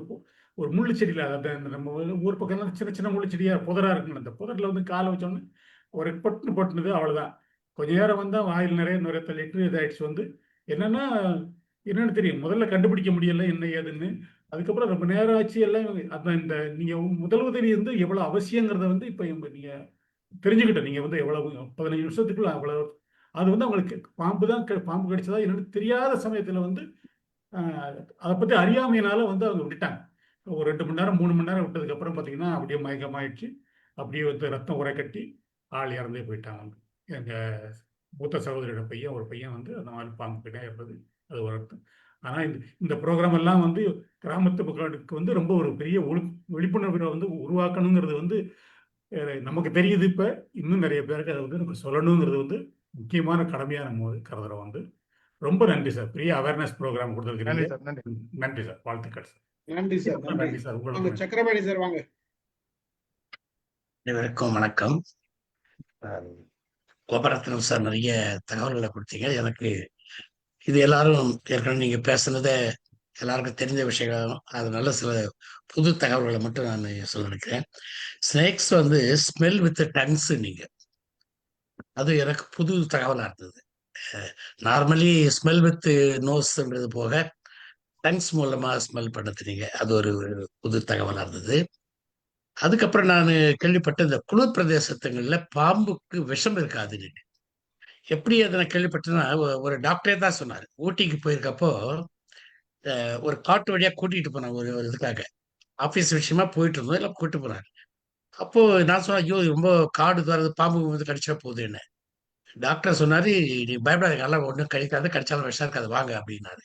ஒரு முள்ளு செடியில், அந்த நம்ம ஊர் பக்கம்லாம் சின்ன சின்ன முள்ளு செடியாக புதராக இருக்குங்க. அந்த புதரில் வந்து காலை வச்சோன்னே ஒரு பொட்டுனது, அவ்வளோதான். கொஞ்ச நேரம் வந்தால் வாயில் நிறைய தள்ளிட்டு இதாகிடுச்சு. வந்து என்னன்னு தெரியும், முதல்ல கண்டுபிடிக்க முடியல என்ன ஏதுன்னு. அதுக்கப்புறம் ரொம்ப நேரம் ஆச்சு எல்லாம். அதான் இந்த நீங்கள் முதல் உதவி வந்து எவ்வளோ அவசியங்கிறத வந்து இப்போ நீங்கள் தெரிஞ்சுக்கிட்டேன். நீங்கள் வந்து எவ்வளவு 15 நிமிஷத்துக்குள்ள அவ்வளோ அது வந்து அவங்களுக்கு பாம்பு கடிச்சதா என்னன்னு தெரியாத சமயத்தில் வந்து அதை பற்றி அறியாமையினால வந்து அவங்க விட்டுட்டாங்க. ஒரு 2 மணி நேரம் 3 மணி நேரம் விட்டதுக்கப்புறம் பார்த்தீங்கன்னா அப்படியே மயக்கமாயிடுச்சு. அப்படியே வந்து ரத்தம் உரை கட்டி ஆள் இறந்தே போயிட்டாங்க. எங்கள் மூத்த சகோதரியோட பையன், ஒரு பையன் வந்து அந்த மாதிரி பாம்பு கிட்டே இருந்தது. அது ஒரு அர்த்தம். ஆனால் இந்த ப்ரோக்ராம் எல்லாம் வந்து கிராமத்து மக்களுக்கு வந்து ரொம்ப ஒரு பெரிய விழிப்புணர்வை வந்து உருவாக்கணுங்கிறது வந்து நமக்கு தெரியுது. இப்போ இன்னும் நிறைய பேருக்கு அதை வந்து நம்ம சொல்லணுங்கிறது வந்து முக்கியமான கடமையாக நம்ம கருதுறோம். வந்து ரொம்ப நன்றி சார், பெரிய அவேர்னஸ் ப்ரோக்ராம் கொடுத்துருக்கீங்க. நன்றி சார், வாழ்த்துக்கள் சார். நன்றி சார். நன்றி சார். உங்களுக்கு சக்கரபாணி சார் வாங்க. அனைவருக்கும் வணக்கம். கோபரத்னம் சார் நிறைய தகவல்களை கொடுத்தீங்க. எனக்கு இது எல்லாரும் ஏற்கனவே நீங்க பேசுனதை எல்லாருக்கும் தெரிஞ்ச விஷயங்கள், அதனால சில புது தகவல்களை மட்டும் நான் சொல்ல நினைக்கிறேன். ஸ்னேக்ஸ் வந்து ஸ்மெல் வித் டங்ஸ், நீங்க அது எனக்கு புது தகவலா இருந்தது. நார்மலி ஸ்மெல் வித் நோஸ்ன்றது போக டங்ஸ் மூலமா ஸ்மெல் பண்ணுறீங்க, அது ஒரு புது தகவலா இருந்தது. அதுக்கப்புறம் நான் கேள்விப்பட்ட இந்த குளிர் பிரதேசத்துங்களில் பாம்புக்கு விஷம் இருக்காதுன்னு. எப்படி அதை நான் கேள்விப்பட்டேன்னா, ஒரு டாக்டரே தான் சொன்னார். ஊட்டிக்கு போயிருக்கப்போ ஒரு காட்டு வழியா கூட்டிகிட்டு போனாங்க ஒரு இதுக்காக, ஆஃபீஸ் விஷயமா போயிட்டு இருந்தோம், எல்லாம் கூப்பிட்டு போனார். அப்போ நான் சொன்னேன், ஐயோ ரொம்ப காடு தரது, பாம்பு வந்து கடிச்சிட போகுது என்ன. டாக்டர் சொன்னாரு, நீ பயப்படாது, நல்லா ஒன்றும் கடிக்காது, கடிச்சாலும் விஷம் இருக்காது, வாங்க அப்படின்னாரு.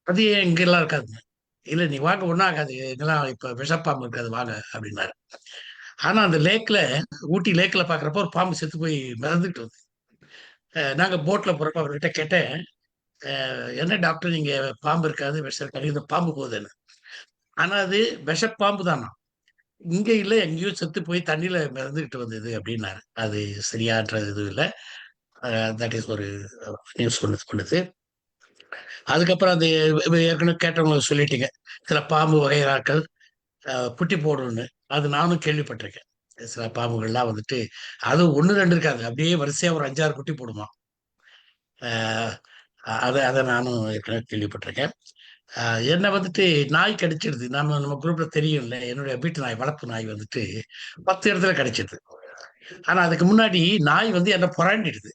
அது ஏன் இங்கெல்லாம் இருக்காதுங்க. இல்லை நீ வாங்க, ஒன்றும் ஆகாது, இங்கெல்லாம் இப்போ விஷப்பாம்பு இருக்காது, வாங்க அப்படின்னாரு. ஆனா அந்த லேக்ல, ஊட்டி லேக்ல பாக்குறப்ப ஒரு பாம்பு செத்து போய் மிதந்துட்டு வந்து, நாங்க போட்ல போறப்ப அவர்கிட்ட கேட்டேன், என்ன டாக்டர் நீங்க பாம்பு இருக்காது விஷம் இருக்காது, இந்த பாம்பு போகுதுன்னு. ஆனா அது விஷப்பாம்பு தானா, இங்க இல்லை எங்கேயோ செத்து போய் தண்ணியில மிதந்துகிட்டு வந்தது அப்படின்னாரு. அது சரியான்றது இது இல்லை. தட் இஸ் ஒரு நியூஸ் பண்ணுது. அதுக்கப்புறம் அது ஏற்கனவே கேட்டவங்களுக்கு சொல்லிட்டீங்க, சில பாம்பு வகைராக்கள் குட்டி போடணும்னு. அது நானும் கேள்விப்பட்டிருக்கேன். சில பாம்புகள்லாம் வந்துட்டு அது 1 2 இருக்காது, அப்படியே வரிசையா ஒரு 5 6 குட்டி போடுமா. அதை நானும் ஏற்கனவே கேள்விப்பட்டிருக்கேன். என்னை வந்துட்டு நாய் கடிச்சிடுது. நம்ம குரூப்ல தெரியும் இல்லை, என்னுடைய வீட்டு நாய், வளர்ப்பு நாய் வந்துட்டு 10 இடத்துல கடிச்சிடுது. ஆனா அதுக்கு முன்னாடி நாய் வந்து என்ன புறாண்டிடுது.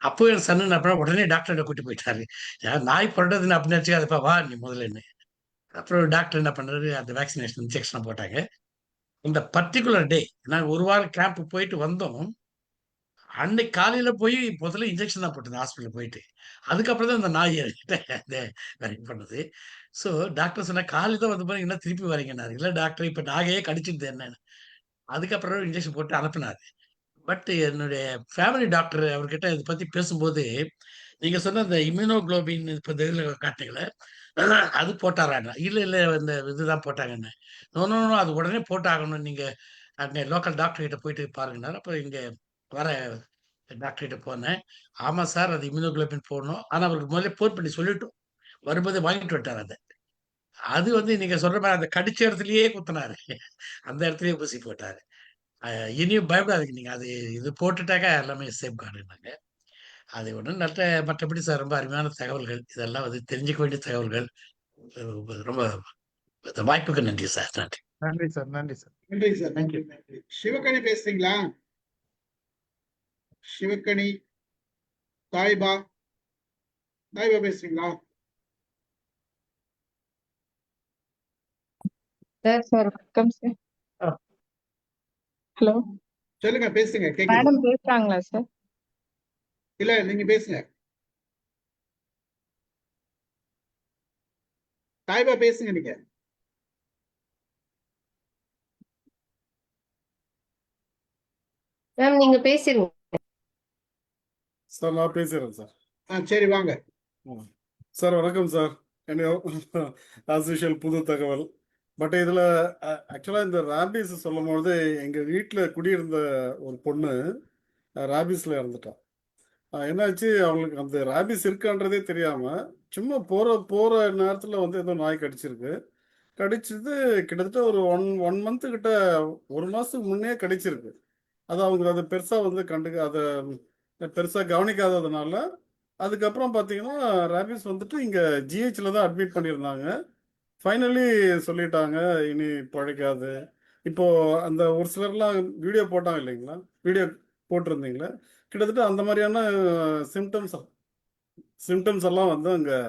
அப்போ என் சன்னு என்ன பண்ண, உடனே டாக்டர்கிட்ட கூட்டி போயிட்டாரு. நாய் புரண்டதுன்னு அப்படின்னு நினச்சிக்காதப்பா, வா நீ முதல்ல. அப்புறம் டாக்டர் என்ன பண்றாரு, அந்த வேக்சினேஷன் இன்ஜெக்ஷனை போட்டாங்க. இந்த பர்டிகுலர் டே நாங்கள் 1 வாரம் கேம்ப் போயிட்டு வந்தோம். அன்னைக்கு காலையில போய் முதல்ல இன்ஜெக்ஷன் தான் போட்டது ஹாஸ்பிட்டல் போயிட்டு. அதுக்கப்புறம் தான் இந்த நாய் பண்ணுது. ஸோ டாக்டர் சொன்ன, காலையில் தான் வந்து பாருங்க, என்ன திருப்பி வரீங்கன்னாரு. இல்லை டாக்டர், இப்போ நாகையே கடிச்சிருது என்னன்னு. அதுக்கப்புறம் இன்ஜெக்ஷன் போட்டு அனுப்பினாரு. பட் என்னுடைய ஃபேமிலி டாக்டர் அவர்கிட்ட இதை பத்தி பேசும்போது, நீங்க சொன்ன இந்த இம்யூனோகுளோபின் இப்போ இதில் காட்டினீங்களே, அது போட்டாராங்க. இல்லை இந்த இதுதான் போட்டாங்கன்னு. நோ அது உடனே போட்டாகணும், நீங்க அங்கே லோக்கல் டாக்டர் கிட்ட போயிட்டு பாருங்கன்னாரு. அப்போ இங்கே வர டாக்டர் கிட்ட போனேன். ஆமா சார், அது இம்யூனோகுளோபின் போடணும். ஆனால் அவருக்கு முதல்ல போன் பண்ணி சொல்லிட்டோம், வரும்போது வாங்கிட்டு விட்டார். அது வந்து நீங்க சொல்ற மாதிரி அந்த கடிச்ச இடத்துலயே குத்தினாரு, அந்த இடத்துலயே ஊசி போட்டாரு. இனியும் பயப்படாதீங்க, நீங்க அது இது போட்டுட்டாக்க எல்லாமே சேஃப் கார்டுனாங்க. அது ஒன்றும் நல்ல. மற்றபடி சார் ரொம்ப அருமையான தகவல்கள், இதெல்லாம் வந்து தெரிஞ்சுக்க வேண்டிய தகவல்கள். ரொம்ப வாய்ப்புக்கு நன்றி சார். நன்றி. நன்றி சார். நன்றி சார். நன்றி சார். நன்றி. சிவகணி பேசுறீங்களா? சிவக்கணி, தாய்பா. தாய்பா பேசுறீங்களா? சார் வணக்கம் சார். ஹலோ சொல்லுங்க, பேசுங்க, கேக்குது. மேடம் பேசுறாங்களா சார்? இல்ல, நீங்க பேசுங்க. தாய்பா பேசுங்க நீங்க. மேம் நீங்க பேசுறீங்க. சார் நான் பேசுறேன் சார். சரி, வாங்க. சார் வணக்கம் சார். ஆஸ் யூஷுவல் புது தகவல். பட் இதில் ஆக்சுவலாக இந்த ரேபிஸ் சொல்லும் பொழுது எங்கள் வீட்டில் குடியிருந்த ஒரு பொண்ணு ரேபிஸில் இறந்துட்டான். என்னாச்சு, அவங்களுக்கு அந்த ரேபிஸ் இருக்கான்றதே தெரியாமல் சும்மா போகிற நேரத்தில் வந்து ஏதோ நாய் கடிச்சிருக்கு. கடிச்சது கிட்டத்தட்ட ஒரு ஒன் மந்த்து கிட்ட, 1 மாதத்துக்கு முன்னே கடிச்சிருக்கு. அது அவங்க அதை பெருசாக வந்து அதை பெருசாக கவனிக்காததுனால அதுக்கப்புறம் பார்த்தீங்கன்னா ரேபிஸ் வந்துட்டு இங்கே ஜிஹெச்சில் தான் அட்மிட் பண்ணியிருந்தாங்க. ஃபைனலி சொல்லிட்டாங்க இனி பழைக்காது. இப்போ அந்த ஒரு சிலர்லாம் வீடியோ போட்டாங்க இல்லைங்களா, வீடியோ போட்டிருந்தீங்களா, கிட்டத்தட்ட அந்த மாதிரியான சிம்டம்ஸ் எல்லாம் வந்து அங்கே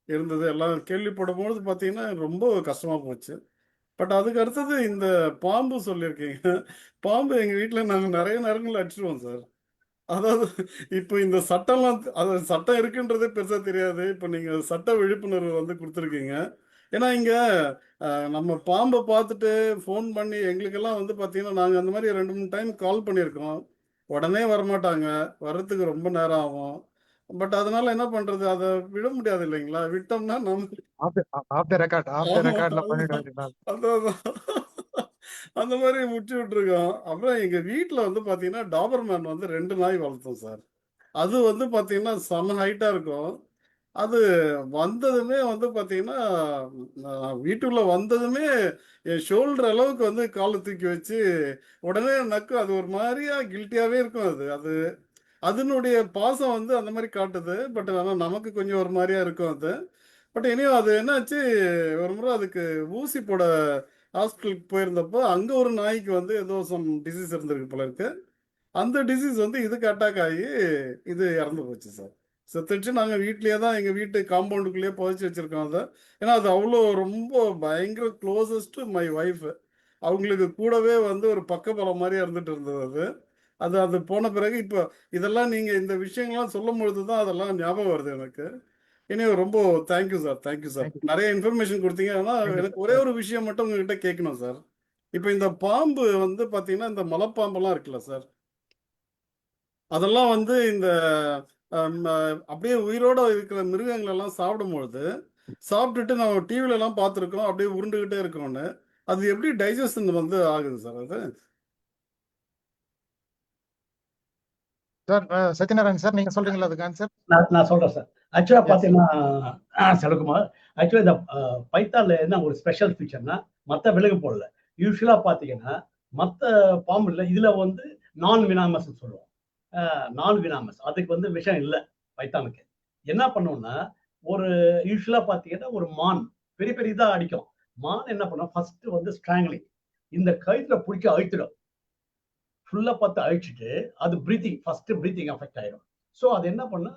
இருந்தது. எல்லாம் கேள்விப்படும்போது பார்த்தீங்கன்னா ரொம்ப கஷ்டமாக போச்சு. பட் அதுக்கு அடுத்தது இந்த பாம்பு சொல்லியிருக்கீங்க. பாம்பு எங்கள் வீட்டில் நாங்கள் நிறைய நேரங்கள் அடிச்சிருவோம் சார். அதாவது இப்போ இந்த சட்டம்லாம், அது சட்டம் இருக்குன்றதே பெருசாக தெரியாது. இப்போ நீங்கள் சட்ட விழிப்புணர்வு வந்து கொடுத்துருக்கீங்க. ஏன்னா இங்கே நம்ம பாம்பை பார்த்துட்டு ஃபோன் பண்ணி எங்களுக்கெல்லாம் வந்து பார்த்தீங்கன்னா நாங்கள் அந்த மாதிரி 2-3 டைம் கால் பண்ணியிருக்கோம். உடனே வரமாட்டாங்க, வர்றதுக்கு ரொம்ப நேரம் ஆகும். பட் அதனால என்ன பண்ணுறது, அதை விட முடியாது இல்லைங்களா, விட்டோம்னா நம்ம ஆஃப் த ரெக்கார்ட்ல பண்ணிட வேண்டியது. அதான் அந்த மாதிரி முடிச்சு விட்டுருக்கோம். அப்புறம் எங்க வீட்டில் வந்து பார்த்தீங்கன்னா டாபர்மேன் வந்து 2 நாய் வளர்த்தோம் சார். அது வந்து பார்த்தீங்கன்னா செம ஹைட்டாக இருக்கும். அது வந்ததுமே வந்து பார்த்தீங்கன்னா வீட்டுக்குள்ள வந்ததுமே என் ஷோல்டர் அளவுக்கு வந்து காலை தூக்கி வச்சு உடனே நக்கும். அது ஒரு மாதிரியா கில்ட்டியாகவே இருக்கும். அது அதனுடைய பாசம் வந்து அந்த மாதிரி காட்டுது. பட் ஆனால் நமக்கு கொஞ்சம் ஒரு மாதிரியா இருக்கும் அது. பட் இனியும் அது என்னாச்சு, ஒரு முறை அதுக்கு ஊசி போட ஹாஸ்பிட்டலுக்கு போயிருந்தப்போ அங்கே ஒரு நாய்க்கு வந்து ஏதோ சம் டிசீஸ் இருந்திருக்கு போல இருக்கு. அந்த டிசீஸ் வந்து இதுக்கு அட்டாக் ஆகி இது இறந்து போச்சு சார். செத்துச்சு. நாங்கள் வீட்லேயே தான், எங்கள் வீட்டு காம்பவுண்டுக்குள்ளேயே புதைச்சி வச்சுருக்கோம் அதை. ஏன்னா அது அவ்வளோ ரொம்ப பயங்கர க்ளோசஸ்ட் மை ஒய்ஃப். அவங்களுக்கு கூடவே வந்து ஒரு பக்கபலம் மாதிரி இருந்துட்டு இருந்தது அது. அது போன பிறகு இப்போ இதெல்லாம் நீங்கள் இந்த விஷயங்கள்லாம் சொல்லும் பொழுது தான் அதெல்லாம் ஞாபகம் வருது எனக்கு. இனியும் ரொம்ப தேங்க்யூ சார், தேங்க்யூ சார். நிறைய இன்ஃபர்மேஷன் கொடுத்தீங்க. ஆனால் எனக்கு ஒரே ஒரு விஷயம் மட்டும் உங்ககிட்ட கேட்கணும் சார். இப்போ இந்த பாம்பு வந்து பார்த்தீங்கன்னா இந்த மலைப்பாம்பெல்லாம் இருக்குல்ல சார், அதெல்லாம் வந்து இந்த அப்படியே உயிரோட இருக்கிற மிருகங்கள் எல்லாம் சாப்பிடும்பொழுது சாப்பிட்டுட்டு நம்ம டிவில எல்லாம் பார்த்துருக்கோம், அப்படியே உருண்டுகிட்டே இருக்கோம்னு. அது எப்படி டைஜஷன் வந்து ஆகுது சார் அது? சார் சத்யநாராயண் சார், நீங்க சொல்றீங்களா அதுக்கு ஆன்சர்? நான் சொல்றேன் சார். ஆக்சுவலா பாத்தீங்கன்னா செல்வகுமார், ஆக்சுவலா இந்த பைத்தான்ல என்ன ஒரு ஸ்பெஷல் ஃபீச்சர்னா மத்த விலங்கு போடல. யூஸ்வலா பாத்தீங்கன்னா மத்த பாம்புல இதுல வந்து நான் வினாமஸ் சொல்லுவோம். நான் வினாமஸ் அதுக்கு வந்து விஷம் இல்லை பைத்தானுக்கு. என்ன பண்ணுவோம்னா, ஒரு யூஸ்வலா பாத்தீங்கன்னா ஒரு மான் பெரிய பெரிய இதா அடிக்கும். மான் என்ன பண்ணும், ஃபர்ஸ்ட் வந்து ஸ்ட்ராங்கிலிங், இந்த கயிற்றுல பிடிச்சி அழுத்திடும். ஃபுல்லா பார்த்து அழிச்சிட்டு அது ஃபர்ஸ்ட் பிரீத்திங் அஃபெக்ட் ஆயிடும். ஸோ அது என்ன பண்ண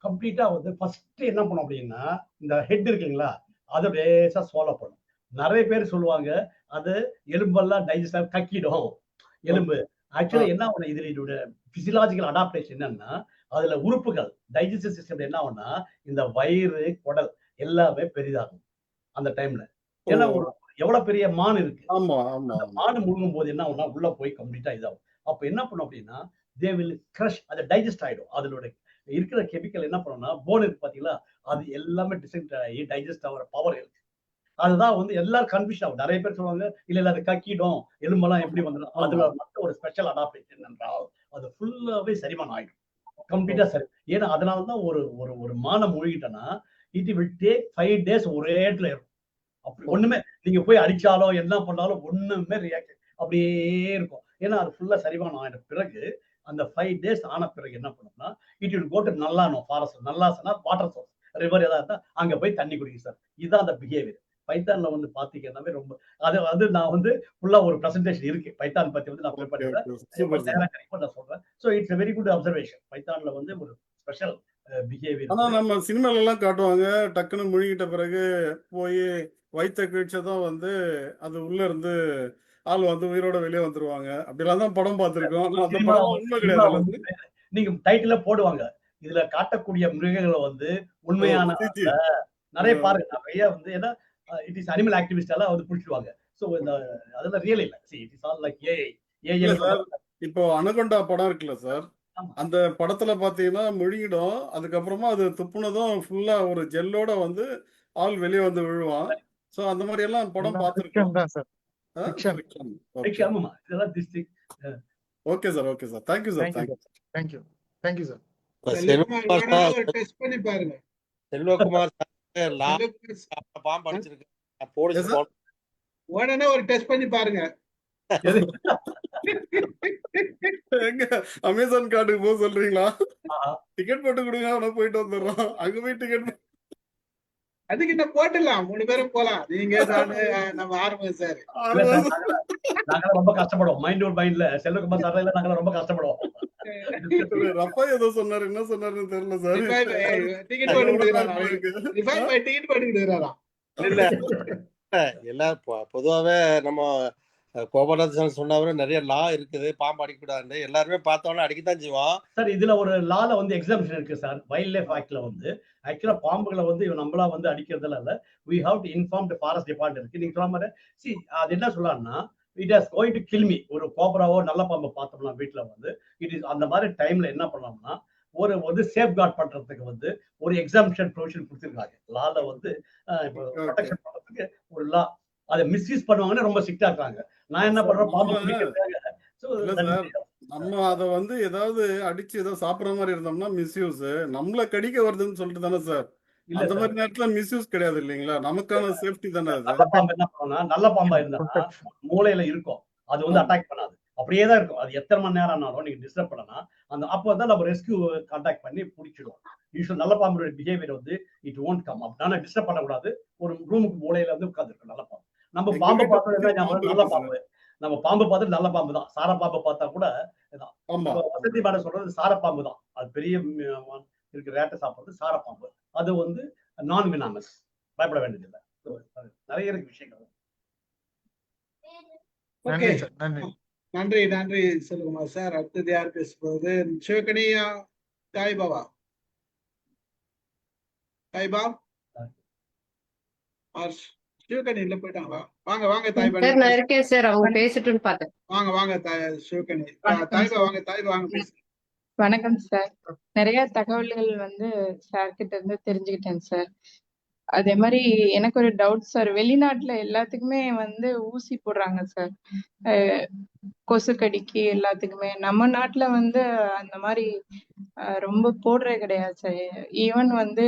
கம்ப்ளீட்டா வந்து ஃபர்ஸ்ட் என்ன பண்ணும் அப்படின்னா, இந்த ஹெட் இருக்குங்களா அதை லேசா சோலோ பண்ணும். நிறைய பேர் சொல்லுவாங்க அது எலும்பெல்லாம் டைஜஸ்ட் ஆகி கக்கிடும் எலும்பு. ஆக்சுவலா என்ன ஒண்ணு, இதோட பிசியலாஜிக்கல் அடாப்டேஷன் என்னன்னா, அதுல உறுப்புகள் டைஜஸ்டிவ் சிஸ்டம் என்ன ஆகும்னா, இந்த வயிறு குடல் எல்லாமே பெரிதாகும் அந்த டைம்ல. ஏன்னா ஒரு எவ்வளவு பெரிய மான் இருக்கு, மான் முழுங்கும் போது என்ன ஆகும்னா உள்ள போய் கம்ப்ளீட்டா இதாகும். அப்ப என்ன பண்ணும் அப்படின்னா, தே வில் கிரஷ், அது டைஜஸ்ட் ஆயிடும். அதோட இருக்கிற கெமிக்கல் என்ன பண்ணும்னா, போன் இருக்கு பாத்தீங்களா, அது எல்லாமே டிசைட் ஆகி டைஜஸ்ட் ஆகிற பவர் இருக்கு. அதுதான் வந்து எல்லாரும் கன்ஃபியூஷன் ஆகும். நிறைய பேர் சொல்லுவாங்க இல்ல அது கக்கிடும் எலும்பெல்லாம் எப்படி வந்துடும். அதுல மட்டும் ஒரு ஸ்பெஷல் அடாப்டேஷன் என்றால் அது ஃபுல்லாவே செரிமானம் ஆயிடும் கம்ப்ளீட்டா. சரி, ஏன்னா அதனாலதான் ஒரு ஒரு மானம் மூழ்கிட்டேன்னா இட் வில் டேக் 5 days ஒரே இடத்துல இருக்கும். அப்படி ஒண்ணுமே நீங்க போய் அடிச்சாலும் என்ன பண்ணாலும் ஒண்ணுமே ரியாக்ட் அப்படியே இருக்கும். ஏன்னா அது ஃபுல்லா சரிவானம் ஆயிட்ட பிறகு அந்த 5 days ஆன பிறகு என்ன பண்ணும்னா, இட் வில் கோ டு நல்லானோ ஃபாரஸ்ட். நல்லாசனா வாட்டர் சோர்ஸ், ரிவர் ஏதாவது இருந்தா அங்க போய் தண்ணி குடிக்கும் சார். இதுதான் அந்த பிஹேவியர். பைத்தான்ல வந்து பாத்தீங்கன்னாவே ரொம்ப அது வந்து நான் வந்து ஃபுல்லா ஒரு பிரசன்டேஷன் இருக்கு பைத்தான் பத்தி வந்து நான் ப்ரிப்பேர் ஓகே பண்றேன். Okay super sir. நேரம் கிடைக்கும் நான் சொல்றேன். So it's very good observation. பைத்தான்ல வந்து ஒரு ஸ்பெஷல் பிஹேவியர் ஆனா வந்து நம்ம சினிமால எல்லாம் காட்டுவாங்க, டக்குன்னு முழுகிட்ட பிறகு போய் வயிற்ற கிழிச்சதும் வந்து அது உள்ள இருந்து ஆள் வந்து உயிரோட வெளியே வந்துருவாங்க. அப்படிலாம் தான் படம் பார்த்திருக்கோம். ஆனா அந்த சினிமா படம்லாம் உண்மை சினிமா கிடையாது. வந்து நீங்க டைட்டில போடுவாங்க. இதுல காட்டக்கூடிய மிருகங்களை வந்து உண்மையான சிஜி. நிறைய பாருங்க. நிறைய வந்து ஏன்னா இட் இஸ் அனிமல் ஆக்டிவிஸ்ட் எல்லாம் வந்து பிடிச்சிடுவாங்க. ஸோ இந்த அதெல்லாம் ரியல் இல்ல. See, it is all like AI. இல்ல ஏஐல சார், இப்போ அனகொண்டா படம் இருக்குல்ல சார், ஆமா. அந்த படத்துல பாத்தீங்கன்னா முழுகிடும். அதுக்கப்புறமா அது துப்புனதும் ஃபுல்லா ஒரு ஜெல்லோட வந்து ஆள் வெளியே வந்து விழுவான். சோ அந்த மாதிரி எல்லாம் படம் எல்லாம் பார்த்திருக்கோம். fiction தான் sir. Fiction. Fiction. Fiction, Okay. ஆமாமா. இதெல்லாம் district. Okay sir, okay sir. Thank you sir, Thank you, thank you. sir. Thank you. Thank you, sir. Selvakumar Selvakumar வேணா சார் ஒரு டெஸ்ட் பண்ணி பாருங்க. செல்வகுமார் சார் செல்வகுமார் பாம்பு அடிச்சிருக்கு போலீஸ் Yes, sir. வேணும்னா ஒரு டெஸ்ட் பண்ணி பாருங்க. எங்க அமேசான் கார்டுக்கு போக சொல்றீங்களா? ஆஹா. டிக்கெட் போட்டு கொடுங்க, அவனை போயிட்டு வந்துடுறோம். அங்க போய் டிக்கெட் அதுக்கு என்ன போட்டுடலாம், 3 பேரும் போலாம். நீங்க நானு நம்ம ஆறுமுகம் சார். இல்ல சார், நாங்கெல்லாம் ரொம்ப கஷ்டப்படுவோம். மைண்ட் ஒரு மைண்ட்ல செல்வகுமார் சார் எல்லாம் நாங்கெல்லாம் ரொம்ப கஷ்டப்படுவோம். ரஃபா ஏதோ சொன்னாரு, என்ன சொன்னாருன்னு தெரியல சார். டிக்கெட் போட்டு கொடுக்குறாராம். ரிஃபைன் பை டிக்கெட் போட்டு கொடுக்குறாராம். இல்ல எல்லாம் பொதுவாவே நம்ம கோபாலநாதன் சொன்னவரை நிறைய லா இருக்குது, பாம்பு அடிக்கக்கூடாது, எல்லாருமே பார்த்தோன்னா அடிக்கத்தான் செய்வோம். சார் இதுல ஒரு லால வந்து எக்ஸாம்ஷன் இருக்கு சார். வைல்ட் லைஃப் ஆக்ட்ல வந்து ஆக்சுவலா பாம்புகளை வந்து நம்மளா வந்து அடிக்கிறதுல இல்ல. we have to inform the forest department இருக்கு. நீங்க சொன்ன மாதிரி see அது என்ன சொல்லலாம்னா it is going to kill me. ஒரு கோப்ராவோ நல்ல பாம்பை பார்த்தோம்னா வீட்டுல வந்து இட் இஸ் அந்த மாதிரி டைம்ல என்ன பண்ணலாம்னா ஒரு வந்து சேஃப் கார்ட் பண்றதுக்கு வந்து ஒரு எக்ஸாம்ஷன் ப்ரொவிஷன் கொடுத்துருக்காங்க. லால வந்து ப்ரொடெக்ஷன் பண்றதுக்கு ஒரு லா. அதை மிஸ்யூஸ் பண்ணுவாங்கன்னு ரொம்ப ஸ்ட்ரிக்டா இருக்காங்க. நான் என்ன பண்றேன், பாம்பு பிடிக்கிறதுக்காக. So, இல்ல that சார், is- நம்ம அத வந்து ஏதாவது அடிச்சு ஏதோ சாப்பிடுற மாதிரி இருந்தோம்னா மிஸ்யூஸ். நம்மள கடிக்க வருதுன்னு சொல்லிட்டு தானே சார். இல்ல அந்த சார், மாதிரி நேரத்துல மிஸ்யூஸ் கிடையாது இல்லைங்களா? நமக்கான சேஃப்டி தானே அது. நல்ல பாம்பு என்ன பண்ணும்னா நல்ல பாம்பா இருந்தா Protection. மூளையில இருக்கும். அது வந்து ஆமா. அட்டாக் பண்ணாது. அப்படியே தான் இருக்கும். அது எத்தனை மணி நேரம் ஆனாலும் நீங்க டிஸ்டர்ப் பண்ணனா அந்த அப்போ தான் நம்ம ரெஸ்கியூ கான்டாக்ட் பண்ணி பிடிச்சிடுவோம். யூஸ்வல் நல்ல பாம்போட பிஹேவியர் வந்து இட் ஓன்ட் கம் அப். ஆனா டிஸ்டர்ப் பண்ணக்கூடாது. ஒரு ரூமுக்கு மூலையில வந்து உட்காந்துருக்கும் நல்ல பாம்பு. நம்ம எங்க பாம்பை வீட்டை பார்த்தா சுத்தி என்ன ஞாபகம்? பாம்பு நல்ல இருக்கு சார். பாம்பு. நம்ம பாம்பு பார்த்து நல்ல பாம்பு தான். சார பாம்பை பார்த்தா கூட இதான். ஆமா. இப்போ வசதி மேடம் சொல்றது சார பாம்பு தான். அது பெரிய இருக்கு ரேட்டை சாப்பிடுறது சார பாம்பு. அது வந்து நான் வினாமஸ். பயப்பட வேண்டியதில்லை. நிறைய இருக்கு விஷயங்கள். ஓகே, நன்றி சார். நன்றி. நன்றி நன்றி செல்வகுமார் சார். அடுத்தது யார் பேச போகுது? சிவகனியா தாய்பாவா? தாய்பா ஆர் சிவகனி இல்ல போயிட்டாங்களா? வாங்க வாங்க தாய்பா, சார் நான் இருக்கேன் சார். அவங்க பேசட்டும்னு பார்த்தேன். வாங்க வாங்க சிவகனி. வணக்கம் தாய்பா சார். வாங்க, தாய்பா வாங்க பேசுங்க. வணக்கம் சார். நிறைய தகவல்கள் வந்து சார் கிட்ட இருந்து தெரிஞ்சுக்கிட்டேன் சார். அதே மாதிரி எனக்கு ஒரு டவுட் சார். வெளிநாட்டுல எல்லாத்துக்குமே வந்து ஊசி போடுறாங்க சார். கொசுக்கடிக்கு எல்லாத்துக்குமே. நம்ம நாட்டுல வந்து அந்த மாதிரி ரொம்ப போடுறே கிடையாது சார். ஈவன் வந்து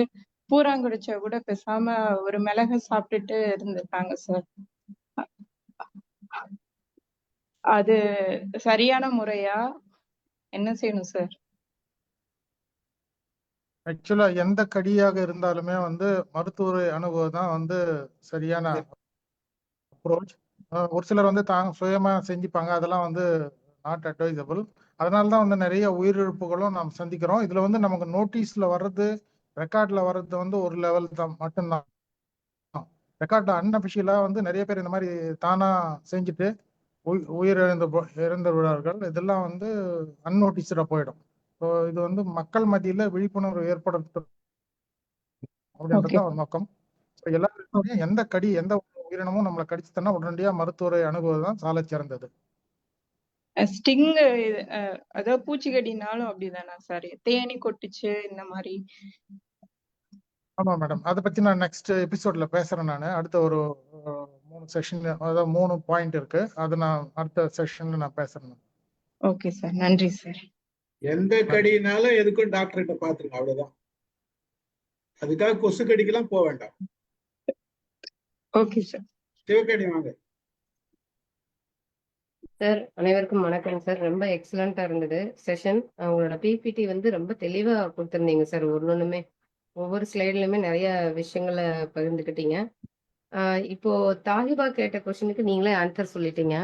பூராங்குடிச்சா கூட பேசாம ஒரு மிளகு சாப்பிட்டுட்டு இருந்திருக்காங்க சார். அது சரியான முறையா? என்ன செய்யணும் சார்? ஆக்சுவலா எந்த கடியாக இருந்தாலுமே வந்து மருத்துவரை அணுகுவது தான் வந்து சரியான அப்ரோச். ஒரு சிலர் வந்து தாங்க சுயமா செஞ்சுப்பாங்க. அதெல்லாம் வந்து நாட் அட்வைசபிள். அதனால தான் வந்து நிறைய உயிரிழப்புகளும் நாம் சந்திக்கிறோம். இதுல வந்து நமக்கு நோட்டீஸ்ல வர்றது, ரெக்கார்ட்ல வர்றது வந்து ஒரு லெவல் தான் மட்டும்தான். ரெக்கார்ட்ல அன்அபிஷியலா வந்து நிறைய பேர் இந்த மாதிரி தானா செஞ்சுட்டு இறந்து விடுவார்கள். இதெல்லாம் வந்து அன்னோட்டிஸ்டா போயிடும். ஸோ இது வந்து மக்கள் மத்தியில விழிப்புணர்வு ஏற்படுத்தும் அப்படின்றது ஒரு நோக்கம். ஸோ எல்லாருக்குமே எந்த கடி, எந்த உயிரினமும் நம்மளை கடிச்சுதுன்னா உடனடியா மருத்துவரை அணுகுவதுதான் சாலை சிறந்தது. ஸ்டிங் அதாவது பூச்சிக்கடினாலும் அப்படிதானா சார்? தேனி கொட்டுச்சு இந்த மாதிரி? ஆமா மேடம், அதை பத்தி நான் நெக்ஸ்ட் எபிசோட்ல பேசுறேன். நான் அடுத்த ஒரு 3 செஷன், அதாவது 3 பாயிண்ட் இருக்கு. அது நான் அடுத்த செஷன்ல நான் பேசுறேன். ஓகே சார், நன்றி சார். எந்த கடினாலும் எதுக்கும் டாக்டர் கிட்ட பாத்துருங்க, அவ்வளவுதான். அதுக்காக கொசு கடிக்கெல்லாம் போக வேண்டாம். Okay sir. சிவகனி வாங்க. சார் அனைவருக்கும் வணக்கம் சார். ரொம்ப எக்ஸலண்டா இருந்தது செஷன். உங்களோட பிபிடி வந்து ரொம்ப தெளிவா கொடுத்துருந்தீங்க சார். ஒன்னொன்னுமே ஒவ்வொரு ஸ்லைட்லயுமே நிறைய விஷயங்களை பகிர்ந்துக்கிட்டீங்க. இப்போ தாலிபா கேட்ட கொஸ்டினுக்கு நீங்களே ஆன்சர் சொல்லிட்டீங்க.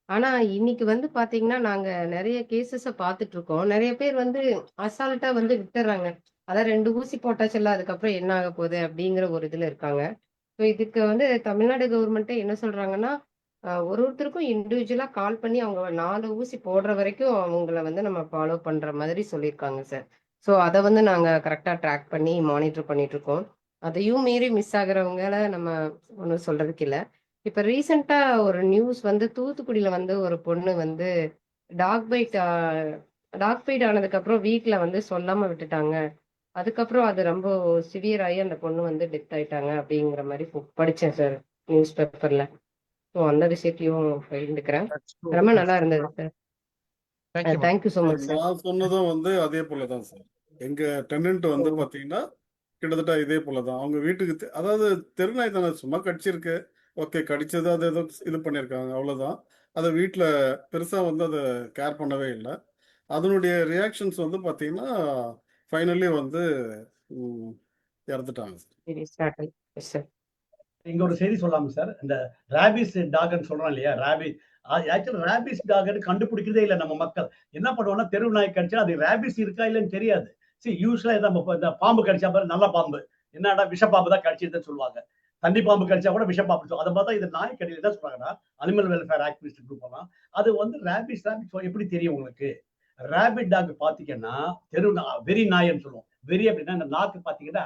ஆனா இன்னைக்கு வந்து பாத்தீங்கன்னா, நாங்க நெறைய கேஸஸ பார்த்துட்டு இருக்கோம். நெறைய பேர் வந்து அசால்ட்டா வந்து விட்டுர்றாங்க. அதான் 2 ஊசி போட்டாச்சுல்ல, அதுக்கப்புறம் என்ன ஆக போகுது அப்படிங்கிற ஒரு இதுல இருக்காங்க. ஸோ இதுக்கு வந்து தமிழ்நாடு கவர்மெண்ட்டே என்ன சொல்றாங்கன்னா, ஒருத்தருக்கும் இண்டிவிஜுவலா கால் பண்ணி அவங்க 4 ஊசி போடுற வரைக்கும் அவங்கள வந்து நம்ம ஃபாலோ பண்ற மாதிரி சொல்லியிருக்காங்க சார். ஸோ அத வந்து நாங்க கரெக்ட்டா ட்ராக் பண்ணி மானிட்டர் பண்ணிட்டு இருக்கோம். அதையும் மீறி மிஸ் ஆகுறவங்கள நம்ம ஒண்ணும் சொல்றதுக்கு இல்ல. இப்ப ரீசென்ட்டா ஒரு நியூஸ் வந்து தூத்துக்குடியில வந்து ஒரு பொண்ணு வந்து டாக் பைட் டாக் பைட் ஆனதுக்கப்புறம் வீட்ல வந்து சொல்லாம விட்டுட்டாங்க. அதுக்கப்புறம் அது ரொம்ப சிவியர் ஆயி அந்த பொண்ணு வந்து டெத் ஆயிட்டாங்க அப்படிங்கிற மாரி படிச்சேன் சார் நியூஸ் பேப்பர்ல. ஸோ அந்த விஷயத்தையும் பகிர்ந்துக்கிறேன். ரொம்ப நல்லா இருந்தது sir. Thank you ma'am. Thank you so much sir. நான் சொன்னதும் வந்து அதே போல தான் சார். எங்க டெனன்ட் வந்து பாத்தீங்கன்னா கிட்டத்தட்ட இதே போல தான். அவங்க வீட்டுக்கு அதாவது தெருநாய் தானே, சும்மா கடிச்சிருக்கு. ஓகே, கடிச்சது அது ஏதோ இது பண்ணியிருக்காங்க, அவ்வளவுதான். அதை வீட்டில் பெருசா வந்து அதை கேர் பண்ணவே இல்லை. அதனுடைய ரியாக்ஷன்ஸ் வந்து பாத்தீங்கன்னா ஃபைனலி வந்து இறந்துட்டாங்க சார். சார் இங்க ஒரு செய்தி சொல்லாம சார், இந்த ரேபிஸ் டாக்னு சொல்றோம் இல்லையா, ஆக்சுவலா ரேபிஸ் டாக்னு கண்டுபிடிக்கிறதே இல்லை நம்ம மக்கள். என்ன பண்ணுவோம்னா, தெரு நாய் கடிச்சா அது ரேபிஸ் இருக்கா இல்லைன்னு தெரியாது. சரி, யூஸ்வலா நம்ம இந்த பாம்பு கடிச்சா பாரு, நல்ல பாம்பு, என்னடா விஷப்பாம்பு தான் கடிச்சிருதுன்னு சொல்லுவாங்க. தண்ணி பாம்பு கடிச்சா கூட விஷப்பாம்பு சொல்லுவாங்க. அதை பார்த்தா இது நாய் கடியில் என்ன சொல்றாங்கன்னா, அனிமல் வெல்ஃபேர் ஆக்டிவிஸ்ட் குரூப் எல்லாம் அது வந்து ரேபிஸ் எப்படி தெரியும் உங்களுக்கு? ரேபிட் டாக் பாத்தீங்கன்னா வெறி நாய்ன்னு சொல்லுவோம். வெறி அப்படின்னா இந்த நாக்கு பாத்தீங்கன்னா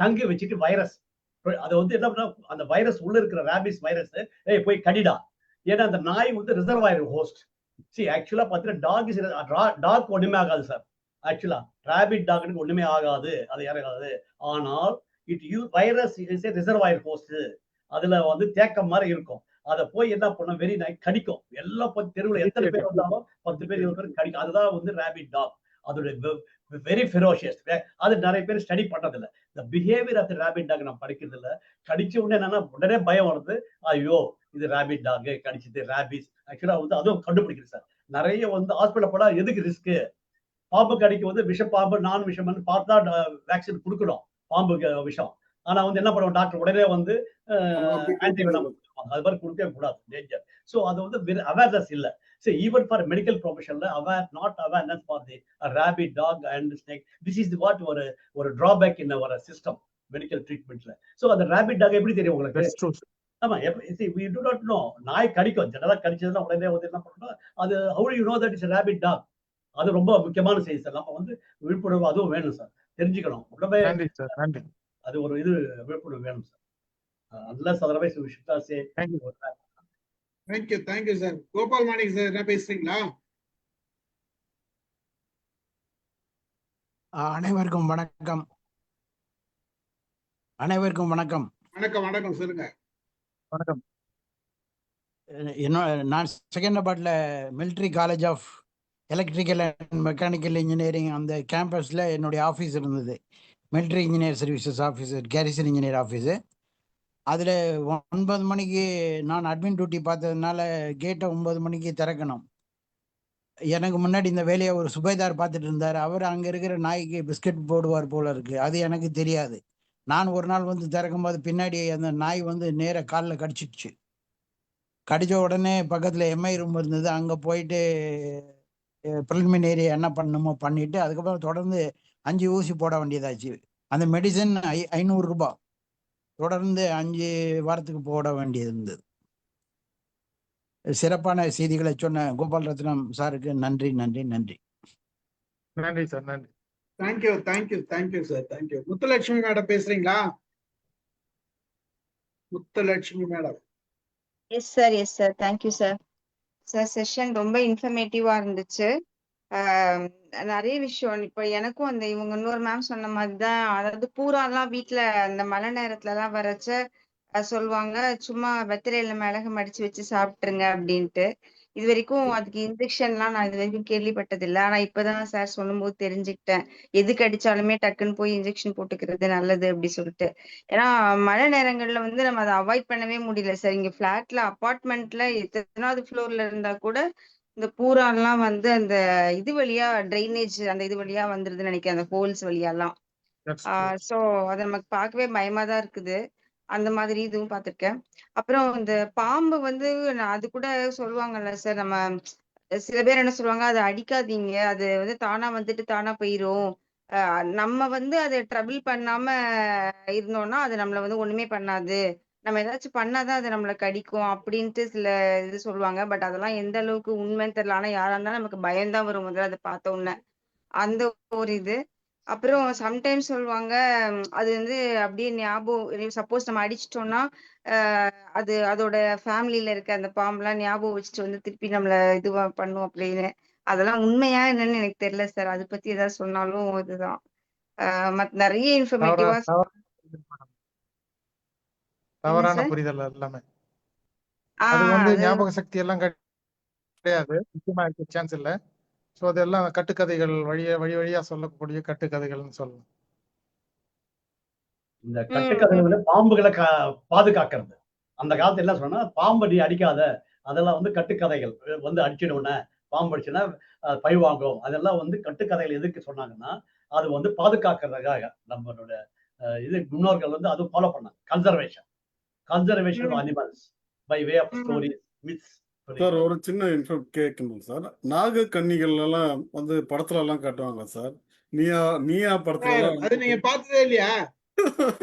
டங்கு வச்சுட்டு வைரஸ், அதை வந்து என்ன பண்ணா அந்த வைரஸ் உள்ள இருக்கிற ரேபிஸ் வைரஸ் போய் கடிடா. ஏன்னா அந்த நாய் வந்து ரிசர்வாயர் ஹோஸ்ட். சி ஆக்சுவலா பாத்தீங்கன்னா டாக் ஒண்ணுமே ஆகாது சார். ஆக்சுவலா ரேபிட் டாக்னுக்கு ஒண்ணுமே ஆகாது, அது யாராவது. ஆனால் virus is a reservoir host. அதுல வந்து தேக்கம் மாதிரி இருக்கும். அதை போய் என்ன பண்ண வெறி நாய் கடிக்கும். எல்லாம் தெருவில் எத்தனை பேர் வந்தாலும் 10 பேர் 20 பேர் கடிக்கும். அதுதான் வந்து ரேபிட் டாக். அதோட வெரி ஃபெரோஷியஸ். அது நிறைய பேர் ஸ்டடி பண்றது இல்லை. இந்த behaviour of the rabid dog நான் படிக்கிறது இல்லை. கடிச்ச உடனே என்னன்னா உடனே பயம் வருது, ஐயோ இது ரேபிட் டாக் கடிச்சது ரேபிஸ். ஆக்சுவலா வந்து அதுவும் கண்டுபிடிக்கிறது சார். நிறைய வந்து ஹாஸ்பிட்டல் போனா எதுக்கு ரிஸ்க்? பாம்பு கடிக்க வந்து விஷப்பாம்பு நான் விஷம் பார்த்தா வேக்சின் கொடுக்கணும், பாம்பு விஷம். ஆனா வந்து என்ன பண்ணுவோம், டாக்டர் உடனே வந்து ஆன்டிவெனம் அது மாதிரி கொடுக்கவே கூடாது, டேஞ்சர். ஸோ அது வந்து அவேர்னஸ் இல்லை. So even for medical profession, not awareness for the rabbit, dog and snake. This is what ஒரு drawback in our system, medical treatment. So அந்த rabbit dog எப்படி தெரியும் உங்களுக்கு? That's true. ஆமா, we do not know. நாய் கடிக்கும், ஜெனரலா கடிச்சதுன்னா உடனே வந்து என்ன பண்ணணும், அது how do you know that it's a rabbit dog? அது ரொம்ப முக்கியமான செய்தி சார். நம்ம வந்து விழிப்புணர்வு அதுவும் வேணும் சார், தெரிஞ்சுக்கணும். உடனே நன்றி சார், நன்றி. அது ஒரு இது விழிப்புணர்வு வேணும் sir. unless otherwise we should not say. Thank you sir. Gopal Manik sir என்ன பேசுறீங்களா? அனைவருக்கும் வணக்கம். அனைவருக்கும் வணக்கம். வணக்கம் வணக்கம், சொல்லுங்க. வணக்கம். நான் செகண்டாபாத்ல military college of electrical and mechanical engineering அந்த கேம்பஸில் என்னுடைய ஆஃபீஸ் இருந்தது. Military engineer services officer, garrison engineer office. அதில் 9 மணிக்கு நான் அட்மின் டியூட்டி பார்த்ததுனால கேட்டை 9 மணிக்கு திறக்கணும். எனக்கு முன்னாடி இந்த வேலையை ஒரு சுபேதார் பார்த்துட்டு இருந்தார். அவர் அங்கே இருக்கிற நாய்க்கு பிஸ்கட் போடுவார் போல இருக்கு. அது எனக்கு தெரியாது. நான் ஒரு நாள் வந்து திறக்கும்போது பின்னாடி அந்த நாய் வந்து நேராக காலில் கடிச்சிடுச்சு. கடித்த உடனே பக்கத்தில் எம்ஐ ரூம் இருந்தது, அங்கே போயிட்டு ப்ரிலிமினரி என்ன பண்ணணுமோ பண்ணிட்டு அதுக்கப்புறம் தொடர்ந்து 5 ஊசி போட வேண்டியதாச்சு. அந்த மெடிசன் 500 ரூபாய் தொடர்ந்து 5 வாரத்துக்கு போட வேண்டியது இருந்தது. சிறப்பான செய்திகளை சொன்ன கோபால் ரத்னம் சாருக்கு நன்றி நன்றி நன்றி. நன்றி சார், நன்றி. Thank you sir, thank you. Muthulakshmi madam பேசுறீங்களா? Muthulakshmi madam. Yes sir, thank you sir. Session ரொம்ப இன்ஃபர்மேட்டிவா இருந்துச்சு. நிறைய விஷயம் இப்ப எனக்கும் அந்த இவங்க இன்னொரு மேம் சொன்ன மாதிரிதான், அதாவது பூராலாம் வீட்டுல அந்த மழை நேரத்துல எல்லாம் வரைச்ச சொல்லுவாங்க, சும்மா வெத்தலையில மிளகு மடிச்சு வச்சு சாப்பிட்டுருங்க அப்படின்ட்டு. இது வரைக்கும் அதுக்கு இன்ஜெக்ஷன் எல்லாம் நான் இது வரைக்கும் கேள்விப்பட்டது இல்லை. ஆனா இப்பதான் சார் சொல்லும் போது தெரிஞ்சுக்கிட்டேன், எதுக்கு அடிச்சாலுமே டக்குன்னு போய் இன்ஜெக்ஷன் போட்டுக்கிறது நல்லது அப்படி சொல்லிட்டு. ஏன்னா மழை நேரங்கள்ல வந்து நம்ம அதை அவாய்ட் பண்ணவே முடியல சார். இங்க பிளாட்ல அபார்ட்மெண்ட்ல எத்தனாவது ஃப்ளோர்ல இருந்தா கூட இந்த பூரான்லாம் வந்து அந்த இது வழியா ட்ரைனேஜ் அந்த இது வழியா வந்துருதுன்னு நினைக்கிறேன், அந்த ஹோல்ஸ் வழியாலாம். சோ அதை நமக்கு பார்க்கவே பயமா தான் இருக்குது. அந்த மாதிரி இதுவும் பார்த்திருக்கேன். அப்புறம் இந்த பாம்பு வந்து நான் அது கூட சொல்லுவாங்கல்ல சார், நம்ம சில பேர் என்ன சொல்லுவாங்க, அத அடிக்காதீங்க. அது வந்து தானா வந்துட்டு தானா போயிரும். நம்ம வந்து அத ட்ரபிள் பண்ணாம இருந்தோம்னா, அது நம்மள வந்து ஒண்ணுமே பண்ணாது. நம்ம ஏதாச்சும் பண்ணா தான் அது நம்மள கடிக்கும் அப்படின்ட்டு சில இது சொல்லுவாங்க. பட் அதெல்லாம் எந்த அளவுக்கு உண்மைன்னு தெரியல. ஆனா யாரா இருந்தாலும் நமக்கு பயம் தான் வரும் முதல்ல அத பார்த்த உடனே. அந்த ஒரு இது. அப்புறம் சம்டைம்ஸ் சொல்லுவாங்க, அது வந்து அப்படியே ஞாபகம் சப்போஸ் நம்ம அடிச்சிட்டோம்னா, அது அதோட ஃபேமிலில இருக்க அந்த பாம்பெல்லாம் ஞாபகம் வச்சுட்டு வந்து திருப்பி நம்மள இதுவா பண்ணும் அப்படின்னு. அதெல்லாம் உண்மையா என்னன்னு எனக்கு தெரியல சார். அத பத்தி ஏதாவது சொன்னாலும் இதுதான். நெறைய தவறா இன்ஃபர்மேட்டிவா தவறான என்ன தவறான சார்? புரிதல் எல்லாமே. அது வந்து அது ஞாபக சக்தி எல்லாம் கிடையாது. நிச்சயமா இருக்க சான்ஸ் இல்ல. ஸோ அதெல்லாம் கட்டுக்கதைகள் வழி வழியா சொல்லக்கூடிய கட்டுக்கதைகள்னு சொல்லலாம். இந்த ம், கட்டுக்கதைகள் ம். வந்து பாம்புகளை பாதுகாக்கிறது. அந்த காலத்துல என்ன சொன்னா, பாம்பு நீ அடிக்காத, அதெல்லாம் வந்து கட்டுக்கதைகள். வந்து அடிச்சிடுவன, பாம்பு அடிச்சுன்னா பழி வாங்கும். அதெல்லாம் வந்து கட்டுக்கதைகள் எதுக்கு சொன்னாங்கன்னா, அது வந்து பாதுகாக்கிறதுக்காக நம்மளோட இது முன்னோர்கள் வந்து அது ஃபாலோ பண்ணாங்க. கன்சர்வேஷன் ஆஃப் ம், அனிமல்ஸ் பை வே ஆஃப் ம். Stories, myths. சார் ஒரு சின்ன இன்ஃபோ கேட்கணும் சார். நாகக்கன்னிகள் எல்லாம் வந்து படத்துல எல்லாம் காட்டுவாங்க சார். நீயா நீயா படத்துல சார் எல்லாம் அது நீங்க பார்த்ததே இல்லையா?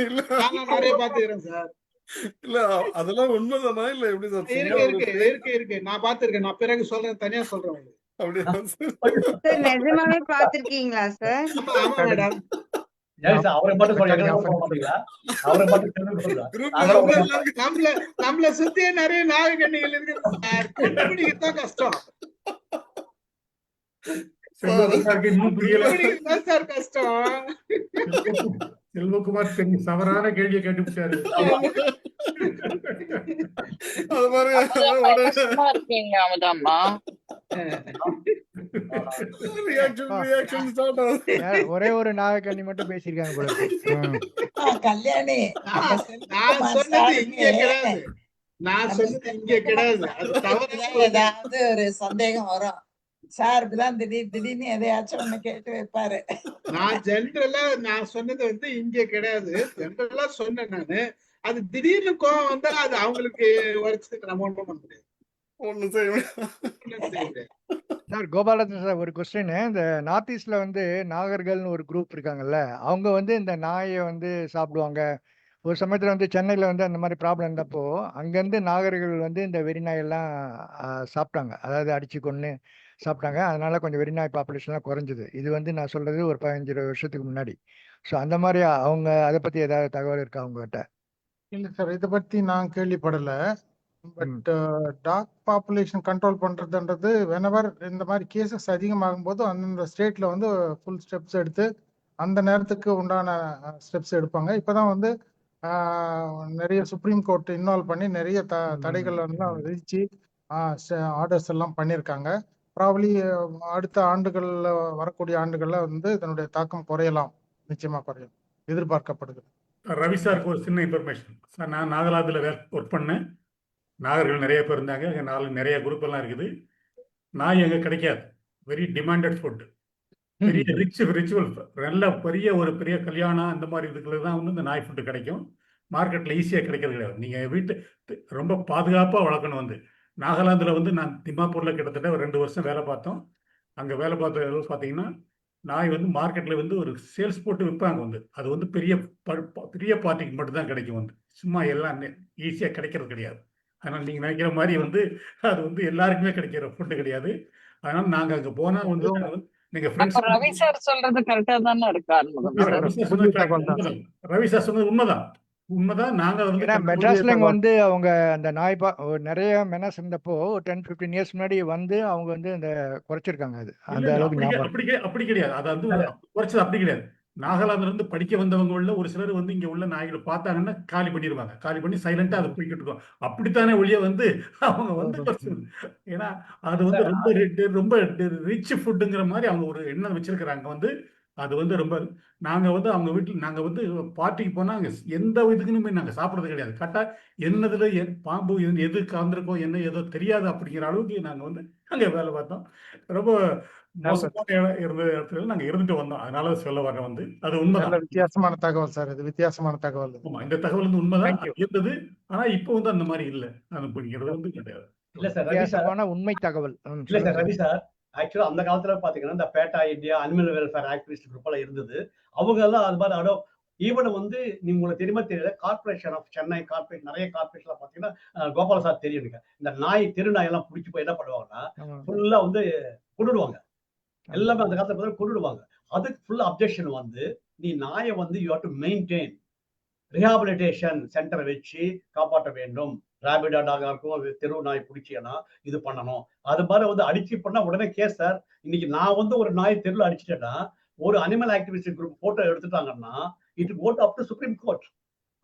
இல்ல நான் நிறைய பார்த்துக்கிறேன் சார். இல்ல அதெல்லாம் உண்மைதானா இல்ல எப்படி சார் சும்மா இருக்கு ஒரு இருக்கு fake- இருக்கு இருக்கு நான் பார்த்திருக்கேன். நான் பிறகு சொல்றேன், தனியா சொல்றேன் உங்களுக்கு. அப்படியா சார்? சார் நிஜமாவே பார்த்திருக்கீங்களா சார்? ஆமா ஆமா மேடம். ஏன் சார் அவரை மட்டும் சொல்ல, எங்களை தனியா சொல்ல மாட்டீங்களா? அவரை மட்டும் தெரிஞ்சு சொல்றேன். குரூப்ல நாங்களும் வந்து உங்களை எல்லாருக்கும் நம்மள சுத்தியே நிறைய நாகக்கண்ணிகள் இருக்குது சார். கண்டுபிடிக்கத்தான் கஷ்டம். செல்வகுமாருக்கு இன்னும் புரியல. கண்டுபிடிக்கத்தான் சார் கஷ்டம். செல்வகுமார் பெரிய சவறான கேள்வியை கேட்டுவிட்டாரு. அது மாதிரி இருக்கீங்க அமுதாம்மா. ரியாக்ஷன் ஸ்டார்ட் ஆகுது. ஒரே ஒரு நாகக்கண்ணி மட்டும் பேசியிருக்காங்க போல இருக்கு. கல்யாணி நான் சொன்னது இங்கே கிடையாது. நான் சொன்னது இங்கே கிடையாது. அது தவறு. ஏதாவது ஒரு சந்தேகம் வரும். சார் இப்படிதான் திடீர்னு எதையாச்சும் ஒண்ணு கேட்டு வைப்பாரு. நான் ஜென்ரலா நான் சொன்னது வந்து இங்கே கிடையாது. ஜென்ரலா சொன்னேன் நானு. அது திடீர்னு கோவம் வந்தா அது அவங்களுக்கு உரைச்சதுக்கு நம்ம ஒண்ணும் பண்ண முடியாது. ஒண்ணும் செய்ய ஒண்ணும் செய்ய முடியாது. சார் கோபாலன் சார் ஒரு கொஸ்டின். இந்த நார்த் ஈஸ்ட்ல வந்து நாகர்கள்னு ஒரு குரூப் இருக்காங்கல்ல, அவங்க வந்து இந்த நாயை வந்து சாப்பிடுவாங்க. ஒரு சமயத்துல வந்து சென்னையில வந்து அந்த மாதிரி ப்ராப்ளம் இருந்தப்போ அங்கேருந்து நாகர்கள் வந்து இந்த வெறிநாயெல்லாம் சாப்பிட்டாங்க. அதாவது அடிச்சு கொன்று சாப்பிட்டாங்க. அதனால கொஞ்சம் வெறிநாய் பாப்புலேஷன்லாம் குறைஞ்சிது. இது வந்து நான் சொல்றது ஒரு 15-20 வருஷத்துக்கு முன்னாடி. ஸோ அந்த மாதிரி அவங்க அதை பத்தி ஏதாவது தகவல் இருக்கா அவங்ககிட்ட? இல்ல சார், இதை பத்தி நான் கேள்விப்படல. ம். பட் டாக் பாப்புலேஷன் கண்ட்ரோல் பண்றதுன்றது வெனவர் இந்த மாதிரி கேசஸ் அதிகமாகும் போது அந்தந்த ஸ்டேட்ல வந்து ஃபுல் ஸ்டெப்ஸ் எடுத்து அந்த நேரத்துக்கு உண்டான ஸ்டெப்ஸ் எடுப்பாங்க. இப்பதான் வந்து நிறைய சுப்ரீம் கோர்ட் இன்வால்வ் பண்ணி நிறைய தடைகள் எல்லாம் விதிச்சு ஆர்டர்ஸ் எல்லாம் பண்ணியிருக்காங்க. ப்ராபப்ளி அடுத்த ஆண்டுகள்ல வரக்கூடிய ஆண்டுகள்ல வந்து இதனுடைய தாக்கம் குறையலாம், நிச்சயமா குறையும் எதிர்பார்க்கப்படுது. ரவி சாருக்கு ஒரு சின்ன இன்ஃபர்மேஷன் சார். நான் நாகாலாந்தில் ஒர்க் பண்ணேன். நாகர்கள் நிறைய பேர் இருந்தாங்க. அங்கே நிறைய குரூப் எல்லாம் இருக்குது. நாய் எங்கே கிடைக்காது. Very demanded food. பெரிய ரிச்சுவல் நல்ல பெரிய கல்யாணம் அந்த மாதிரி இதுக்குள்ள தான் வந்து இந்த நாய் ஃபுட்டு கிடைக்கும். மார்க்கெட்டில் ஈஸியாக கிடைக்கிறது கிடையாது. நீங்கள் வீட்டு ரொம்ப பாதுகாப்பாக வளர்க்கணும். வந்து நாகாலாந்தில் வந்து நான் திம்மாப்பூரில் கிட்டத்தட்ட ஒரு 2 வருஷம் வேலை பார்த்தோம். அங்கே வேலை பார்த்த பார்த்தீங்கன்னா நாய் வந்து மார்க்கெட்டில் வந்து ஒரு சேல்ஸ் போட்டு விற்பாங்க. வந்து அது வந்து பெரிய பார்ட்டிக்கு மட்டும்தான் கிடைக்கும். வந்து சும்மா எல்லாம் ஈஸியாக கிடைக்கிறது கிடையாது. அதனால் நீங்கள் நினைக்கிற மாதிரி வந்து அது வந்து எல்லாருக்குமே கிடைக்கிற ஃபுட்டு கிடையாது. அதனால் நாங்கள் அங்கே போனால் வந்து நீங்க அப்ப ரவி சார் சொல்றது கரெக்டா தானே இருக்கு ஆறுமுகம் சார்? ரவி சார் சொன்னது உண்மைதான். நாங்க வந்து மெட்ராஸ்ல இங்க வந்து அவங்க அந்த நாய் நிறைய மெனஸ் இருந்தப்போ 10-15 இயர்ஸ் முன்னாடி வந்து அவங்க வந்து இந்த குறைச்சிருக்காங்க. அது அந்த அளவுக்கு அப்படி கிடையாது. அது வந்து குறைச்சது அப்படி கிடையாது. நாகாலாந்துல இருந்து படிக்க வந்தவங்க உள்ள ஒரு சிலர் வந்து இங்க உள்ள நாய்களை பார்த்தாங்கன்னா காலி பண்ணிடுவாங்க. காலி பண்ணி சைலண்டா அது போய்கிட்டு இருக்கும். அப்படித்தானே ஒழிய வந்து அவங்க வந்து ஏன்னா அது வந்து ரொம்ப ரிச் ஃபுட்டுங்கிற மாதிரி அவங்க ஒரு எண்ணம் வச்சிருக்கிறாங்க. வந்து அது வந்து ரொம்ப நாங்கள் வந்து அவங்க வீட்டில் நாங்கள் வந்து பார்ட்டிக்கு போனால் அங்கே எந்த இதுக்குன்னு நாங்கள் சாப்பிட்றது கிடையாது. கரெக்டாக என்னதில் பாம்பு எது கலந்துருக்கோம் என்ன ஏதோ தெரியாது அப்படிங்கிற அளவுக்கு நாங்கள் வந்து அங்கே வேலை பார்த்தோம். ரொம்ப மோசமான இருந்த இடத்துல நாங்க இருந்துட்டு வந்தோம். அதனால சொல்ல வரேன் வந்து அது நல்ல உண்மைதான். வித்தியாசமான தகவல் சார். இது வித்தியாசமான தகவல். ஆமா, இந்த தகவல் வந்து உண்மைதான். தேங்க்யூ. அது இருந்தது. ஆனா இப்போ வந்து அந்த மாதிரி இல்ல. அனுப்புங்கிறது வந்து கிடையாது. இல்ல சார் ரவி சார், வித்தியாசமான உண்மை தகவல். இல்ல சொல்லுங்க சார் சார். ரவி சார், ஆக்சுவலா அந்த காலத்துல பாத்தீங்கன்னா இந்த பேட்டா India animal welfare activist group எல்லாம் இருந்தது. அவங்க எல்லாம் அது மாதிரி ஈவன் வந்து நீங்க உங்களுக்கு தெரியுமா தெரியல, கார்பரேஷன் ஆஃப் சென்னை கார்பரேட் நிறைய கார்பரேஷன் பாத்தீங்கன்னா கோபால சார் தெரியும், இந்த தெரு நாய் எல்லாம் பிடிச்சி போய் என்ன பண்ணுவாங்கன்னா ஆமா. ஃபுல்லா வந்து கொண்டுடுவாங்க. எல்லாமே அந்த காலத்துல பார்த்தா கொண்டுடுவாங்க. அதுக்கு ஃபுல் அப்ஜெக்ஷன் வந்து நீ நாயை வந்து you have to maintain rehabilitation சென்டரை வச்சு காப்பாற்ற வேண்டும். ரேபிடா டாகா இருக்கும், தெரு நாய் பிடிச்சினா இது பண்ணணும். அது மாதிரி வந்து அடிச்சு பண்ணா உடனே கேஸ் சார். இன்னைக்கு நான் வந்து ஒரு நாய் தெருவில் அடிச்சிட்டேன்னா ஒரு அனிமல் ஆக்டிவிஸ்ட் குரூப் போட்டோ எடுத்துட்டாங்கன்னா it got up to Supreme Court.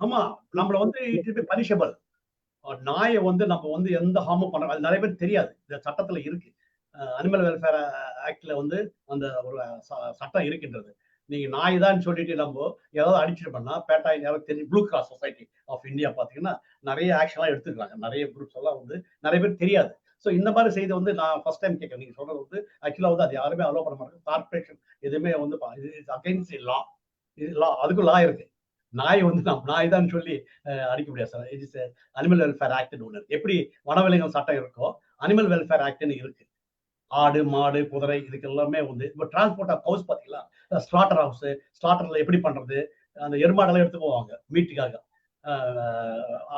ஆமா, நம்மள வந்து இட் இஸ் பனிஷபிள். நாயை வந்து நம்ம வந்து எந்த ஹார்மும் பண்ண, அது நிறைய பேர் தெரியாது. இந்த சட்டத்துல இருக்கு, அனிமல் வெல்ஃபேர் ஆக்ட்ல வந்து அந்த ஒரு சட்டம் இருக்கின்றது. நீங்க நாய் தான் சொல்லிட்டு நம்ம ஏதாவது அடிச்சுட்டு பண்ணா பேட்டா யாராவது தெரியும், Blue Cross Society of India பாத்தீங்கன்னா நிறைய ஆக்ஷன்லாம் எடுத்துக்கிறாங்க. நிறைய குரூப்ஸ் எல்லாம் வந்து நிறைய பேர் தெரியாது. ஸோ இந்த மாதிரி செய்தி வந்து நான் ஃபர்ஸ்ட் டைம் கேட்கறேன். நீங்க சொல்றது வந்து ஆக்சுவலா வந்து அது யாருமே அலோவ் பண்ண மாட்டாங்க. கார்பரேஷன் எதுவுமே வந்து அகைன்ஸ்ட் லா. அதுக்கும் லா இருக்கு. நாய் வந்து நம்ம நாய் தான் சொல்லி அடிக்க முடியாது சார். இட் இஸ் அனிமல் வெல்ஃபேர் ஆக்ட்னு ஒன்று. எப்படி வனவிலங்குகள் சட்டம் இருக்கோ அனிமல் வெல்ஃபேர் ஆக்ட்னு இருக்கு. ஆடு மாடு குதிரை இதுக்கு எல்லாமே வந்து இப்போ டிரான்ஸ்போர்ட் ஆஃப் ஹவுஸ் பார்த்தீங்களா, ஸ்லாட்டர் ஹவுஸ், ஸ்லாட்டர்ல எப்படி பண்றது, அந்த எருமாடெல்லாம் எடுத்து போவாங்க மீட்டுக்காக.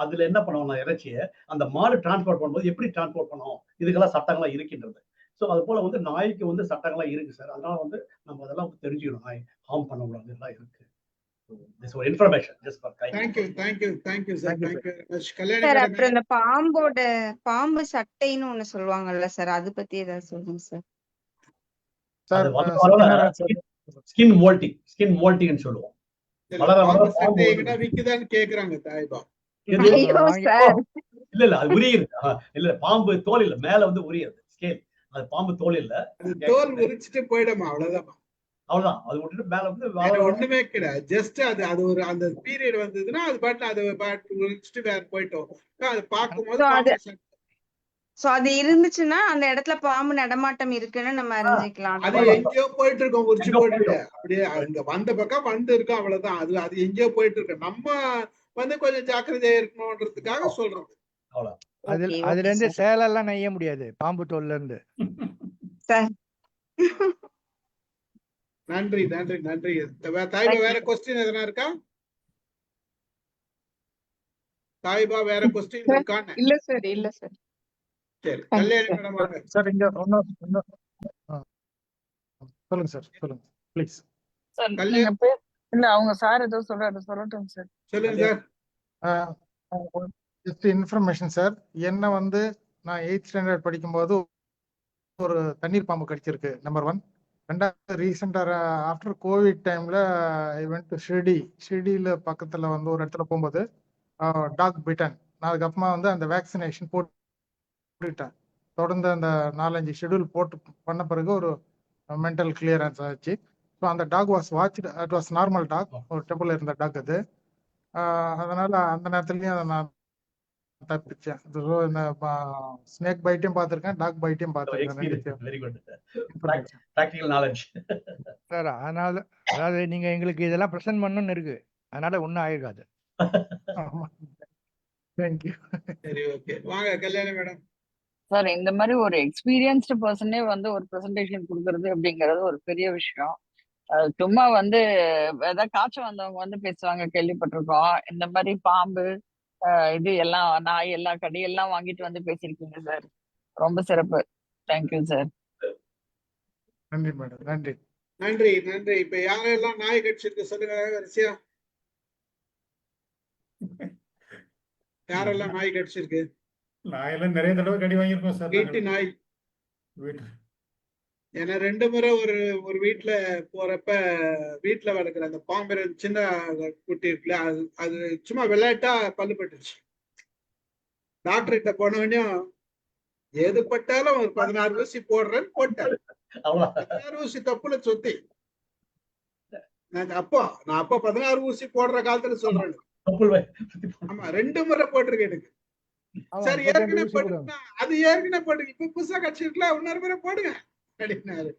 அதுல என்ன பண்ணுவாங்க, இறைச்சியை அந்த மாடு டிரான்ஸ்போர்ட் பண்ணும்போது எப்படி டிரான்ஸ்போர்ட் பண்ணணும், இதுக்கெல்லாம் சட்டங்கள்லாம் இருக்கின்றது. ஸோ அது போல வந்து நாய்க்கு வந்து சட்டங்கள்லாம் இருக்கு சார். அதனால வந்து நம்ம அதெல்லாம் தெரிஞ்சுக்கணும். நாய் ஹார்ம் பண்ணக்கூடாது, எல்லாம் இருக்கு. திஸ் ஒரு information just for kind. Thank you sir. Thank you very much. Kalyani sir madam, அப்புறம் இந்த பாம்பு சட்டைன்னு ஒண்ணு சொல்லுவாங்கல்ல சார், அது பத்தி ஏதாவது சொல்லுங்க சார். சார் ஸ்கின் மோல்டிங்னு சொல்லுவோம். வளர வளர பாம்பு எங்கிட்ட விக்குதான்னு கேக்குறாங்க தாய்பா. ஐயோ சார், இல்ல அது உரியுது. இல்ல பாம்பு தோல் இல்ல, மேல வந்து உரியுது ஸ்கேல். அது பாம்பு தோல் இல்ல, தோல் உரிச்சிட்டு போயிடுமா, அவ்வளவுதான். அவ்வளவுதான். அது விட்டுட்டு மேல வந்து ஒண்ணுமே கிடையாது. ஜஸ்ட் அது ஒரு அந்த பீரியட் வந்ததுன்னா அது பாட்டு அது பாட்டு உரிச்சிட்டு வேற போயிட்டோம். அது பார்க்கும்போது சோ அது இருந்துச்சுன்னா அந்த இடத்துல பாம்பு நடமாட்டம் இருக்குன்னு நம்ம அறிஞ்சிக்கலாம். அது எங்கேயோ போயிட்டு இருக்கோம், உரிச்சு போயிட்டு அப்படியே அங்க வந்த பக்கம் வந்து இருக்கோம், அவ்வளவுதான். அது எங்கேயோ போயிட்டு இருக்கு. நம்ம வந்து கொஞ்சம் ஜாக்கிரதையா இருக்கணும்ன்றதுக்காக சொல்றது. அதுல இருந்து சேலெல்லாம் நெய்ய முடியாது, பாம்பு தோல்ல இருந்து. நன்றி நன்றி நன்றி. தாய்பா வேற கொஸ்டின் எதனா இருக்கா? தாய்பா வேற கொஸ்டின் இருக்கா? இல்ல சார், இல்ல சார். சரி, கல்யாணி மேடம் வாங்க. சார் இங்க சொல்லுங்க சார், சொல்லுங்க ப்ளீஸ். சார் நீங்க இல்ல அவங்க சார் ஏதோ சொல்றாரு, சொல்லட்டும் சார். சொல்லுங்க சார். Just information sir. என்ன வந்து நான் 8th ஸ்டாண்டர்ட் படிக்கும்போது ஒரு தண்ணீர் பாம்பு கடிச்சிருக்கு, நம்பர் 1. ரெண்டாவது ரீசெண்டா ஆஃப்டர் கோவிட் டைம்ல ஐ வென்ட் டு ஷிர்டியில பக்கத்துல வந்து ஒரு இடத்துல போகும்போது டாக் பிட்டன். நான் அதுக்கப்புறமா வந்து அந்த வேக்சினேஷன் போட்டுட்டேன். தொடர்ந்து அந்த 4-5 ஷெடியூல் போட்டு பண்ண பிறகு ஒரு மென்டல் கிளியரன்ஸ் ஆச்சு. ஸோ அந்த dog was watched. It was normal dog, ஒரு டெம்பிள் இருந்த டாக் அது. அதனால அந்த நேரத்துலயும் அதை நான் தப்பிச்சேன். இந்த ஸ்னேக் பைட்டையும் பார்த்திருக்கேன், டாக் பைட்டையும் பார்த்திருக்கேன். Very good practical knowledge sir. அதனால அதாவது நீங்க எங்களுக்கு இதெல்லாம் பிரசன்ட் பண்ணணும்னு இருக்கு, அதனால ஒன்றும் ஆயிருக்காது. தேங்க்யூ. சரி, ஓகே. வாங்க கல்யாணி மேடம். சார் இந்த மாதிரி ஒரு எக்ஸ்பீரியன்ஸ்டு பர்சனே வந்து ஒரு ப்ரெசன்டேஷன் கொடுக்கறது அப்படிங்கிறது ஒரு பெரிய விஷயம். சும்மா வந்து ஏதாவது காய்ச்சல் வந்தவங்க வந்து பேசுவாங்க, கேள்விப்பட்டிருக்கோம். இந்த மாதிரி பாம்பு இது எல்லாம் நாய் எல்லாம் கடி எல்லாம் வாங்கிட்டு வந்து பேசியிருக்கீங்க சார், ரொம்ப சிறப்பு. Thank you sir. நன்றி மேடம். நன்றி நன்றி நன்றி. இப்ப யாரெல்லாம் நாய் கட்சிருக்கு சொல்லுங்க வரிசையா. யாரெல்லாம் நாய் கட்சிருக்கு? நாயெல்லாம் நிறைய தடவை கடி வாங்கியிருக்கோம் சார். வீட்டு நாய். ஏன்னா 2 முறை ஒரு வீட்டுல போறப்ப வீட்டுல வளர்க்குற அந்த பாம்பு சின்ன குட்டி இருக்குல்ல, அது சும்மா விளையாட்டா பல்லு பட்டுச்சு. டாக்டர் கிட்ட போனவனே எது பட்டாலும் ஒரு 16 ஊசி போடுறேன்னு போட்டாரு. 16 ஊசி தப்புல சொத்தி. நான் அப்போ 16 ஊசி போடுற காலத்துல சொல்றேன். ஆமா, 2 முறை போட்டிருக்கேன் எனக்கு. சரி, ஏற்கனவே போட்டுருக்கா, அது ஏற்கனவே போட்டுருக்கு, இப்ப புதுசா கட்சி இருக்குல்ல, இன்னொரு முறை போடுங்க அப்படின்னாரு.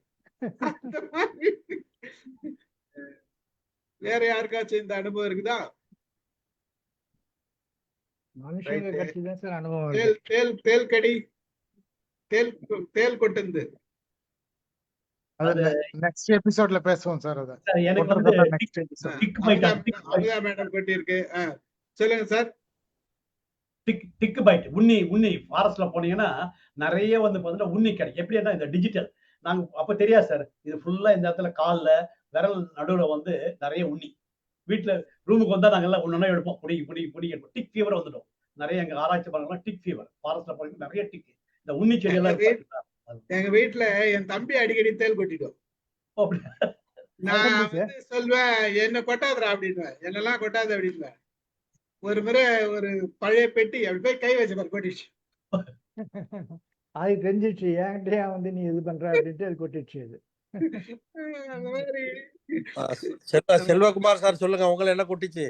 அந்த மாதிரி வேற யாருக்காச்சும் இந்த அனுபவம் இருக்குதா? மனுஷங்க ரைட்டு. கட்சி தான் சார் அனுபவம் இருக்கு. தேல் தேல் தேல் கடி தேல் தேல் கொட்டுந்து அது நெக்ஸ்ட் எபிசோட்ல பேசுவோம் சார். அதை சார் எனக்கு வந்து next episode. Tick bite Amudha madam கொட்டி இருக்கு. சொல்லுங்க சார். டிக் பைட் உண்ணி ஃபாரஸ்ட்ல போனீங்கன்னா நிறைய வந்து பாத்தீங்கன்னா உண்ணி கிடைக்கும். எப்படின்னா இந்த டிஜிட்டல் நாங்க அப்ப தெரியாது சார். இது ஃபுல்லா இந்த இடத்துல கால்ல விரல் நடுவுல வந்து நிறைய உண்ணி. வீட்டுல ரூமுக்கு வந்தா நாங்க எல்லாம் ஒன்னொன்னா எடுப்போம். புடி எடுப்போம். டிக் ஃபீவர் வந்துடும். நிறைய எங்க ஆராய்ச்சி பண்ணலாம் டிக் ஃபீவர். ஃபாரஸ்ட்ல போனீங்கன்னா நிறைய டிக். இந்த உண்ணி செடி எல்லாம் எங்க வீட்டுல என் தம்பி அடிக்கடி தேல் கொட்டிடும். நான் வந்து சொல்வேன் என்ன கொட்டாதரா அப்படின்வேன். என்னெல்லாம் கொட்டாது அப்படின்வேன். ஒரு முறை ஒரு பழைய பெட்டி அப்படி போய் கை வச்ச மாதிரி கொட்டிடுச்சு. அது தெரிஞ்சிச்சு என்கிட்டயே வந்து நீ இது பண்ற அப்படின்ட்டு அது கொட்டிடுச்சு. அது அந்த மாதிரி செல்வகுமார் சார் சொல்லுங்க, உங்களை என்ன கொட்டிச்சு?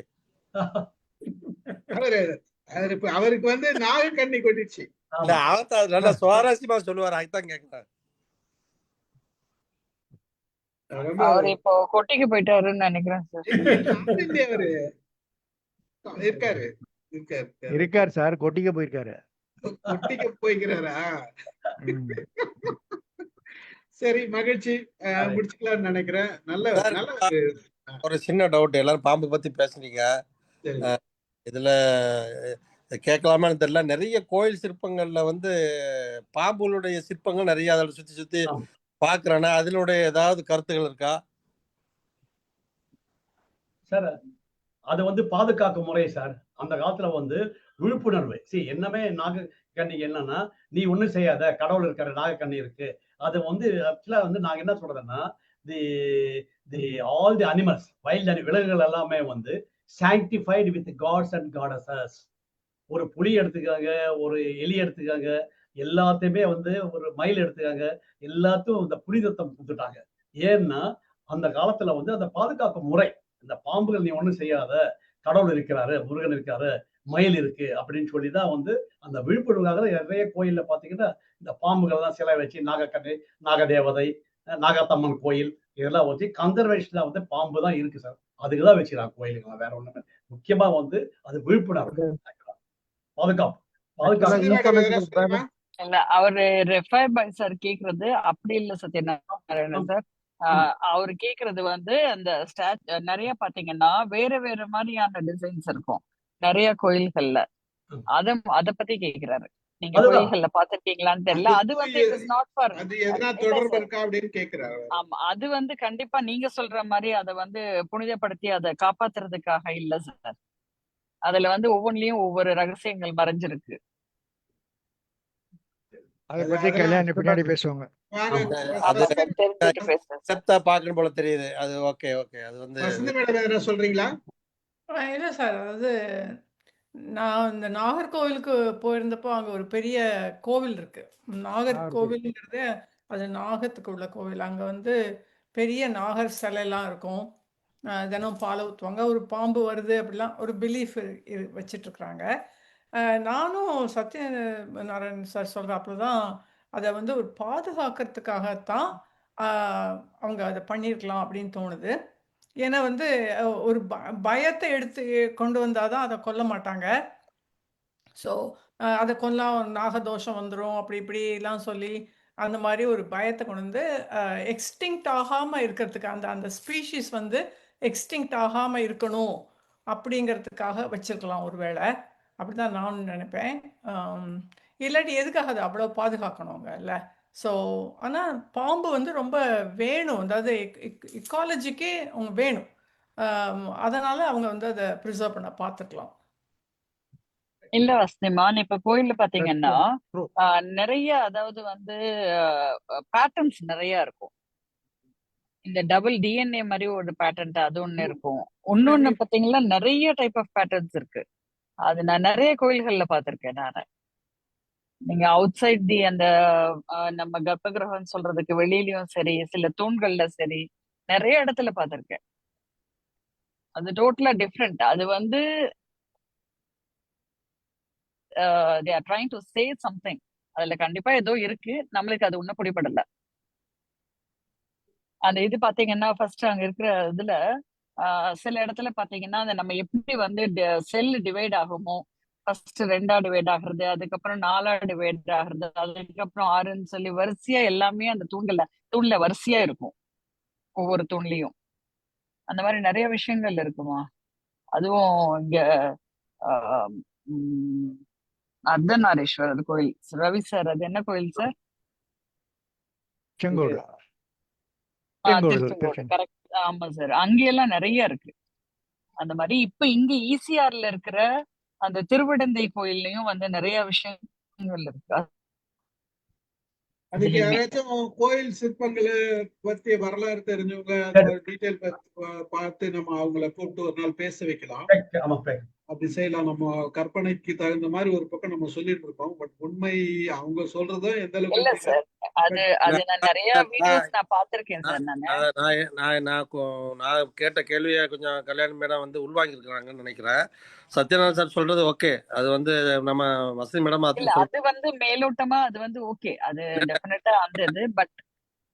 அவருக்கு வந்து நாகக்கண்ணி கொட்டிடுச்சு. நல்லா சுவாரஸ்யமா சொல்லுவார், அதுதான் கேட்கிறேன். அவர் இப்போ கொட்டிக்கு போயிட்டாருன்னு நினைக்கிறேன் சார். அவரு இருக்காரு இருக்காரு சார், கொட்டிக்க போயிருக்காரு. கொட்டிக்க போய்க்கிறாரா? சரி, மகிழ்ச்சி. முடிச்சுக்கலாம்னு நினைக்கிறேன். நல்ல ஒரு சின்ன டவுட். எல்லாரும் பாம்பு பத்தி பேசுறீங்க, இதுல கேட்கலாமான்னு தெரியல. நிறைய கோயில் சிற்பங்கள்ல வந்து பாம்புகளுடைய சிற்பங்கள் நிறைய அதோட சுத்தி சுத்தி பாக்குறேன்னா அதனுடைய ஏதாவது கருத்துகள் இருக்கா சார்? அது வந்து பாதுகாக்கும் முறை சார். அந்த காலத்துல வந்து விழிப்புணர்வு. என்னமே நாகக்கண்ணி என்னன்னா, நீ ஒண்ணும் செய்யாத, கடவுள் இருக்காரு, நாகக்கண்ணி இருக்கு. அது வந்து ஆக்சுவலா வந்து நாங்க என்ன சொல்றதுன்னா, ஆல் தி அனிமல்ஸ், வைல்ட் விலங்குகள் எல்லாமே வந்து sanctified with gods and goddesses. ஒரு புலி எடுத்துக்காங்க, ஒரு எலி எடுத்துக்காங்க, எல்லாத்தையுமே வந்து ஒரு மயில் எடுத்துக்காங்க, எல்லாத்தையும் இந்த புனிதத்தம் கொடுத்துட்டாங்க. ஏன்னா அந்த காலத்துல வந்து அந்த பாதுகாக்கும் முறை, இந்த பாம்புகள் நீ ஒண்ணும் செய்யாத, கடவுள் இருக்கிறாரு, முருகன் இருக்காரு, மயில் இருக்கு அப்படின்னு சொல்லிதான் வந்து அந்த விழிப்புணர்வுக்காக நிறைய கோயில்ல பாத்தீங்கன்னா இந்த பாம்புகள் எல்லாம் சிலை வச்சு நாகக்கண்ணி, நாகதேவதை, நாகத்தம்மன் கோயில் இதெல்லாம் வச்சு கன்சர்வேஷன்ல வந்து பாம்பு தான் இருக்கு சார். அதுக்குதான் வச்சுக்கிறாங்க கோயிலுக்கு, வேற ஒண்ணுமே. முக்கியமா வந்து அது விழிப்புணர்வு, பாதுகாப்பு. இல்ல அவரு ரெஃபர் பை சார் கேக்குறது அப்படி இல்ல சத்யநாராயணன் சார். அவரு கேக்குறது வந்து அந்த நிறைய பாத்தீங்கன்னா வேற வேற மாதிரியான டிசைன்ஸ் இருக்கும் நிறைய கோயில்கள்ல. அத பத்தி கேக்குறாரு. நீங்க கோயில்கள்ல பாத்திருக்கீங்களான்னு தெரியல. அது வந்து இட் இஸ் நாட் ஃபார் தொடர்பு இருக்கா அப்படின்னு கேக்குறாரு. ஆமா, அது வந்து கண்டிப்பா நீங்க சொல்ற மாதிரி அதை வந்து புனிதப்படுத்தி அதை காப்பாத்துறதுக்காக இல்ல சார். அதுல வந்து ஒவ்வொன்றிலயும் ஒவ்வொரு ரகசியங்கள் மறைஞ்சிருக்கு. அதை பத்தி கல்யாணம் பின்னாடி பேசுவாங்க. பாக்கணும் போல தெரியுது. அது ஓகே ஓகே. அது வந்து சொல்றீங்களா? இல்ல சார், அதாவது நான் இந்த நாகர்கோவிலுக்கு போயிருந்தப்போ அங்க ஒரு பெரிய கோவில் இருக்கு. நாகர்கோவில்ங்கிறது அது நாகத்துக்கு உள்ள கோவில். அங்க வந்து பெரிய நாகர் சிலைலாம் இருக்கும். தினம் பாலை ஊற்றுவாங்க. ஒரு பாம்பு வருது அப்படிலாம் ஒரு பிலீஃப் வச்சிட்டு இருக்கிறாங்க. நானும் சத்யநாராயண் சார் சொல்றாப்புல தான் அதை வந்து ஒரு பாதுகாக்கிறதுக்காகத்தான் அவங்க அதை பண்ணியிருக்கலாம் அப்படின்னு தோணுது. ஏன்னா வந்து ஒரு பயத்தை எடுத்து கொண்டு வந்தாதான் அதை கொல்ல மாட்டாங்க. ஸோ அதை கொல்லா நாகதோஷம் வந்துடும் அப்படி இப்படிலாம் சொல்லி அந்த மாதிரி ஒரு பயத்தை கொண்டு வந்து எக்ஸ்டிங்க்ட் ஆகாமல் இருக்கிறதுக்கு, அந்த ஸ்பீஷீஸ் வந்து எக்ஸ்டிங்க்ட் ஆகாமல் இருக்கணும் அப்படிங்கிறதுக்காக வச்சிருக்கலாம் ஒரு வேளை. அப்படிதான் நான் நினைப்பேன். இல்லாட்டி எதுக்காக அதை அவ்வளோ பாதுகாக்கணுங்க இல்லை? ஸோ ஆனால் பாம்பு வந்து ரொம்ப வேணும், அதாவது இக்காலஜிக்கே அவங்க வேணும். அதனால அவங்க வந்து அதை ப்ரிசர்வ் பண்ண பார்த்துக்கலாம். இல்ல வசந்திமான், இப்ப கோயில்ல பாத்தீங்கன்னா நிறைய, அதாவது வந்து பேட்டர்ன்ஸ் நிறைய இருக்கும். இந்த டபுள் டிஎன்ஏ மாதிரி ஒரு பேட்டர்ன் அது ஒண்ணு இருக்கும். இன்னொன்னு பாத்தீங்கன்னா நிறைய டைப் ஆஃப் பேட்டர்ன்ஸ் இருக்கு. அது நான் நிறைய கோயில்கள்ல பாத்திருக்கேன் நானு. நீங்க அவுட் சைட் அந்த நம்ம கர்ப்ப கிரகம் சொல்றதுக்கு வெளியிலயும் சரி, சில தூண்கள்ல சரி, நிறைய இடத்துல பாத்திருக்கேன். அது டோட்டலா டிஃப்ரெண்ட். அது வந்து they are trying to say something. அதுல கண்டிப்பா ஏதோ இருக்கு, நம்மளுக்கு அது ஒண்ணும் பிடிபடல. அந்த இது பாத்தீங்கன்னா ஃபர்ஸ்ட் அங்க இருக்கிற இதுல சில இடத்துல பாத்தீங்கன்னா அந்த நம்ம எப்படி வந்து செல் டிவைட் ஆகுமோ, ஃபர்ஸ்ட் 2ஆ டிவைட் ஆகுறது, அதுக்கப்புறம் 4ஆ டிவைட் ஆகுறது, அதுக்கப்புறம் 6ன்னு சொல்லி வரிசையா எல்லாமே அந்த தூண்ல வரிசையா இருக்கும் ஒவ்வொரு தூண்லயும். அந்த மாதிரி நிறைய விஷயங்கள் இருக்குமா. அதுவும் இங்க ஆஹ் உம் அர்த்தநாரீஸ்வரர் கோயில். ரவி சார், அது என்ன கோயில் சார்? செங்கோடு. திருச்செங்கோடு, கரெக்ட். ஆமா சார், அங்கெல்லாம் நிறைய இருக்கு அந்த மாதிரி. இப்ப இங்க ஈசிஆர்ல இருக்கிற அந்த திருவிடந்தை கோயில்லையும் வந்து நிறைய விஷயங்கள் இருக்கு. அதுக்கு அதுலயுமே யாராச்சும் கோயில் சிற்பங்களை பத்தி வரலாறு தெரிஞ்சவங்க டீட்டெயில் பார்த்து நம்ம அவங்கள கூப்பிட்டு ஒரு நாள் பேச வைக்கலாம். அப்படி செய்யலாம். நம்ம கற்பனைக்கு தகுந்த மாதிரி ஒரு பக்கம் நம்ம சொல்லிட்டு இருக்கோம். பட் உண்மை அவங்க சொல்றதும் எந்த இல்ல அளவுக்கு சார், அது நான் நிறைய வீடியோஸ் நான் பார்த்திருக்கேன் சார். நான் கேட்ட கேள்வியை கொஞ்சம் கல்யாணி மேடம் வந்து உள்வாங்கியிருக்கிறாங்கன்னு நினைக்கிறேன். சத்யநாராயண் சார் சொல்றது ஓகே. அது வந்து நம்ம வசதி மேடம் இல்ல, அது வந்து மேலோட்டமா அது வந்து ஓகே, அது டெஃபினட்டா அந்த இது. பட்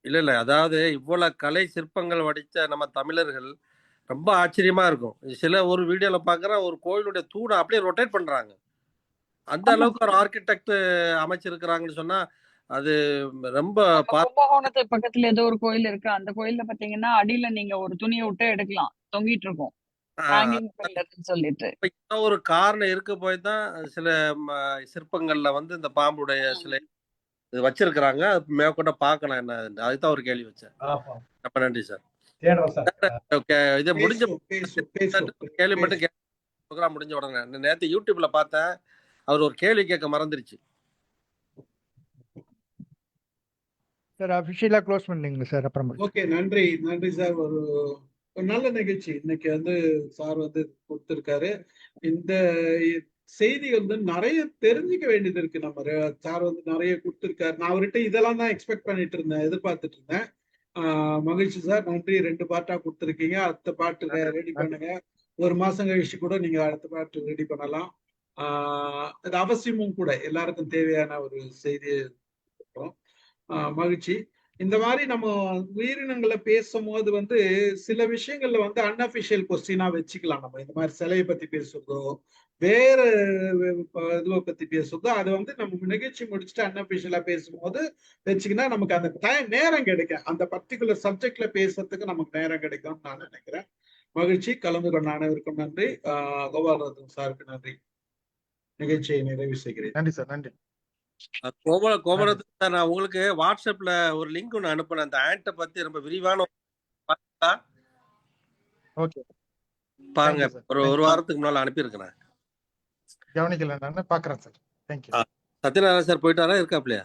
இல்ல அதாவது இவ்வளவு கலை சிற்பங்கள் வடித்த நம்ம தமிழர்கள் ரொம்ப ஆச்சரியமா இருக்கும். சில ஒரு வீடியோல பாக்குறேன், ஒரு கோயிலுடைய தூணை அப்படியே ரொட்டேட் பண்றாங்க. அந்த அளவுக்கு ஒரு ஆர்கிடெக்ட் அமைச்சிருக்கிறாங்கன்னு சொன்னா அது ரொம்ப கும்பகோணத்து பக்கத்துல ஏதோ ஒரு கோயில் இருக்கு. அந்த கோயில்ல பாத்தீங்கன்னா அடியில நீங்க ஒரு துணியை விட்டு எடுக்கலாம், தொங்கிட்டு இருக்கும் சொல்லிட்டு. ஒரு காரணம் இருக்க போய் தான் சில சிற்பங்கள்ல வந்து இந்த பாம்புடைய சிலை வச்சிருக்கிறாங்க. மேற்கொண்ட பார்க்கலாம் என்ன. அதுதான் ஒரு கேள்வி வச்சேன். ரொம்ப நன்றி சார். இது முடிஞ்ச கேள்வி மட்டும் ப்ரோக்ராம் முடிஞ்ச உடனே நேற்று யூடியூப்ல பார்த்தேன், அவர் ஒரு கேள்வி கேட்க மறந்துருச்சு சார். அபிஷியலா க்ளோஸ் பண்ணீங்களா சார்? அப்புறம் ஓகே, நன்றி சார். ஒரு நல்ல நிகழ்ச்சி இன்னைக்கு வந்து சார் வந்து கொடுத்திருக்காரு. இந்த செய்தி வந்து நிறைய தெரிஞ்சுக்க வேண்டியது இருக்கு. நம்ம சார் வந்து நிறைய கொடுத்திருக்காரு. நான் அவர்கிட்ட இதெல்லாம் தான் எக்ஸ்பெக்ட் பண்ணிட்டு இருந்தேன், எதிர்பார்த்துட்டு இருந்தேன். மகிழ்ச்சி சார், நன்றி. 2 பார்ட்டா கொடுத்துருக்கீங்க. அடுத்த பாட்டு ரெடி பண்ணுங்க. ஒரு மாசம் கழிச்சு கூட நீங்க அடுத்த பாட்டு ரெடி பண்ணலாம். அது அவசியமும் கூட, எல்லாருக்கும் தேவையான ஒரு செய்தியை மகிழ்ச்சி. இந்த மாதிரி நம்ம உயிரினங்களை பேசும்போது வந்து சில விஷயங்கள்ல வந்து அன்அபிஷியல் கொஸ்டினா வச்சுக்கலாம். நம்ம இந்த மாதிரி சிலையை பத்தி பேசுறதோ வேற இதுவை பத்தி பேசுறதோ அது வந்து நம்ம நிகழ்ச்சி முடிச்சுட்டு அன்அபிஷியலா பேசும்போது வச்சுக்கினா நமக்கு அந்த நேரம் கிடைக்கும். அந்த பர்டிகுலர் சப்ஜெக்ட்ல பேசுறதுக்கு நமக்கு நேரம் கிடைக்கும்னு நான் நினைக்கிறேன். மகிழ்ச்சி. கலந்து கொண்ட அனைவருக்கும் நன்றி. கோபாலரத்னம் சாருக்கு நன்றி. நிகழ்ச்சியை நிறைவு செய்கிறேன். நன்றி சார். நன்றி. கோபாலரத்னம் சார், நான் உங்களுக்கு வாட்ஸ்அப்ல ஒரு லிங்க் ஒன்று அனுப்புனேன். அந்த ஆண்ட்டை பத்தி ரொம்ப விரிவான பாருங்க. ஒரு வாரத்துக்கு முன்னால அனுப்பியிருக்கிறேன். கவனிக்கல, நான் பாக்குறேன் சார். தேங்க்யூ. சத்யநாராயண சார் போயிட்டாரா, இருக்காப்லையா?